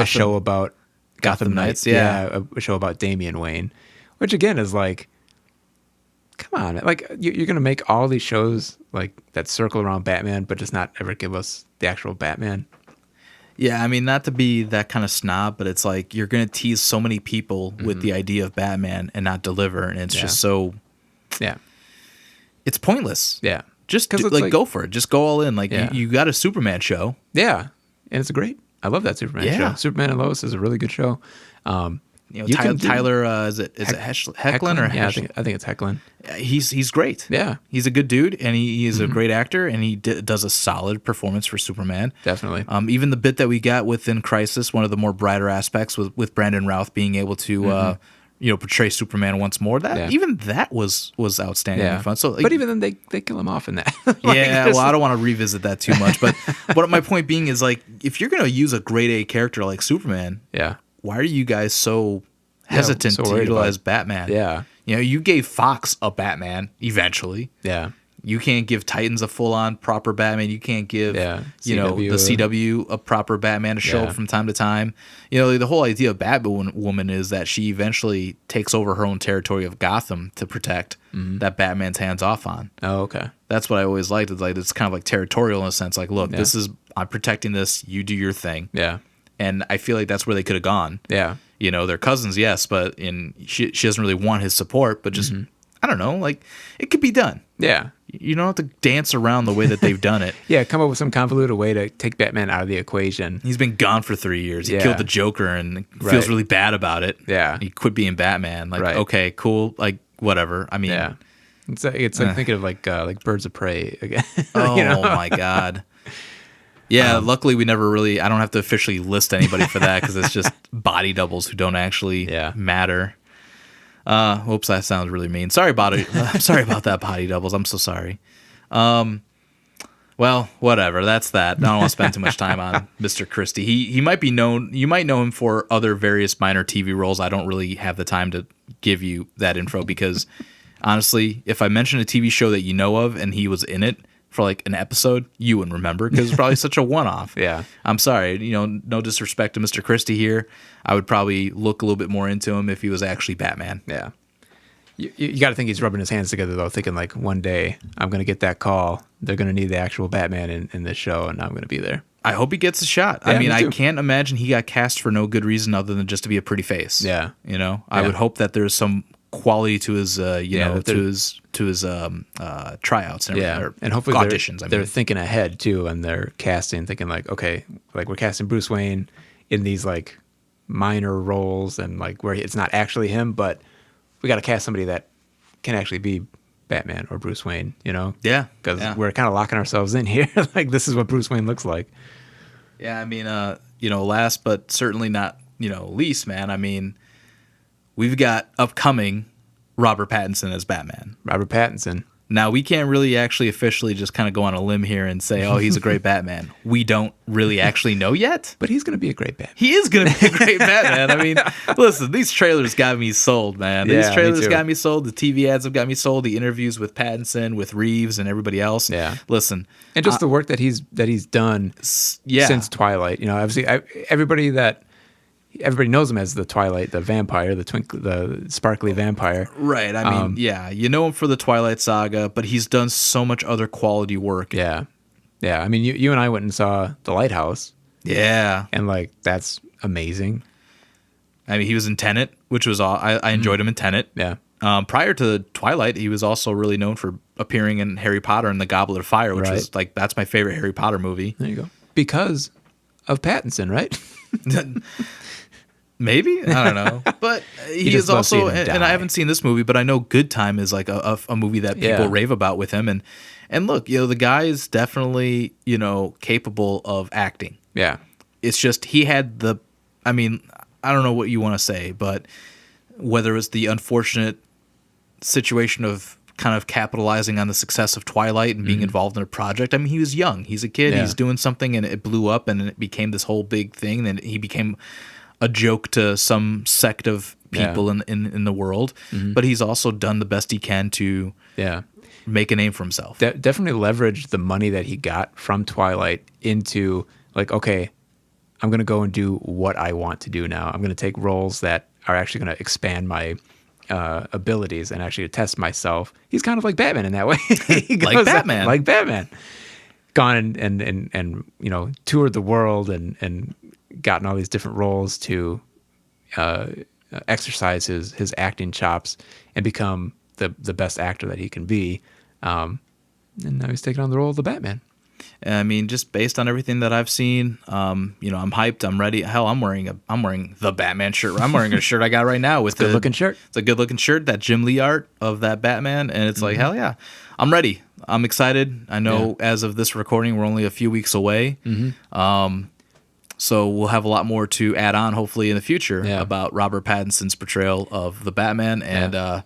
show about Gotham Knights. yeah. A show about Damian Wayne, which again is like, come on, like you're gonna make all these shows like that circle around Batman, but just not ever give us the actual Batman. Yeah, I mean, not to be that kind of snob, but it's like you're going to tease so many people with the idea of Batman and not deliver, and it's just so... Yeah, It's pointless. yeah, Just 'Cause it's like- go for it. Just go all in. Like, Yeah. you got a Superman show. yeah, and it's great. I love that Superman Yeah. show. Superman and Lois is a really good show. You Tyler, can do- Tyler is it Hecklin or Yeah, Hecklin? I think it's Hecklin. He's great. Yeah, He's a good dude, and he is a great actor, and he does a solid performance for Superman. definitely. Even the bit that we got within Crisis, one of the more brighter aspects with Brandon Routh being able to portray Superman once more. Even that was outstanding and fun. So, like, but even then, they kill him off in that. Like, yeah, well, I don't want to revisit that too much, but my point being is, like, if you're gonna use a grade A character like Superman, yeah, why are you guys so hesitant so to worried utilize about Batman? Yeah. You gave Fox a Batman eventually. yeah, You can't give Titans a full-on proper Batman. You can't give, the CW. CW a proper Batman to show Yeah. up from time to time. The whole idea of Batwoman is that she eventually takes over her own territory of Gotham to protect that Batman's hands off on. Oh, okay. That's what I always liked. It's like, it's kind of like territorial in a sense. Like, look, I'm protecting this. You do your thing. Yeah, And I feel like that's where they could have gone. yeah, They're cousins, yes, but she doesn't really want his support. But just, I don't know, like, it could be done. yeah. You don't have to dance around the way that they've done it. Yeah, come up with some convoluted way to take Batman out of the equation. He's been gone for 3 years. He Yeah. killed the Joker and feels Right. really bad about it. Yeah. He quit being Batman. Like, Right. okay, cool. Like, whatever. I mean, Yeah, it's like thinking of like Birds of Prey again. oh You know? my God. Yeah, luckily we never really, I don't have to officially list anybody for that because it's just body doubles who don't actually matter. Whoops, that sounds really mean. Sorry about it. I'm sorry about that, body doubles. I'm so sorry. Well, whatever. That's that. I don't want to spend too much time on Mr. Christie. He might be known. You might know him for other various minor TV roles. I don't really have the time to give you that info because, honestly, if I mention a TV show that you know of and he was in it for like an episode, you wouldn't remember because it's probably such a one-off. Yeah. I'm sorry. No disrespect to Mr. Christie here. I would probably look a little bit more into him if he was actually Batman. Yeah. You got to think he's rubbing his hands together, though, thinking like one day I'm going to get that call. They're going to need the actual Batman in this show, and I'm going to be there. I hope he gets a shot. Yeah, I mean, me I too. can't imagine he got cast for no good reason other than just to be a pretty face. Yeah. I would hope that there's some quality to his, that to his tryouts and Yeah, or and hopefully auditions. they're thinking ahead too, and they're casting, thinking like, okay, like we're casting Bruce Wayne in these like minor roles, and like where it's not actually him, but we got to cast somebody that can actually be Batman or Bruce Wayne, you know? Yeah. Because yeah. we're kind of locking ourselves in here. Like, this is what Bruce Wayne looks like. Yeah, I mean, last but certainly not, least, man. I mean, we've got upcoming Robert Pattinson as Batman. Robert Pattinson. Now, we can't really actually officially just kind of go on a limb here and say, oh, he's a great Batman. We don't really actually know yet. But he's going to be a great Batman. He is going to be a great Batman. I mean, listen, these trailers got me sold, man. Yeah, These trailers me too. got me sold. The TV ads have got me sold. The interviews with Pattinson, with Reeves, and everybody else. Yeah. Listen. And just the work that he's done Yeah. since Twilight. You know, obviously, everybody knows him as the Twilight, the vampire, the sparkly vampire. Right. I mean, yeah, you know him for the Twilight Saga, but he's done so much other quality work. Yeah. Yeah. I mean, you and I went and saw The Lighthouse. Yeah. And, like, that's amazing. I mean, he was in Tenet, which was I enjoyed him in Tenet. Yeah. Prior to Twilight, he was also really known for appearing in Harry Potter and the Goblet of Fire, which was like, that's my favorite Harry Potter movie. There you go. Because of Pattinson, right? Maybe, I don't know, but he is also, and I haven't seen this movie, but I know Good Time is like a movie that people rave about with him, and look, the guy is definitely capable of acting. Yeah, it's just he had I mean, I don't know what you want to say, but whether it's the unfortunate situation of kind of capitalizing on the success of Twilight and being involved in a project. I mean, he was young, he's a kid, he's doing something, and it blew up, and it became this whole big thing, and he became a joke to some sect of people in the world, but he's also done the best he can to make a name for himself. Definitely leveraged the money that he got from Twilight into, like, okay, I'm going to go and do what I want to do now. I'm going to take roles that are actually going to expand my abilities and actually test myself. He's kind of like Batman in that way. Like Batman. Like Batman. Gone and toured the world and gotten all these different roles to exercise his acting chops and become the best actor that he can be. And now he's taking on the role of the Batman. I mean, just based on everything that I've seen, I'm hyped. I'm ready. Hell, I'm wearing the Batman shirt. I'm wearing a shirt I got right now with good looking shirt. It's a good looking shirt, that Jim Lee art of that Batman, and it's like, hell yeah, I'm ready. I'm excited. I know as of this recording, we're only a few weeks away. So we'll have a lot more to add on, hopefully, in the future about Robert Pattinson's portrayal of the Batman, and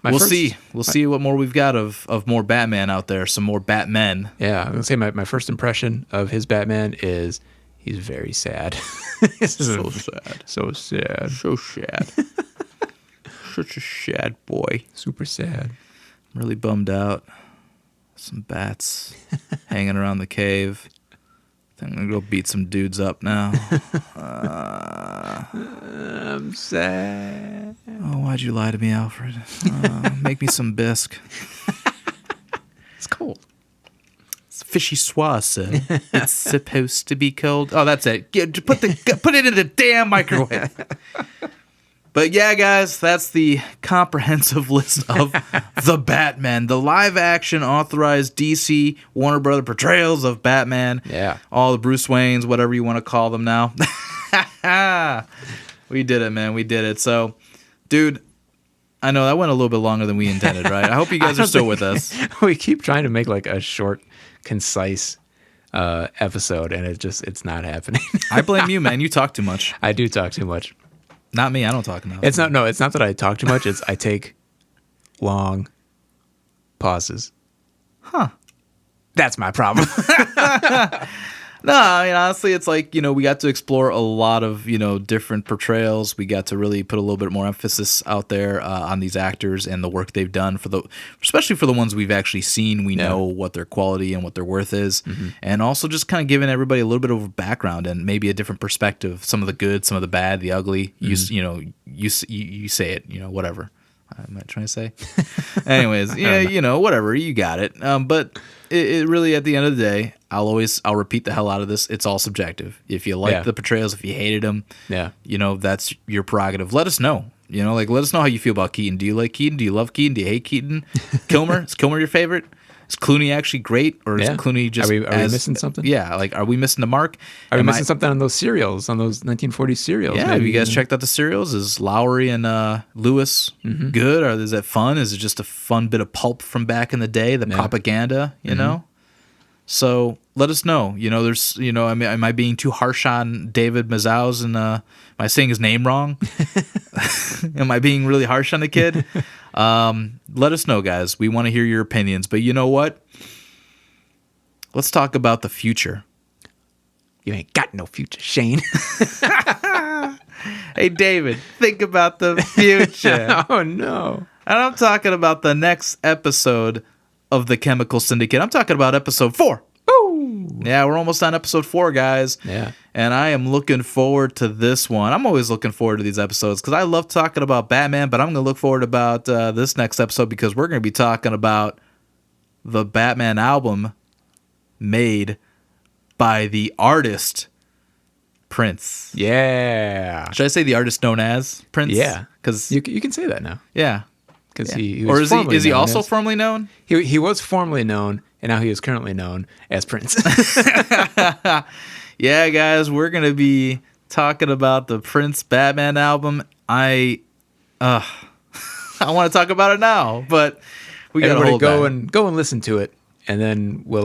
we'll see. We'll see what more we've got of more Batman out there, some more Batmen. Yeah, I'm gonna say my first impression of his Batman is he's very sad. So sad. So sad. So sad. Such a sad boy. Super sad. I'm really bummed out. Some bats hanging around the cave. I think I'm gonna go beat some dudes up now. I'm sad. Oh, why'd you lie to me, Alfred? Make me some bisque. It's cold. It's fishy sauce. It's supposed to be cold. Oh, that's it. Put it in the damn microwave. But yeah, guys, that's the comprehensive list of the Batman, the live-action authorized DC Warner Brother portrayals of Batman. Yeah. All the Bruce Waynes, whatever you want to call them now. We did it, man. We did it. So, dude, I know that went a little bit longer than we intended, right? I hope you guys are still with us. We keep trying to make like a short, concise episode, and it's not happening. I blame you, man. You talk too much. I do talk too much. Not me. I don't talk enough. It's not that I talk too much. It's I take long pauses. Huh. That's my problem. No, I mean, honestly, it's like, we got to explore a lot of, different portrayals. We got to really put a little bit more emphasis out there on these actors and the work they've done especially for the ones we've actually seen. We know what their quality and what their worth is. And also just kind of giving everybody a little bit of a background and maybe a different perspective. Some of the good, some of the bad, the ugly. You say it, whatever. Am I trying to say? Anyways, whatever. You got it. But it really, at the end of the day, I'll repeat the hell out of this. It's all subjective. If you like the portrayals, if you hated them, that's your prerogative. Let us know. You know, like, let us know how you feel about Keaton. Do you like Keaton? Do you love Keaton? Do you hate Keaton? Kilmer? Is Kilmer your favorite? Is Clooney actually great, or is Clooney just? Are we missing something? Yeah, like, are we missing the mark? Are we missing something on those serials, on those 1940s serials? Yeah, have you guys checked out the serials? Is Lowry and Lewis good, or is it fun? Is it just a fun bit of pulp from back in the day, the propaganda? You know. So let us know. You know, there's, you know, am I being too harsh on David Mazouz, and am I saying his name wrong? Am I being really harsh on the kid? Let us know, guys. We want to hear your opinions. But you know what? Let's talk about the future. You ain't got no future, Shane. Hey, David, think about the future. Oh, no. And I'm talking about the next episode of the Chemical Syndicate. I'm talking about episode 4. Ooh. Yeah, we're almost on episode 4, guys. Yeah. And I am looking forward to this one. I'm always looking forward to these episodes because I love talking about Batman, but I'm going to look forward about this next episode because we're going to be talking about the Batman album made by the artist Prince. Yeah. Should I say the artist known as Prince? Yeah. Because you can say that now. Yeah. Because he or was is he also as, formerly known? He was formerly known, and now he is currently known as Prince. Yeah, guys, we're gonna be talking about the Prince Batman album. I want to talk about it now, but we gotta hold go back. and listen to it, and then we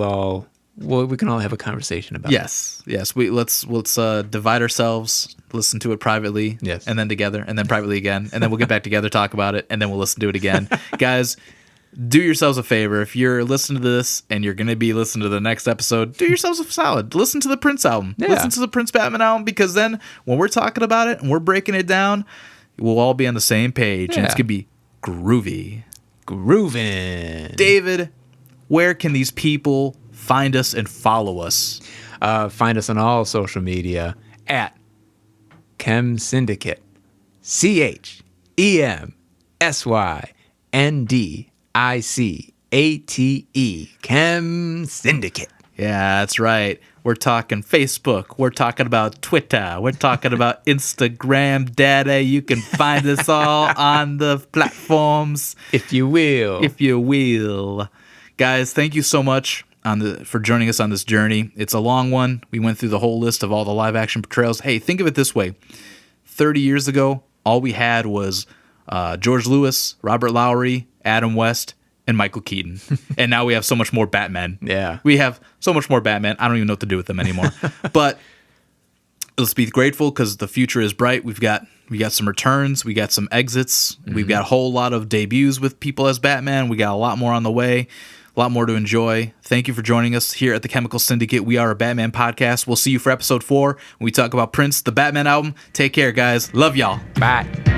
can all have a conversation about it. Yes. Let's divide ourselves, listen to it privately, yes, and then together, and then privately again, and then we'll get back together, talk about it, and then we'll listen to it again. Guys, do yourselves a favor. If you're listening to this and you're going to be listening to the next episode, do yourselves a solid. Listen to the Prince album. Yeah. Listen to the Prince Batman album, because then when we're talking about it and we're breaking it down, we'll all be on the same page, and it's going to be groovy. Groovin'. David, where can these people find us and follow us? Find us on all social media at Chem Syndicate. ChemSyndicate. Chem Syndicate. Yeah, that's right. We're talking Facebook. We're talking about Twitter. We're talking about Instagram, Daddy. You can find us all on the platforms, if you will. Guys, thank you so much for joining us on this journey. It's a long one. We went through the whole list of all the live action portrayals. Hey, think of it this way. 30 years ago, all we had was George Lewis, Robert Lowry, Adam West, and Michael Keaton. And now we have so much more Batman. Yeah. We have so much more Batman. I don't even know what to do with them anymore. But let's be grateful because the future is bright. We got some returns. We got some exits. Mm-hmm. We've got a whole lot of debuts with people as Batman. We got a lot more on the way. A lot more to enjoy. Thank you for joining us here at the Chemical Syndicate. We are a Batman podcast. We'll see you for episode 4 when we talk about Prince, the Batman album. Take care, guys. Love y'all. Bye.